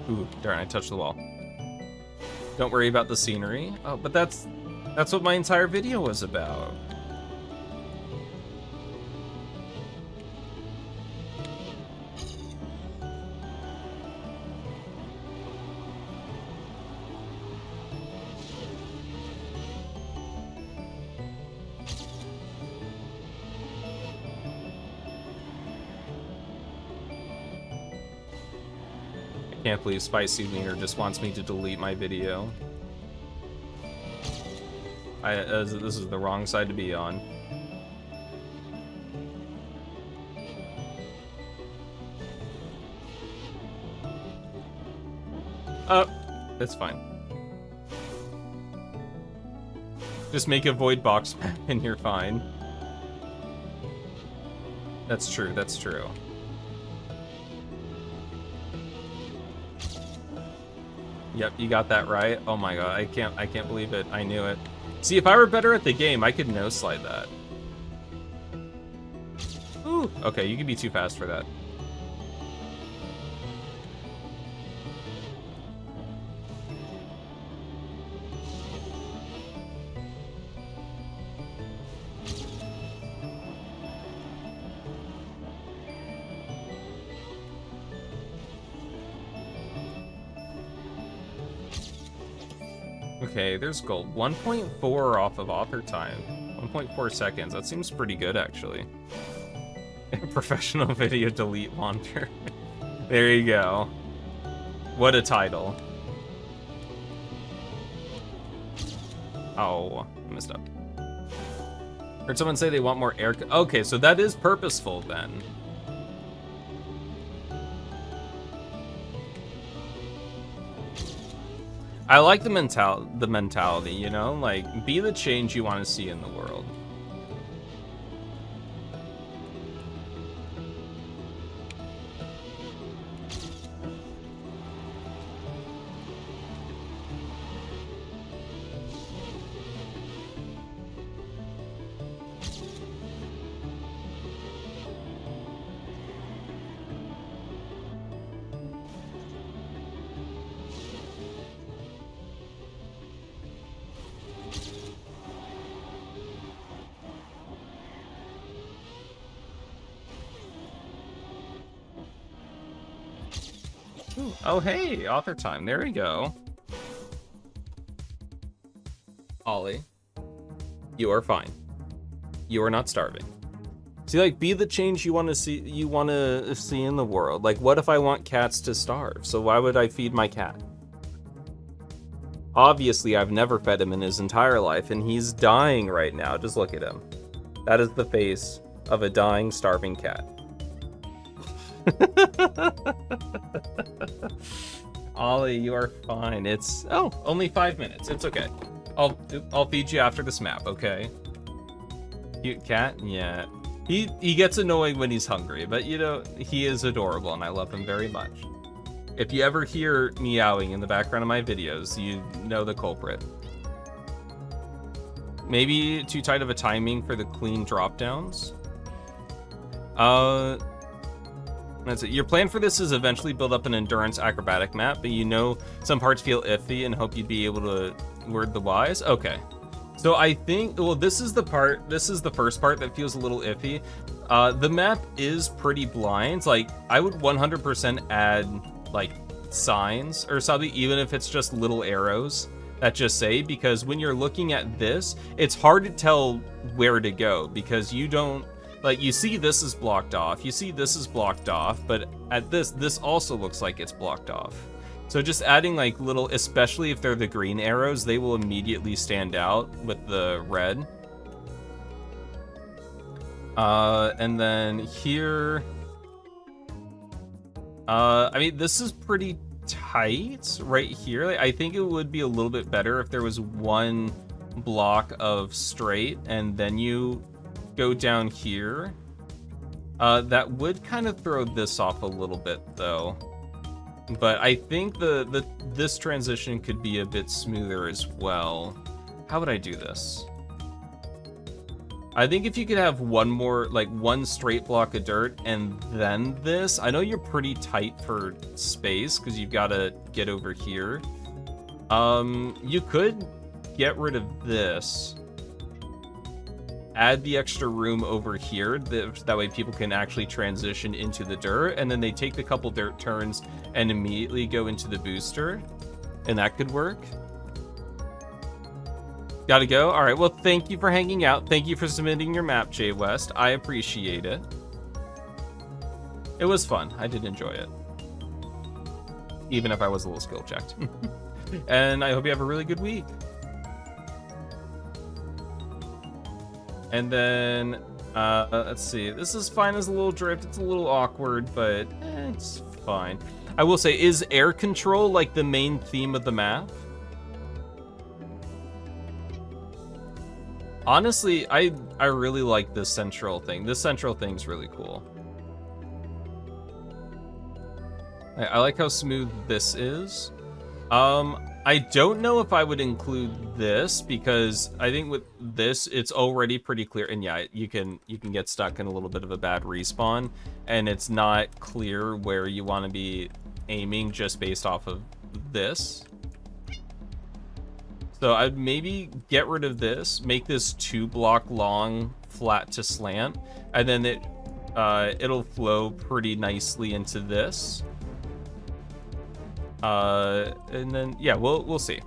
Ooh, darn, I touched the wall. Don't worry about the scenery. Oh, but that's what my entire video was about. Can't believe Spicy Wiener just wants me to delete my video. This is the wrong side to be on. That's fine. Just make a void box map and you're fine. That's true, that's true. Yep, you got that right. Oh my god, I can't believe it. I knew it. See, if I were better at the game, I could no slide that. Ooh, okay, you can be too fast for that. Okay, there's gold. 1.4 off of author time. 1.4 seconds. That seems pretty good, actually. Professional video delete wander. There you go. What a title. Oh, I messed up. Heard someone say they want more air. Okay, so that is purposeful then. I like the mentality, you know? Like, be the change you want to see in the world. Ooh. Oh, hey, author time. There we go. Ollie, you are fine. You are not starving. See, like, be the change you want to see. You want to see in the world. Like, what if I want cats to starve? So why would I feed my cat? Obviously, I've never fed him in his entire life, and he's dying right now. Just look at him. That is the face of a dying, starving cat. Ollie, you are fine. It's only 5 minutes. It's okay. I'll feed you after this map, okay? Cute cat? Yeah. He gets annoying when he's hungry, but you know, he is adorable and I love him very much. If you ever hear meowing in the background of my videos, you know the culprit. Maybe too tight of a timing for the clean drop downs. That's it. Your plan for this is eventually build up an endurance acrobatic map, but you know some parts feel iffy and hope you'd be able to word the whys. Okay. So I think, well, this is the first part that feels a little iffy. The map is pretty blind. Like, I would 100% add, like, signs or something, even if it's just little arrows that just say, because when you're looking at this, it's hard to tell where to go, because you don't, like, you see this is blocked off, you see this is blocked off, but at this also looks like it's blocked off. So just adding like little, especially if they're the green arrows, they will immediately stand out with the red. And then here, I mean, this is pretty tight right here. Like, I think it would be a little bit better if there was one block of straight and then you go down here. That would kind of throw this off a little bit though. But I think this transition could be a bit smoother as well. How would I do this? I think if you could have one more, like one straight block of dirt and then this. I know you're pretty tight for space because you've got to get over here. You could get rid of this. Add the extra room over here, that way people can actually transition into the dirt, and then they take the couple dirt turns and immediately go into the booster, and that could work. Gotta go? Alright, well, thank you for hanging out. Thank you for submitting your map, Jay West. I appreciate it. It was fun. I did enjoy it. Even if I was a little skill checked. And I hope you have a really good week. And then, let's see. This is fine as a little drift. It's a little awkward, but it's fine. I will say, is air control like the main theme of the map? Honestly, I really like this central thing. This central thing's really cool. I like how smooth this is. I don't know if I would include this because I think with this it's already pretty clear, and yeah, you can get stuck in a little bit of a bad respawn, and it's not clear where you want to be aiming just based off of this. So I'd maybe get rid of this, make this 2 block long, flat to slant, and then it'll flow pretty nicely into this. And then, yeah, we'll see.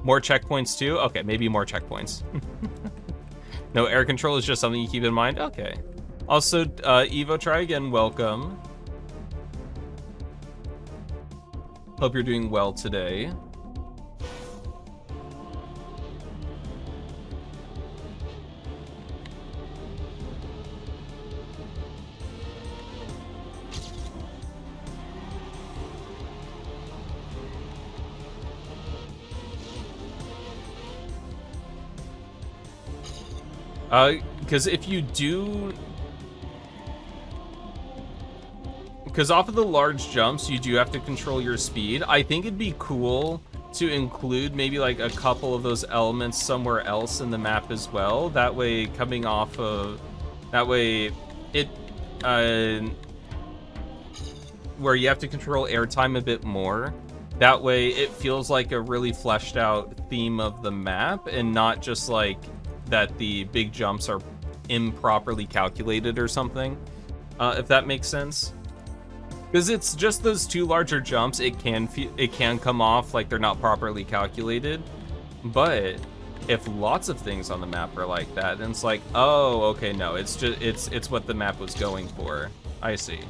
More checkpoints too? Okay, maybe more checkpoints. No, air control is just something you keep in mind? Okay. Also, Evo, try again, welcome. Hope you're doing well today. Because if you do... Because off of the large jumps, you do have to control your speed. I think it'd be cool to include maybe like a couple of those elements somewhere else in the map as well. That way, coming off of... That way, it... where you have to control airtime a bit more. That way, it feels like a really fleshed out theme of the map, and not just like... that the big jumps are improperly calculated or something, if that makes sense. Because it's just those 2 larger jumps, it can come off like they're not properly calculated. But if lots of things on the map are like that, then it's like, oh, okay, no, it's just it's what the map was going for. I see.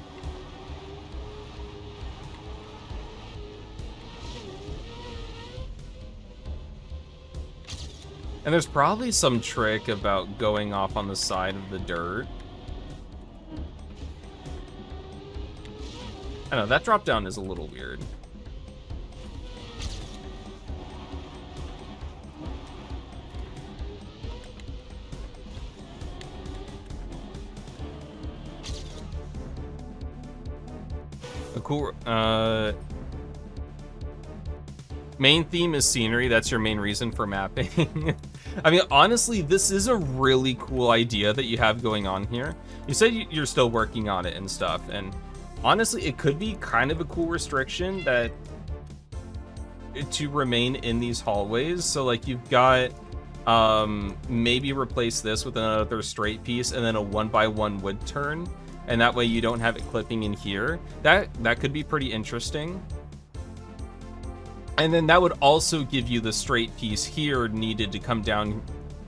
And there's probably some trick about going off on the side of the dirt. I don't know, that drop down is a little weird. A cool, main theme is scenery. That's your main reason for mapping. I mean, honestly, this is a really cool idea that you have going on here. You said you're still working on it and stuff, and honestly, it could be kind of a cool restriction that to remain in these hallways. So like you've got maybe replace this with another straight piece and then a 1x1 wood turn, and that way you don't have it clipping in here. That could be pretty interesting. And then that would also give you the straight piece here needed to come down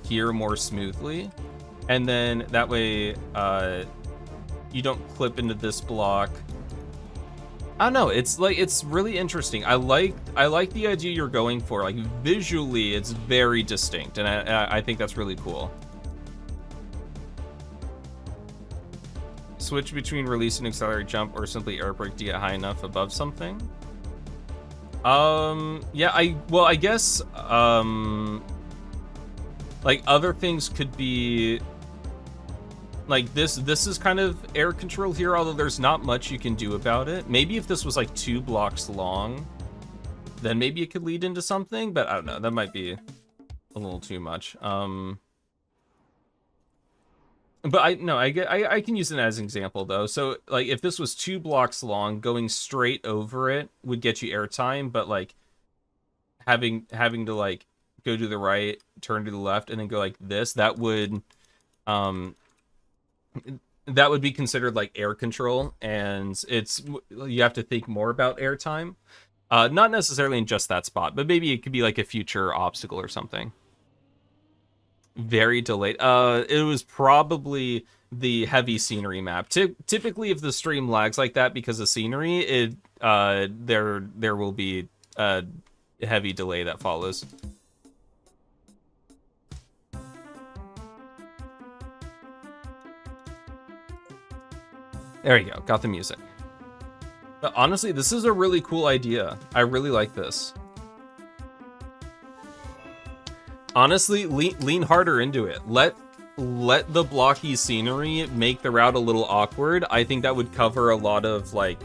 here more smoothly. And then that way you don't clip into this block. I don't know, it's like, it's really interesting. I like the idea you're going for. Like visually, it's very distinct, and I think that's really cool. Switch between release and accelerate jump, or simply air brake to get high enough above something. Yeah, I guess like other things could be like this is kind of air control here, although there's not much you can do about it. Maybe if this was like 2 blocks long, then maybe it could lead into something, but I don't know, that might be a little too much. But I can use it as an example though. So like if this was 2 blocks long, going straight over it would get you airtime, but like having to like go to the right, turn to the left, and then go like this, that would be considered like air control, and you have to think more about airtime. Not necessarily in just that spot, but maybe it could be like a future obstacle or something. Very delayed. It was probably the heavy scenery map. Typically, if the stream lags like that because of scenery, there will be a heavy delay that follows. There you go. Got the music. But honestly, this is a really cool idea. I really like this. Honestly, lean harder into it. Let the blocky scenery make the route a little awkward. I think that would cover a lot of like,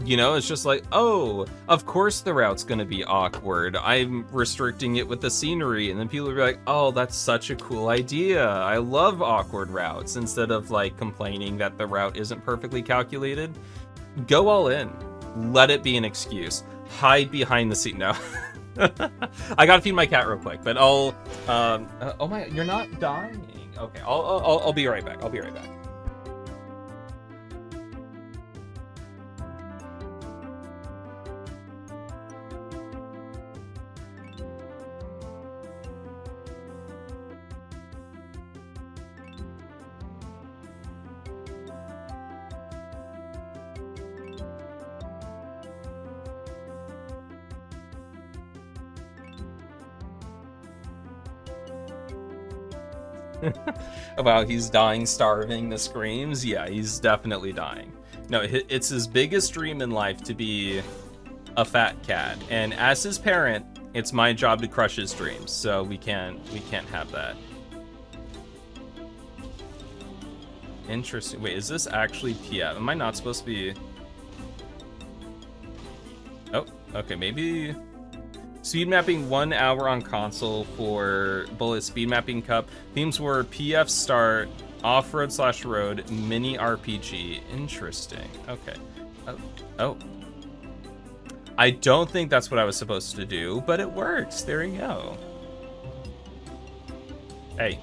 you know, it's just like, oh, of course the route's gonna be awkward. I'm restricting it with the scenery, and then people will be like, oh, that's such a cool idea. I love awkward routes, instead of like complaining that the route isn't perfectly calculated. Go all in. Let it be an excuse. Hide behind the seat. No. I gotta feed my cat real quick, but I'll oh my, you're not dying. Okay, I'll be right back. I'll be right back. About he's dying, starving, the screams. Yeah, he's definitely dying. No, it's his biggest dream in life to be a fat cat, and as his parent, it's my job to crush his dreams. So we can't have that. Interesting. Wait, is this actually PF? Am I not supposed to be? Oh, okay, maybe. Speed mapping 1 hour on console for Bullet Speed Mapping Cup. Themes were PF Start, Off-Road / Road, Mini RPG. Interesting. Okay. Oh. I don't think that's what I was supposed to do, but it works. There you go. Hey,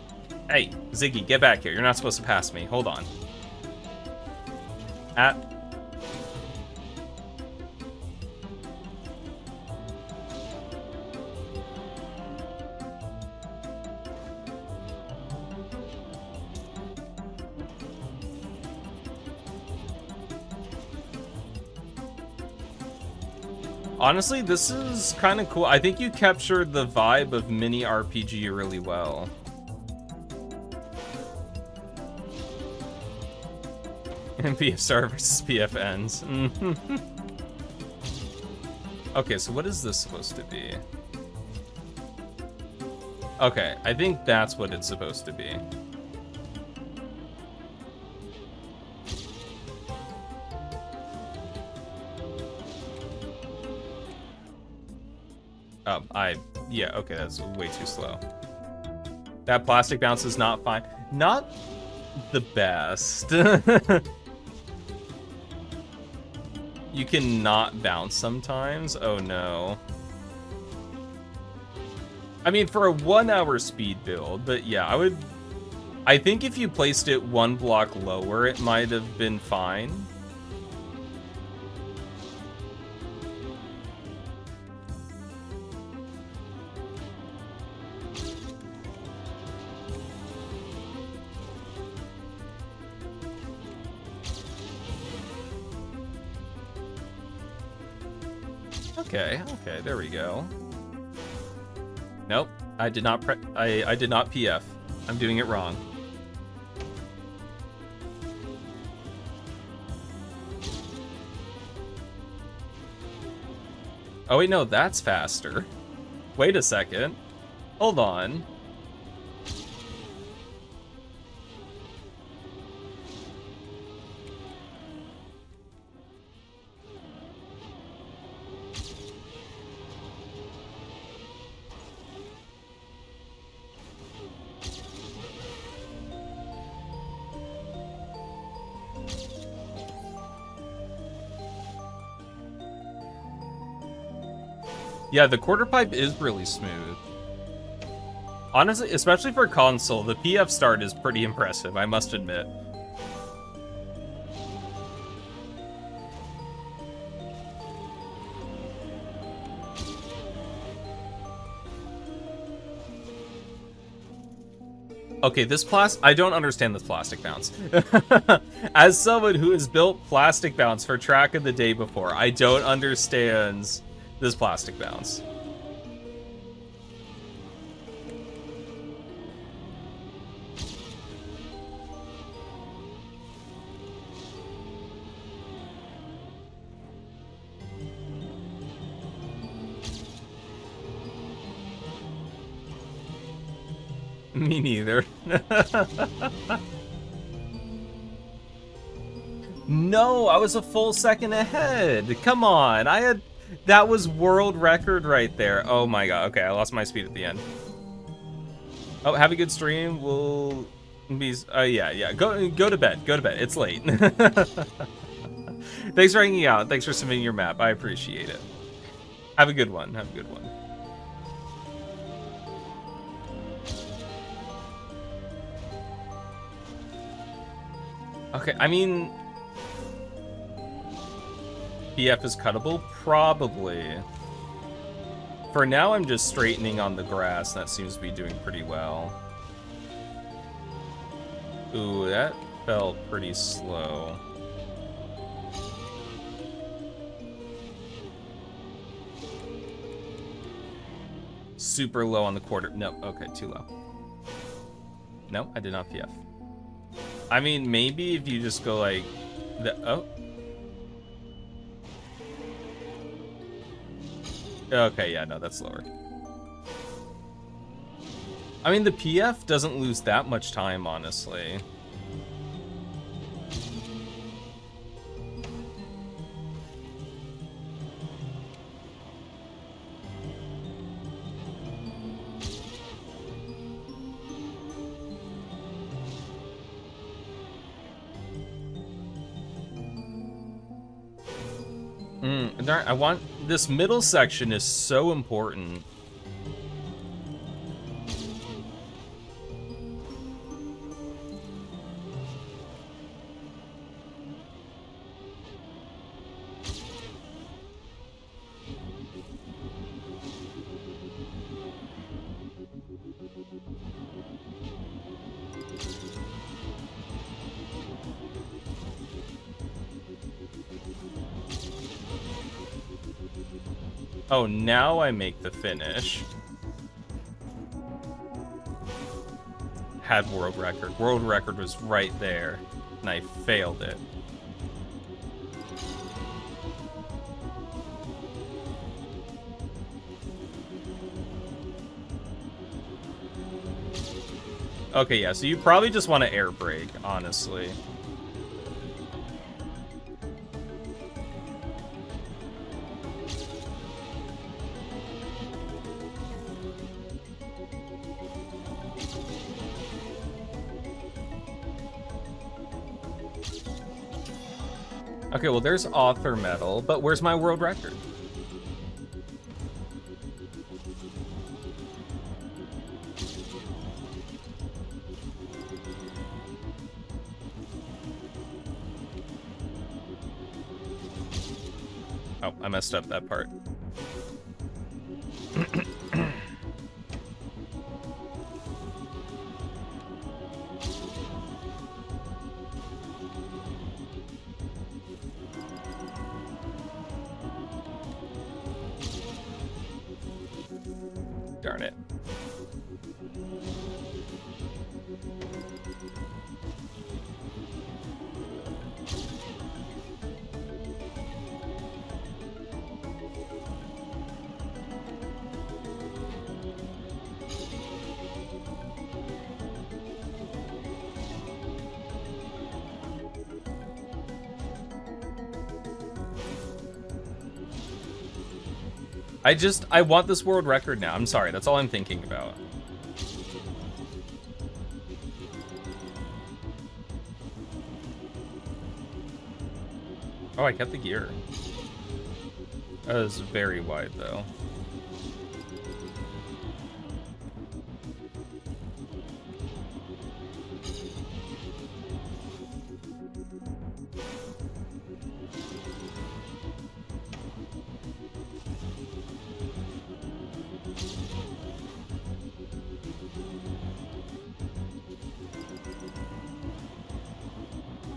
Ziggy, get back here. You're not supposed to pass me. Hold on. Honestly, this is kind of cool. I think you captured the vibe of mini RPG really well. And PF star versus PF ends. Okay, so what is this supposed to be? Okay, I think that's what it's supposed to be. Yeah, okay, that's way too slow. That plastic bounce is not fine. Not the best. You can not bounce sometimes? Oh no. I mean, for a 1 hour speed build, but yeah, I think if you placed it 1 block lower, it might have been fine. Okay, there we go. Nope, I did not I did not PF. I'm doing it wrong. Oh wait, no, that's faster. Wait a second. Hold on. Yeah, the quarter pipe is really smooth. Honestly, especially for console, the PF start is pretty impressive, I must admit. Okay, I don't understand this plastic bounce. As someone who has built plastic bounce for Track of the Day before, I don't understand this plastic bounce. Me neither. No, I was a full second ahead. Come on, that was world record right there. Oh my god. Okay, I lost my speed at the end. Oh, have a good stream. We'll be. Yeah. Go to bed. Go to bed. It's late. Thanks for hanging out. Thanks for submitting your map. I appreciate it. Have a good one. Have a good one. Okay, I mean, PF is cuttable? Probably. For now, I'm just straightening on the grass. That seems to be doing pretty well. Ooh, that felt pretty slow. Super low on the quarter. No, okay, too low. No, I did not PF. I mean, maybe if you just go like oh. Okay, yeah, no, that's slower. I mean, the PF doesn't lose that much time, honestly. I want this middle section is so important. Oh, now I make the finish. Had world record. World record was right there, and I failed it. Okay, yeah, so you probably just want to air brake, honestly. Okay, well, there's author medal, but where's my world record? Oh, I messed up that part. Darn it. I want this world record now. I'm sorry, that's all I'm thinking about. Oh, I kept the gear. That was very wide, though.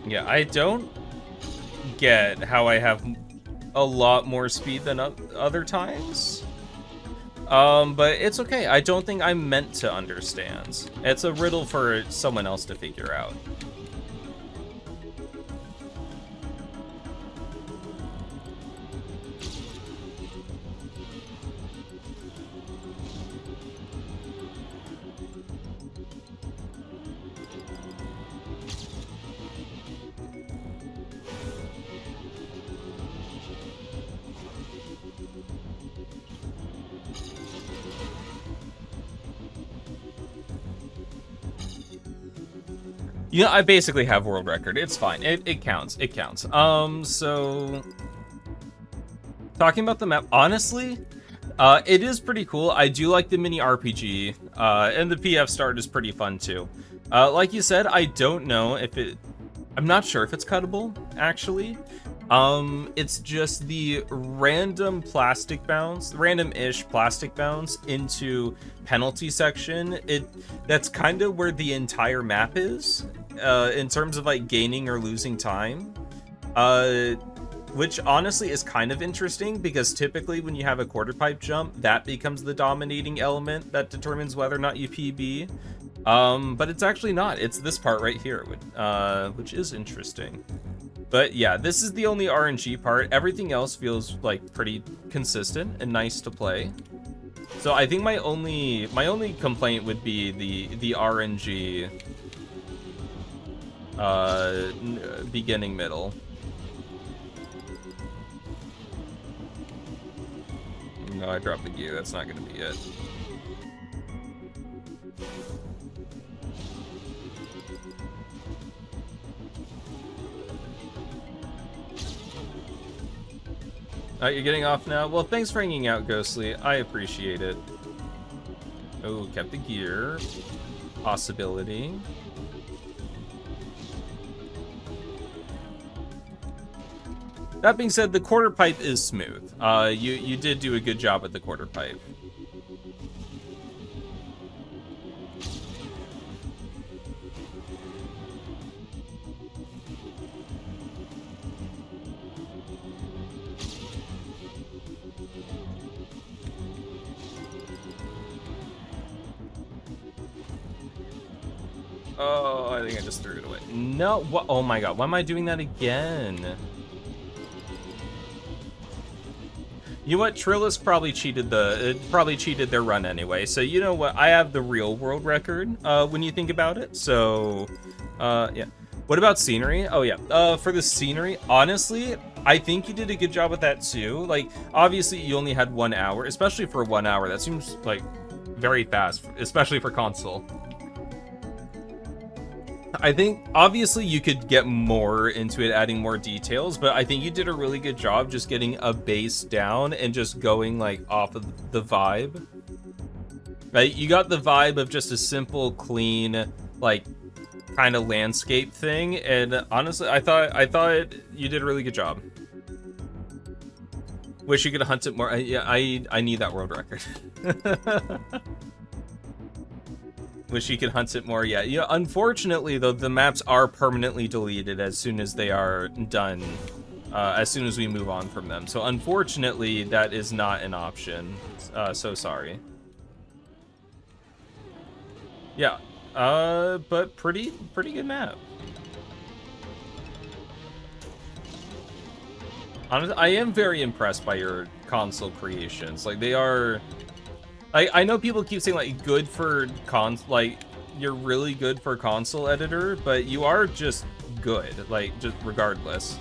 Yeah, I don't get how I have a lot more speed than other times. But it's okay. I don't think I'm meant to understand. It's a riddle for someone else to figure out. Yeah, I basically have world record. It's fine. It counts. It counts. So talking about the map, honestly, it is pretty cool. I do like the mini RPG, and the PF start is pretty fun too. Like you said, I don't know if I'm not sure if it's cuttable, actually. It's just the random plastic bounce, random-ish plastic bounce into penalty section. That's kind of where the entire map is, in terms of like gaining or losing time. Which honestly is kind of interesting because typically when you have a quarter pipe jump, that becomes the dominating element that determines whether or not you PB. But it's actually not. It's this part right here, which is interesting. But yeah, this is the only RNG part. Everything else feels like pretty consistent and nice to play. So I think my only complaint would be the RNG beginning middle. No, I dropped the gear. That's not going to be it. You're getting off now? Well, thanks for hanging out, Ghostly. I appreciate it. Oh, kept the gear. Possibility. That being said, the quarter pipe is smooth. You did do a good job with the quarter pipe. Oh, I think I just threw it away. No, what? Oh my god, why am I doing that again? You know what? Trillis probably cheated their run anyway. So you know what? I have the real world record when you think about it. So yeah. What about scenery? Oh yeah. For the scenery, honestly, I think you did a good job with that too. Like, obviously you only had 1 hour, especially for 1 hour. That seems like very fast, especially for console. I think obviously you could get more into it, adding more details, but I think you did a really good job just getting a base down and just going like off of the vibe. Right? You got the vibe of just a simple, clean, like kind of landscape thing, and honestly, I thought you did a really good job. Wish you could hunt it more. Yeah, I need that world record. Wish you could hunt it more. Yeah, you know, unfortunately though, the maps are permanently deleted as soon as they are done, as soon as we move on from them. So unfortunately, that is not an option. So sorry. Yeah, but pretty good map. Honestly, I am very impressed by your console creations. Like, they are... I know people keep saying, like, good for like, you're really good for console editor, but you are just good, like, just regardless.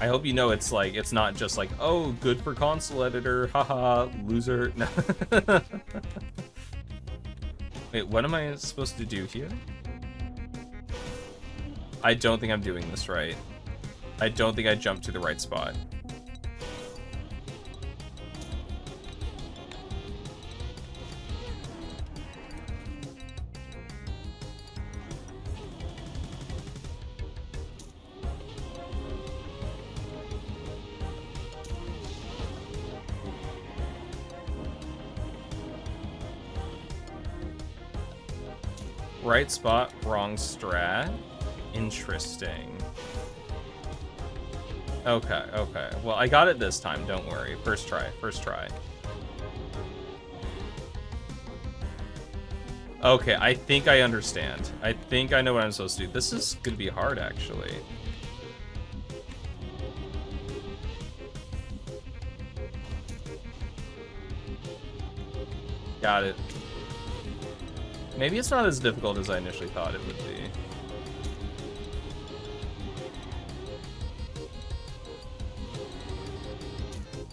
I hope you know it's like, it's not just like, oh, good for console editor, haha, loser. No. Wait, what am I supposed to do here? I don't think I'm doing this right. I don't think I jumped to the right spot. Right spot, wrong strat. Interesting. Okay, okay. Well, I got it this time, don't worry. First try, first try. Okay, I think I understand. I think I know what I'm supposed to do. This is gonna be hard, actually. Got it. Maybe it's not as difficult as I initially thought it would be.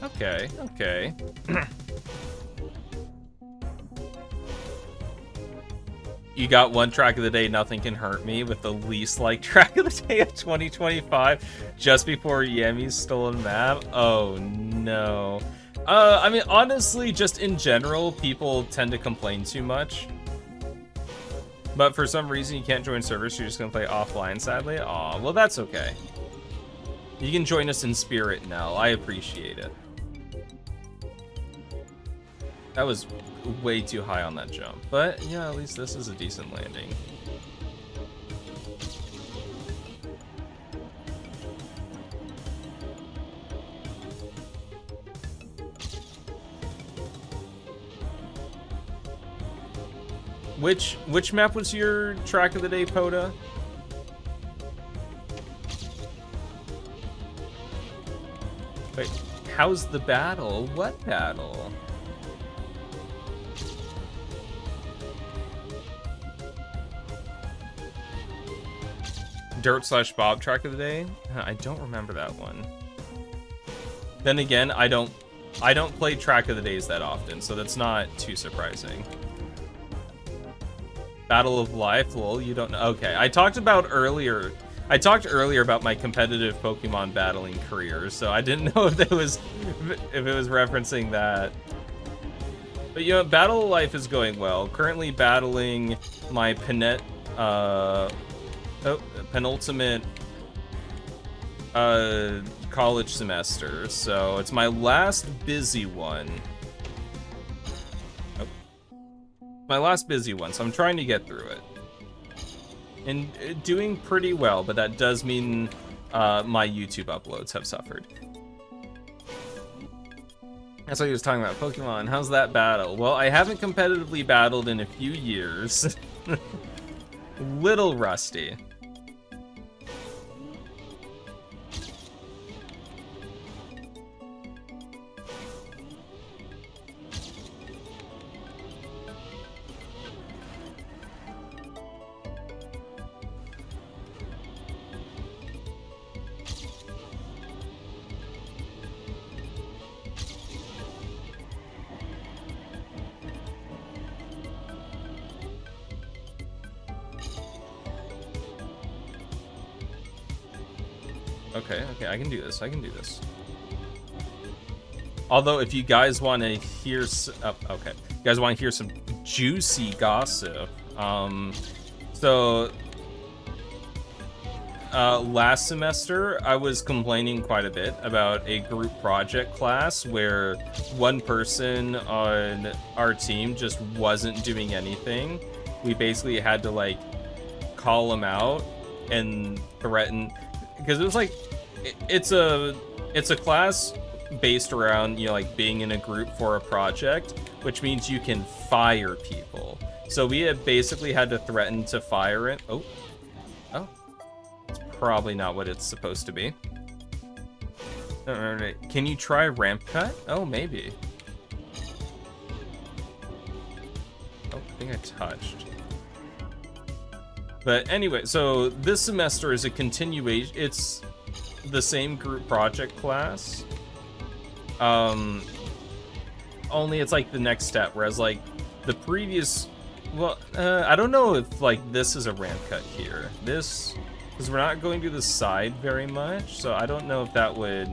Okay, okay. You got one track of the day, Nothing Can Hurt Me, with the least liked track of the day of 2025, just before Yemi's stolen map. Oh no. I mean, honestly, just in general, people tend to complain too much. But for some reason, you can't join servers, so you're just gonna play offline, sadly. Aw, well, that's okay. You can join us in spirit now. I appreciate it. That was way too high on that jump. But, yeah, at least this is a decent landing. Which map was your track of the day, Poda? Wait, how's the battle? What battle? Dirt/Bob track of the day? I don't remember that one. Then again, I don't play track of the days that often, so that's not too surprising. Battle of Life? Lol, you don't know. Okay, I talked earlier about my competitive Pokemon battling career, so I didn't know if it was referencing that. But you know, Battle of Life is going well. Currently battling my penultimate college semester, so it's my last busy one. My last busy one, so I'm trying to get through it. And doing pretty well, but that does mean my YouTube uploads have suffered. That's what he was talking about. Pokemon, how's that battle? Well, I haven't competitively battled in a few years. Little rusty. Okay, I can do this. I can do this. Although, if you guys want to hear, okay, you guys want to hear some juicy gossip. Last semester I was complaining quite a bit about a group project class where one person on our team just wasn't doing anything. We basically had to like call him out and threaten, because it was like it's a class based around, you know, like being in a group for a project, which means you can fire people. So we had basically had to threaten to fire it. Oh, it's probably not what it's supposed to be. All right, can you try ramp cut? Oh, maybe. Oh, I think I touched. But anyway, so this semester is a continuation. It's the same group project class. Only it's like the next step, whereas like the previous, well, I don't know if like this is a ramp cut here. This, because we're not going to the side very much, so I don't know if that would,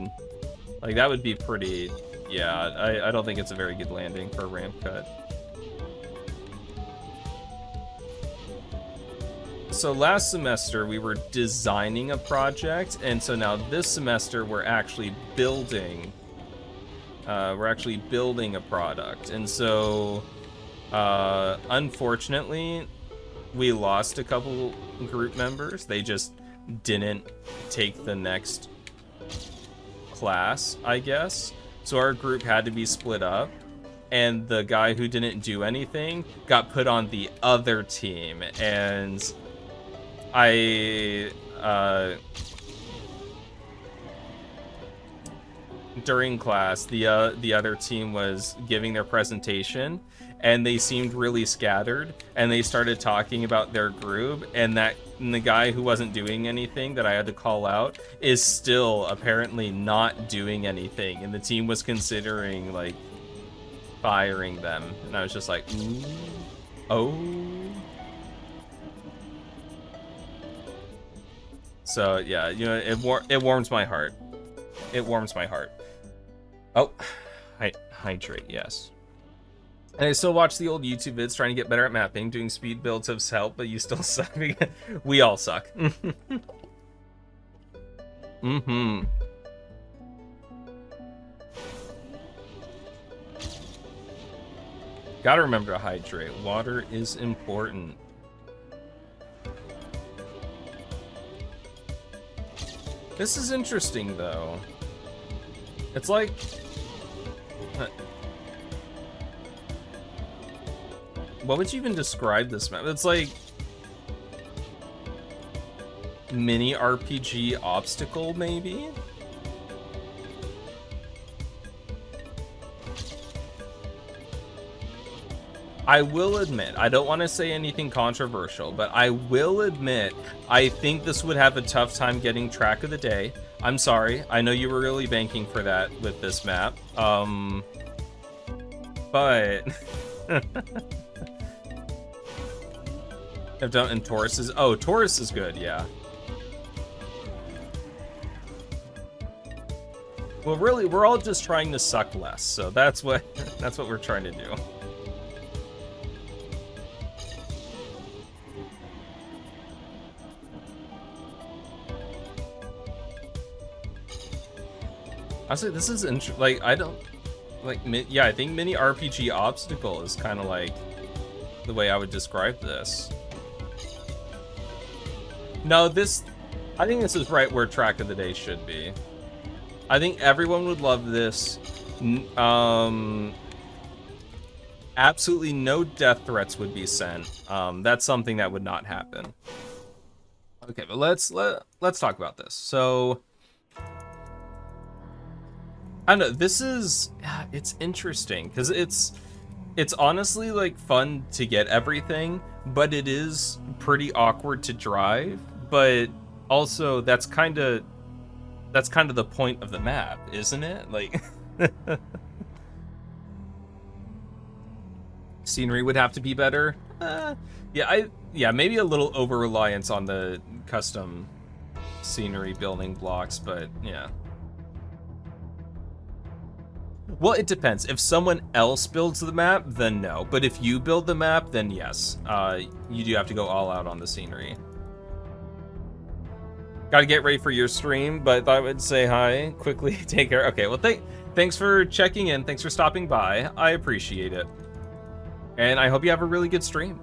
like that would be pretty, yeah, I don't think it's a very good landing for a ramp cut. So last semester we were designing a project, and so now this semester we're actually building a product. And so unfortunately we lost a couple group members. They just didn't take the next class, I guess. So our group had to be split up, and the guy who didn't do anything got put on the other team. And during class, the other team was giving their presentation, and they seemed really scattered, and they started talking about their group, and the guy who wasn't doing anything that I had to call out is still apparently not doing anything, and the team was considering like firing them, and I was just like, ooh, oh. So yeah, you know, it warms my heart. It warms my heart. Oh, hydrate, yes. And I still watch the old YouTube vids trying to get better at mapping. Doing speed builds has helped, but you still suck. We all suck. Mm-hmm. Gotta remember to hydrate. Water is important. This is interesting, though. It's like... what would you even describe this map? It's like... mini RPG obstacle, maybe? I will admit, I don't want to say anything controversial, but I will admit, I think this would have a tough time getting track of the day. I'm sorry, I know you were really banking for that with this map. But... I've done, and Taurus is... oh, Taurus is good, yeah. Well, really, we're all just trying to suck less, so that's what we're trying to do. Honestly, this is like, I don't like, yeah, I think mini RPG obstacle is kind of like the way I would describe this. No, I think this is right where track of the day should be. I think everyone would love this Absolutely no death threats would be sent. That's something that would not happen. Okay, but let's talk about this. So, I don't know. This is it's interesting because it's honestly like fun to get everything, but it is pretty awkward to drive. But also, that's kind of the point of the map, isn't it? Like. Scenery would have to be better. Yeah, maybe a little over reliance on the custom scenery building blocks, but yeah. Well, it depends. If someone else builds the map, then no. But if you build the map, then yes. You do have to go all out on the scenery. Gotta get ready for your stream, but thought I would say hi quickly. Take care. Okay, well, thanks for checking in. Thanks for stopping by. I appreciate it. And I hope you have a really good stream.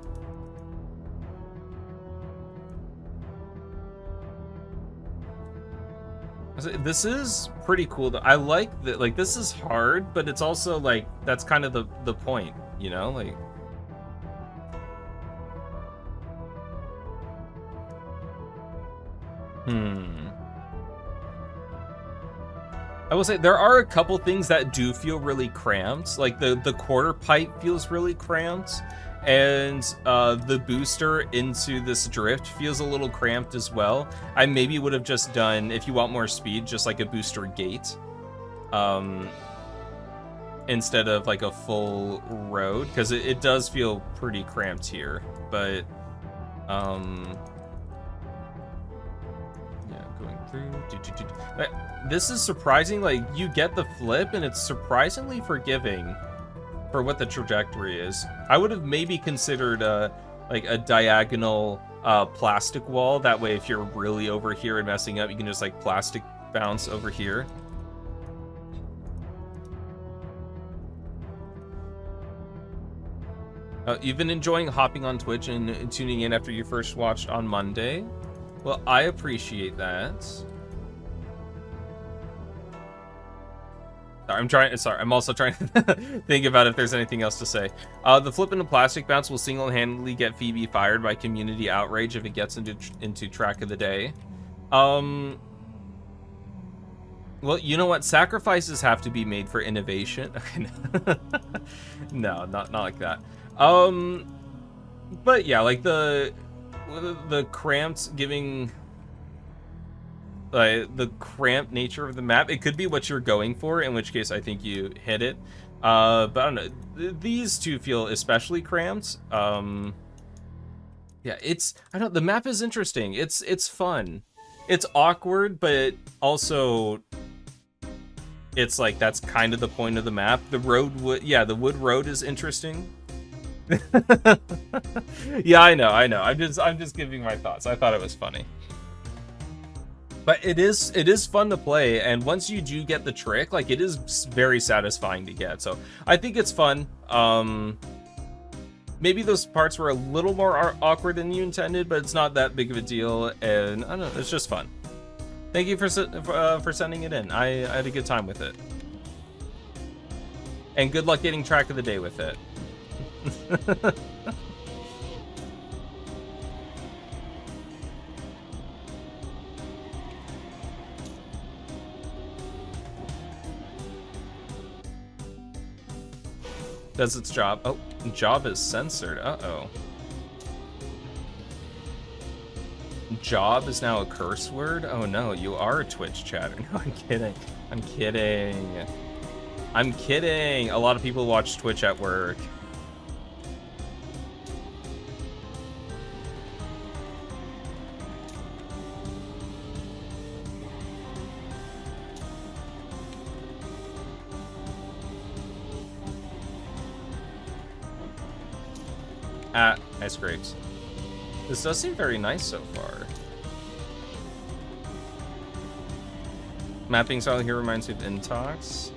This is pretty cool. I like that. Like, this is hard, but it's also like that's kind of the point, you know? Like, I will say there are a couple things that do feel really cramped. Like the quarter pipe feels really cramped, and the booster into this drift feels a little cramped as well. I maybe would have just done, if you want more speed, just like a booster gate, instead of like a full road, because it does feel pretty cramped here. But yeah, going through. This is surprising. Like, you get the flip, and it's surprisingly forgiving for what the trajectory is. I would have maybe considered like a diagonal plastic wall. That way, if you're really over here and messing up, you can just like plastic bounce over here. You've been enjoying hopping on Twitch and tuning in after you first watched on Monday. Well, I appreciate that. I'm also trying to think about if there's anything else to say. The flip into plastic bounce will single-handedly get Phoebe fired by community outrage if it gets into track of the day. Well, you know what? Sacrifices have to be made for innovation. No, not like that. But yeah, like the cramped giving. The cramped nature of the map, it could be what you're going for, in which case I think you hit it. But I don't know. These two feel especially cramped. Yeah, I don't know, the map is interesting. It's fun. It's awkward, but also it's like that's kind of the point of the map. The wood road is interesting. Yeah, I know. I'm just giving my thoughts. I thought it was funny. But it is fun to play, and once you do get the trick, like, it is very satisfying to get. So I think it's fun. Maybe those parts were a little more awkward than you intended, but it's not that big of a deal, and I don't know, it's just fun. Thank you for sending it in. I had a good time with it, and good luck getting track of the day with it. Does its job. Oh, job is censored. Uh-oh. Job is now a curse word? Oh no, you are a Twitch chatter. No, I'm kidding. I'm kidding. A lot of people watch Twitch at work. Nice grapes. This does seem very nice so far. Mapping style here reminds me of Intox.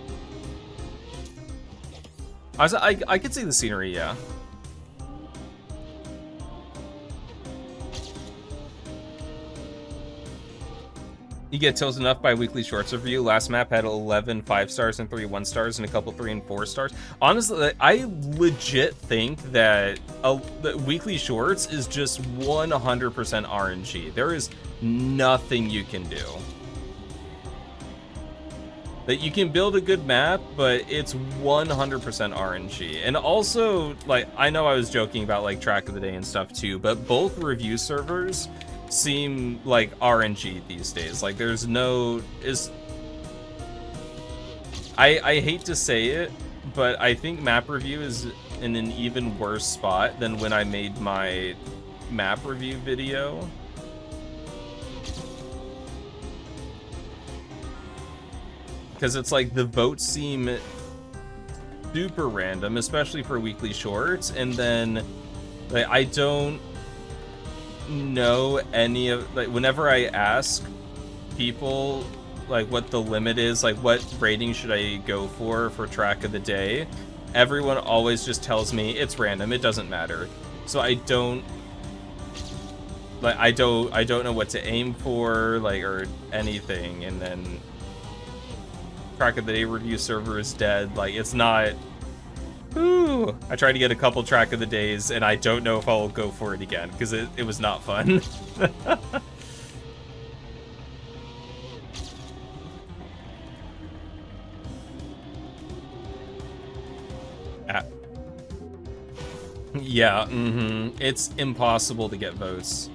I could see the scenery, yeah. You get tilted enough by Weekly Shorts review. Last map had 11 5-stars and 3 1-stars and a couple 3 and 4-stars. Honestly, I legit think that Weekly Shorts is just 100% RNG. There is nothing you can do. That you can build a good map, but it's 100% RNG. And also, like, I know I was joking about like Track of the Day and stuff too, but both review servers seem like RNG these days. Like, there's no I hate to say it, but I think map review is in an even worse spot than when I made my map review video. Because it's like the votes seem super random, especially for Weekly Shorts, and then like I don't know any of, like, whenever I ask people like what the limit is, like what rating should I go for Track of the Day, everyone always just tells me it's random, it doesn't matter. So I don't know what to aim for, like, or anything. And then Track of the Day review server is dead. Like, it's not. Ooh, I tried to get a couple Track of the Days, and I don't know if I'll go for it again because it was not fun. Yeah, it's impossible to get votes.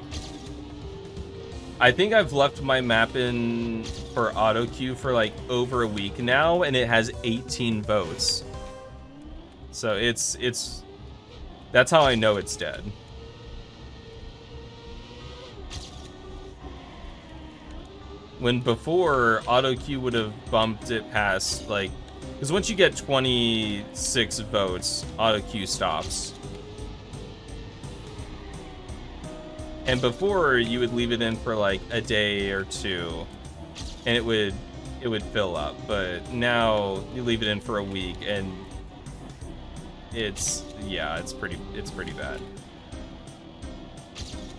I think I've left my map in for auto queue for like over a week now, and it has 18 votes. So it's that's how I know it's dead. When before, auto queue would have bumped it past, like, because once you get 26 votes, auto queue stops. And before, you would leave it in for like a day or two, and it would fill up. But now you leave it in for a week, and it's pretty bad.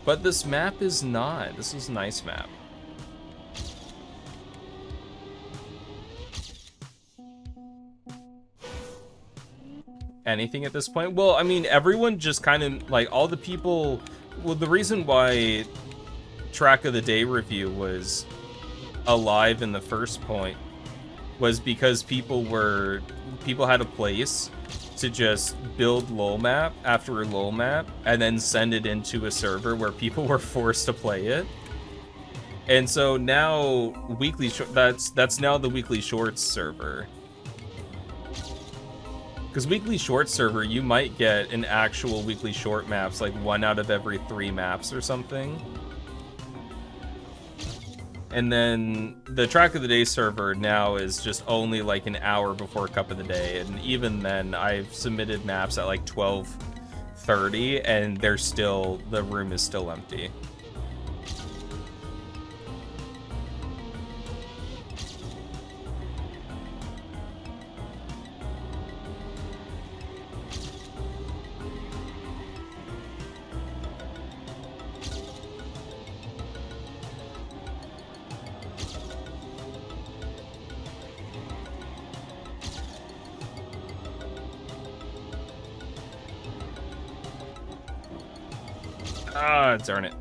But this map is not. This is a nice map. Anything at this point? Well, I mean, everyone just kind of, like, all the people. Well, the reason why Track of the Day review was alive in the first point was because people had a place to just build lol map after a lol map and then send it into a server where people were forced to play it. And so now that's now the Weekly Shorts server. Because Weekly Short server, you might get an actual Weekly Short maps, like 1 out of every 3 maps or something. And then the Track of the Day server now is just only like an hour before Cup of the Day. And even then, I've submitted maps at like 12:30, and the room is still empty. Ah, darn it.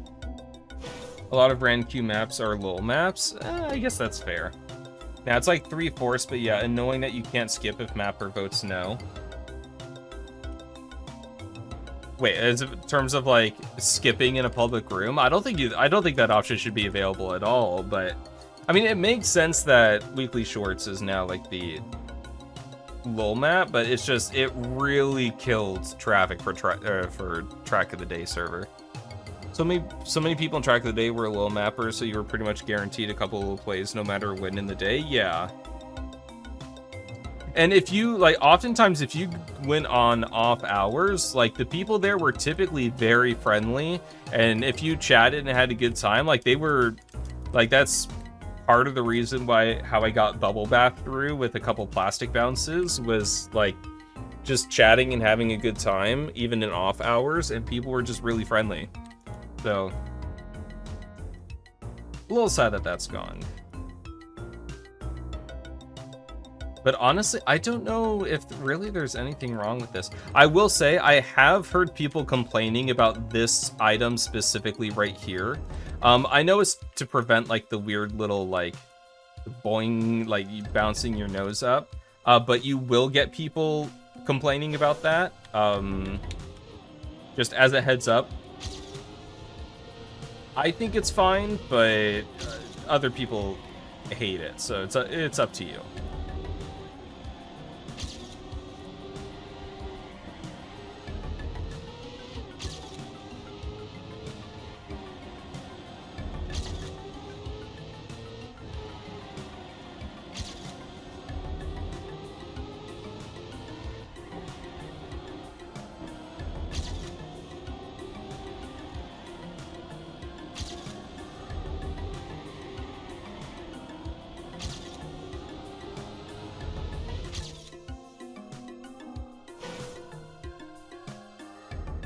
A lot of Rand Q maps are lol maps. I guess that's fair. Now, it's like 3/4, but yeah, and knowing that you can't skip if mapper votes no. Wait, in terms of like skipping in a public room, I don't think that option should be available at all, but I mean, it makes sense that Weekly Shorts is now like the lol map, but it's just, it really killed traffic for Track of the Day server. So many people in Track of the Day were lol mappers, so you were pretty much guaranteed a couple of plays no matter when in the day. Yeah. And if you, like, oftentimes if you went on off hours, like, the people there were typically very friendly, and if you chatted and had a good time, like, they were, like, that's part of the reason how I got bubble bath through with a couple plastic bounces, was like just chatting and having a good time even in off hours, and people were just really friendly. So a little sad that that's gone. But honestly, I don't know if really there's anything wrong with this. I will say I have heard people complaining about this item specifically right here. I know it's to prevent like the weird little like boing, like you bouncing your nose up. But you will get people complaining about that. Just as a heads up. I think it's fine, but other people hate it, so it's up to you.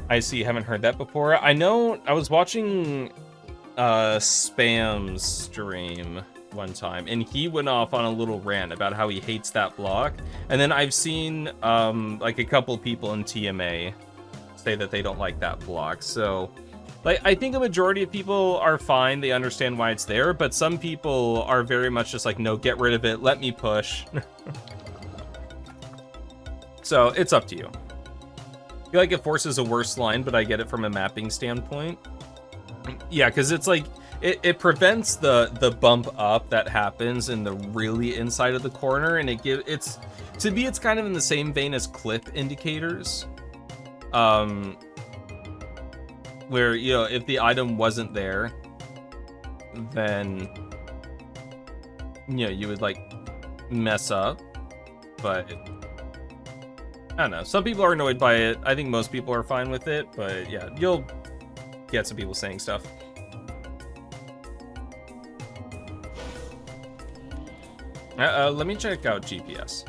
I see, haven't heard that before. I know I was watching Spam's stream one time, and he went off on a little rant about how he hates that block. And then I've seen like a couple people in TMA say that they don't like that block. So like I think a majority of people are fine, they understand why it's there, but some people are very much just like, no, get rid of it, let me push. So it's up to you. I feel like it forces a worse line, but I get it from a mapping standpoint. Yeah, because it's like it prevents the bump up that happens in the really inside of the corner, and it's to me it's kind of in the same vein as clip indicators, where you know if the item wasn't there, then you know you would like mess up, but. I don't know. Some people are annoyed by it. I think most people are fine with it, but yeah, you'll get some people saying stuff. Let me check out GPS.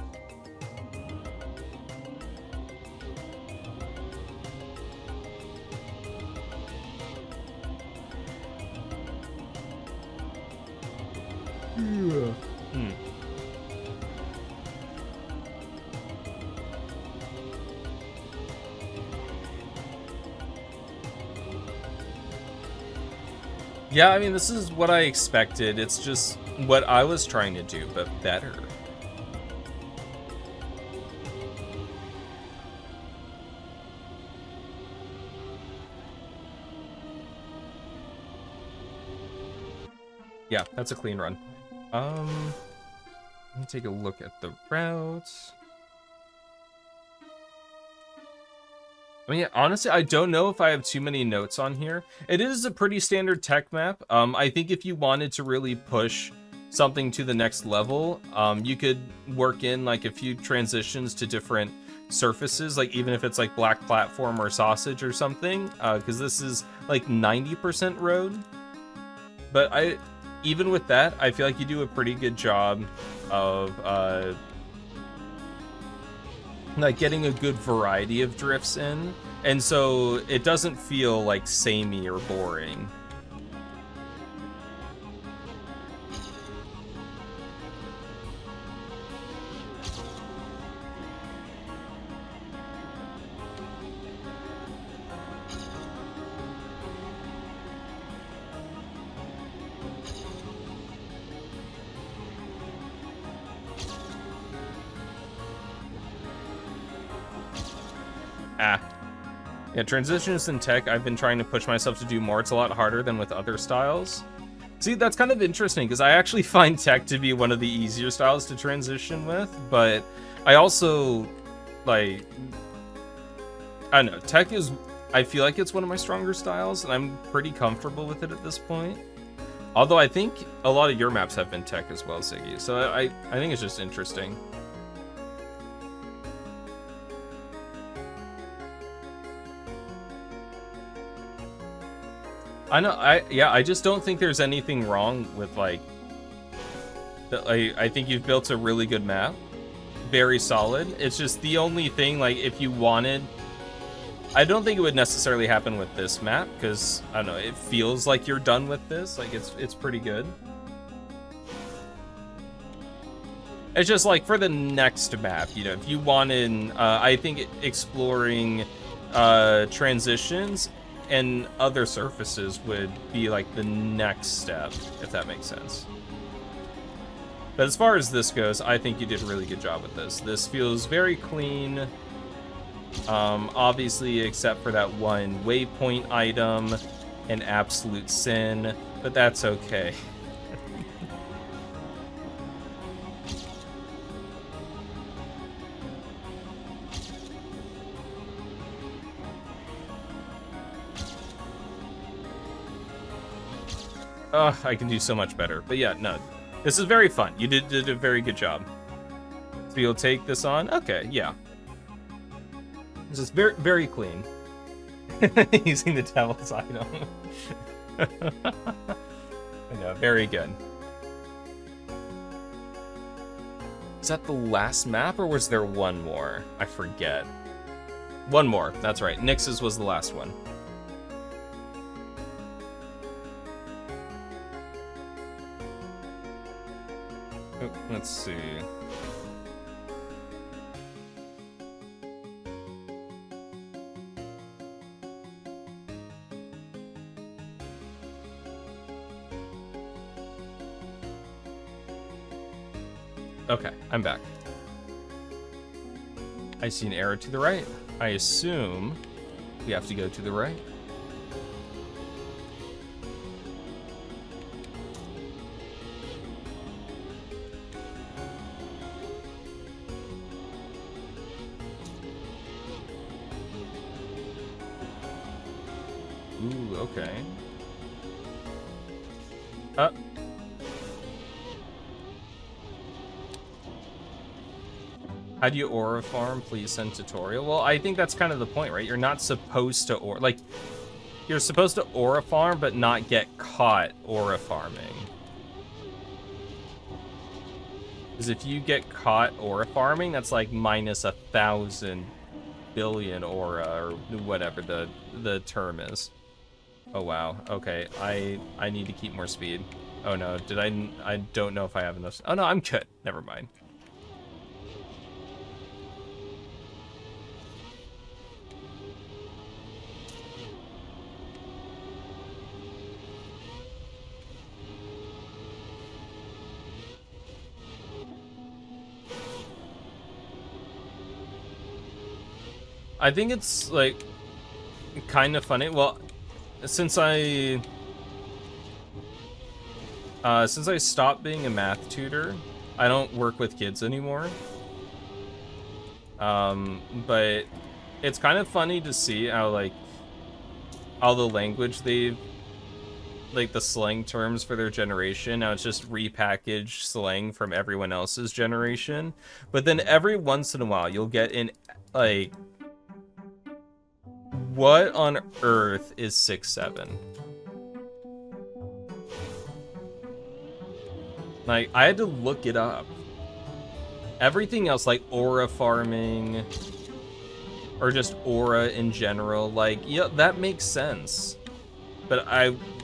Yeah. Yeah, I mean, this is what I expected. It's just what I was trying to do, but better. Yeah, that's a clean run. Let me take a look at the routes. I mean, honestly, I don't know if I have too many notes on here. It is a pretty standard tech map. I think if you wanted to really push something to the next level, you could work in like a few transitions to different surfaces, like even if it's like black platform or sausage or something, because this is like 90% road. But even with that, I feel like you do a pretty good job of like getting a good variety of drifts in, and so it doesn't feel like samey or boring. Yeah, transitions in tech, I've been trying to push myself to do more. It's a lot harder than with other styles. See, that's kind of interesting, because I actually find tech to be one of the easier styles to transition with, but I also, like, I don't know, tech is, I feel like it's one of my stronger styles, and I'm pretty comfortable with it at this point. Although I think a lot of your maps have been tech as well, Ziggy, so I think it's just interesting. I know, I just don't think there's anything wrong with, like, I think you've built a really good map. Very solid. It's just the only thing, like, if you wanted... I don't think it would necessarily happen with this map, because, I don't know, it feels like you're done with this. Like, it's pretty good. It's just like for the next map, you know, if you wanted, I think exploring transitions and other surfaces would be like the next step, if that makes sense. But as far as this goes, I think you did a really good job with this. This feels very clean. Obviously, except for that one waypoint item, an absolute sin, but that's okay. I can do so much better. But yeah, no, this is very fun. You did a very good job. So you'll take this on? Okay, yeah. This is very, very clean. Using the devil's item. Yeah, very good. Is that the last map, or was there one more? I forget. One more, that's right. Nyx's was the last one. Oh, let's see. Okay, I'm back. I see an arrow to the right. I assume we have to go to the right. Ooh, okay. How do you aura farm? Please send tutorial. Well, I think that's kind of the point, right? You're not supposed to aura, like, you're supposed to aura farm, but not get caught aura farming. Because if you get caught aura farming, that's like minus 1,000 billion aura, or whatever the term is. Oh wow. Okay, I need to keep more speed. Oh no, I don't know if I have enough. Oh no, I'm good. Never mind. I think it's like kind of funny. Well, since I stopped being a math tutor, I don't work with kids anymore. But it's kind of funny to see how like all the language they've, like the slang terms for their generation, now it's just repackaged slang from everyone else's generation. But then every once in a while you'll get in like, what on earth is 6-7? Like, I had to look it up. Everything else, like aura farming, or just aura in general, like, yeah, that makes sense. But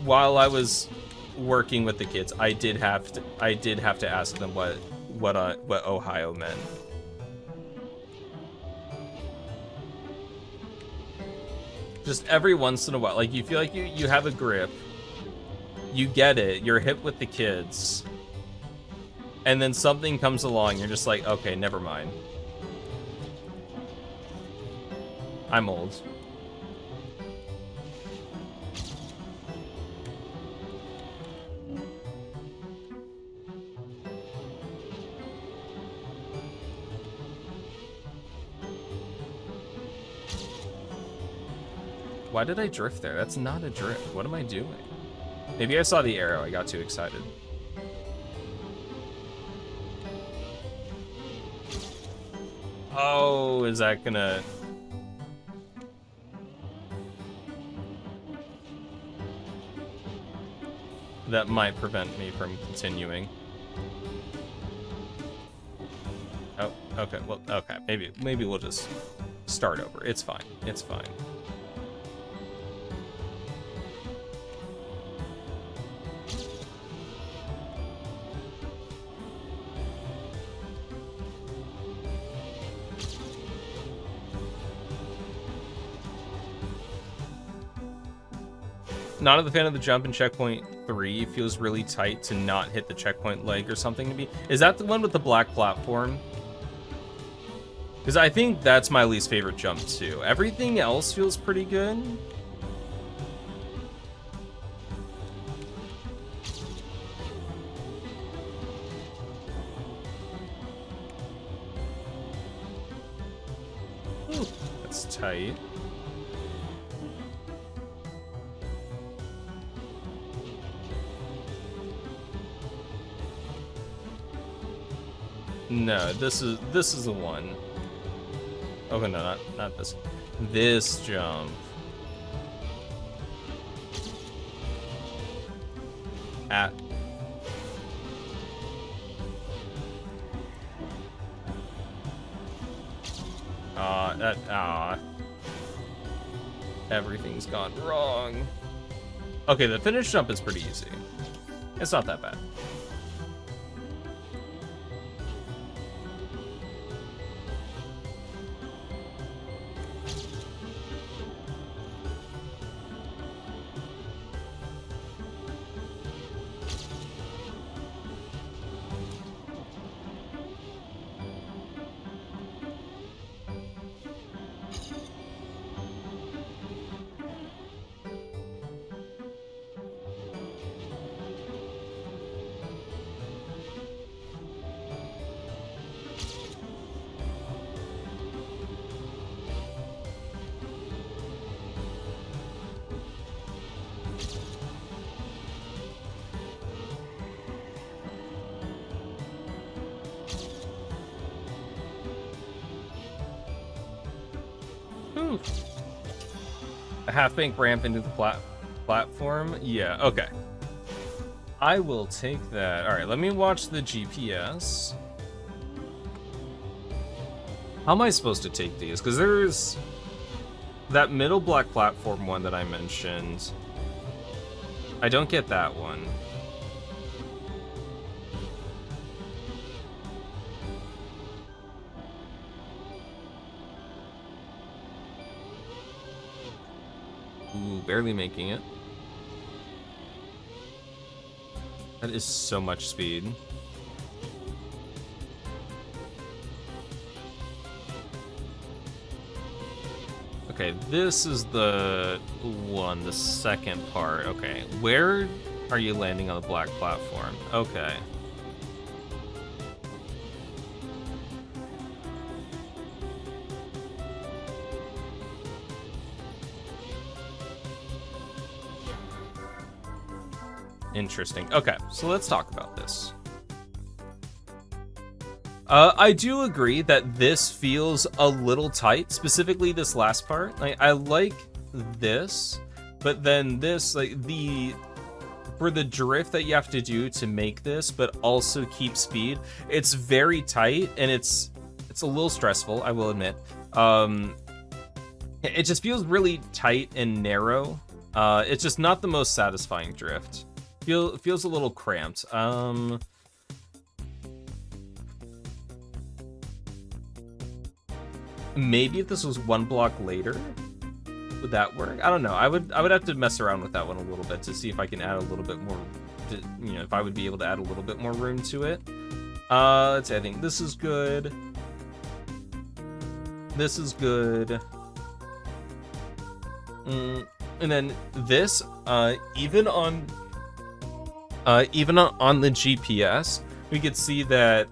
while I was working with the kids, I did have to ask them what Ohio meant. Just every once in a while, like you feel like you have a grip, you get it, you're hip with the kids, and then something comes along, you're just like, okay, never mind. I'm old. Why did I drift there? That's not a drift. What am I doing? Maybe I saw the arrow. I got too excited. Oh, is that gonna... That might prevent me from continuing. Oh, okay. Well, okay. Maybe we'll just start over. It's fine. It's fine. Not a fan of the jump in checkpoint 3. It feels really tight to not hit the checkpoint leg or something to be. Is that the one with the black platform? Because I think that's my least favorite jump too. Everything else feels pretty good. Ooh, that's tight. No, this is the one. Oh no, not this. This jump. At. Everything's gone wrong. Okay, the finish jump is pretty easy. It's not that bad. A half-bank ramp into the platform? Yeah, okay. I will take that. All right, let me watch the GPS. How am I supposed to take these? Because there's that middle black platform one that I mentioned. I don't get that one. Ooh, barely making it. That is so much speed. Okay, this is the one, the second part. Okay, where are you landing on the black platform? Okay. Interesting. Okay, so let's talk about this. I do agree that this feels a little tight, specifically this last part. Like, I like this, but then this, like, for the drift that you have to do to make this, but also keep speed, it's very tight, and it's a little stressful, I will admit. It just feels really tight and narrow. It's just not the most satisfying drift. Feels a little cramped. Maybe if this was one block later, would that work? I don't know. I would have to mess around with that one a little bit to see if I can add a little bit more, you know, if I would be able to add a little bit more room to it. Let's see, I think this is good. This is good. And then this, even on the GPS, we could see that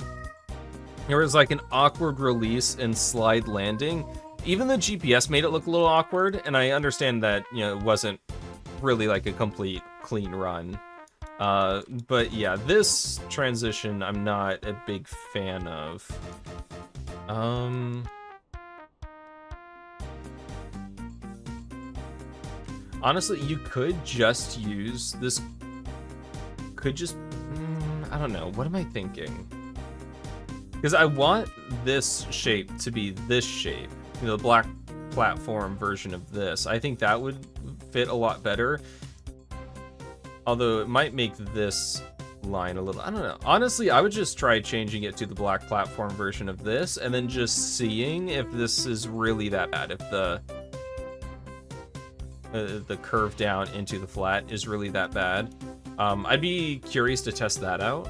there was like an awkward release and slide landing. Even the GPS made it look a little awkward, and I understand that, you know, it wasn't really like a complete clean run. But yeah, this transition I'm not a big fan of. Honestly, you could just use this. I don't know. What am I thinking? Because I want this shape to be this shape. You know, the black platform version of this. I think that would fit a lot better. Although it might make this line a little, I don't know. Honestly, I would just try changing it to the black platform version of this and then just seeing if this is really that bad. the curve down into the flat is really that bad. I'd be curious to test that out.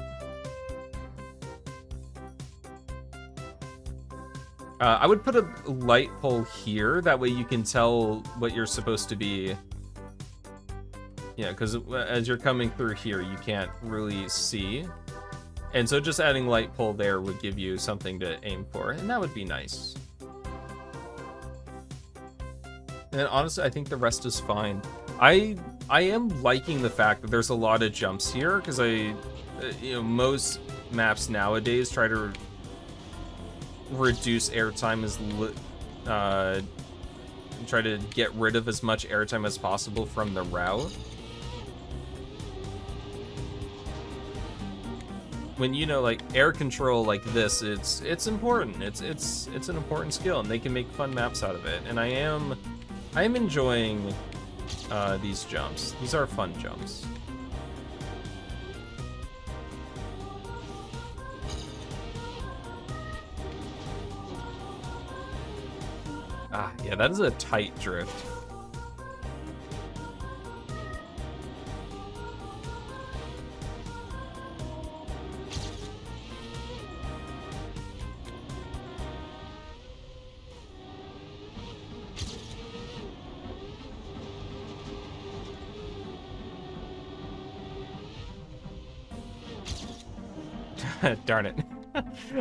I would put a light pole here, that way you can tell what you're supposed to be. Yeah, because as you're coming through here, you can't really see. And so just adding light pole there would give you something to aim for, and that would be nice. And honestly, I think the rest is fine. I am liking the fact that there's a lot of jumps here, because most maps nowadays try to reduce airtime try to get rid of as much airtime as possible from the route. When like air control like this, it's important. It's an important skill, and they can make fun maps out of it. And I am enjoying these jumps. These are fun jumps. Ah, yeah, that is a tight drift. Darn it.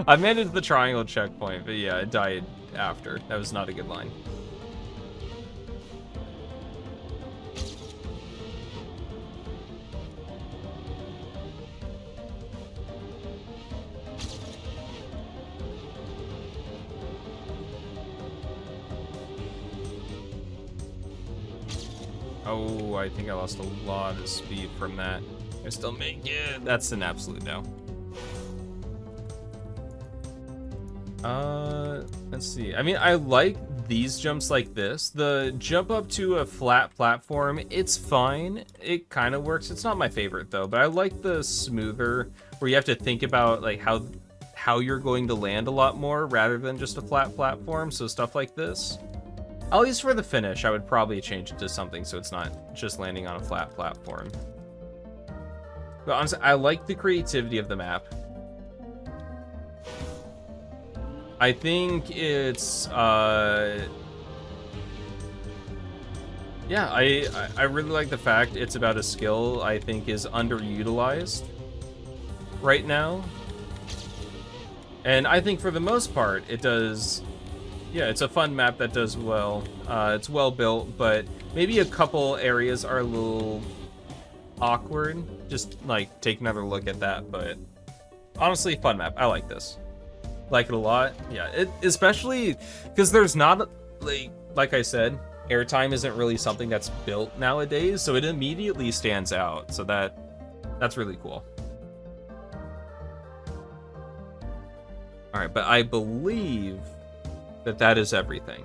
I managed the triangle checkpoint, but yeah, it died after. That was not a good line. Oh, I think I lost a lot of speed from that. I still make it. That's an absolute no. Let's see. I mean, I like these jumps like this. The jump up to a flat platform, it's fine. It kind of works. It's not my favorite though, but I like the smoother, where you have to think about like how you're going to land a lot more rather than just a flat platform. So stuff like this. At least for the finish, I would probably change it to something so it's not just landing on a flat platform. But honestly, I like the creativity of the map. I think it's, yeah, I really like the fact it's about a skill I think is underutilized right now. And I think for the most part, it does, yeah, it's a fun map that does well. It's well built, but maybe a couple areas are a little awkward. Just, like, take another look at that, but honestly, fun map. I like this. Like it a lot. Yeah, especially because there's not, like I said, airtime isn't really something that's built nowadays, so it immediately stands out. So that's really cool. All right, but I believe that is everything.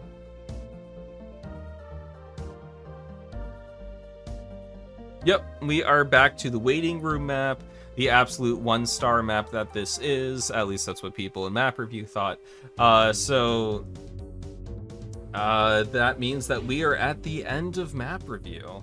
Yep, we are back to the waiting room map. The absolute 1-star map that this is. At least that's what people in map review thought. So that means that we are at the end of map review.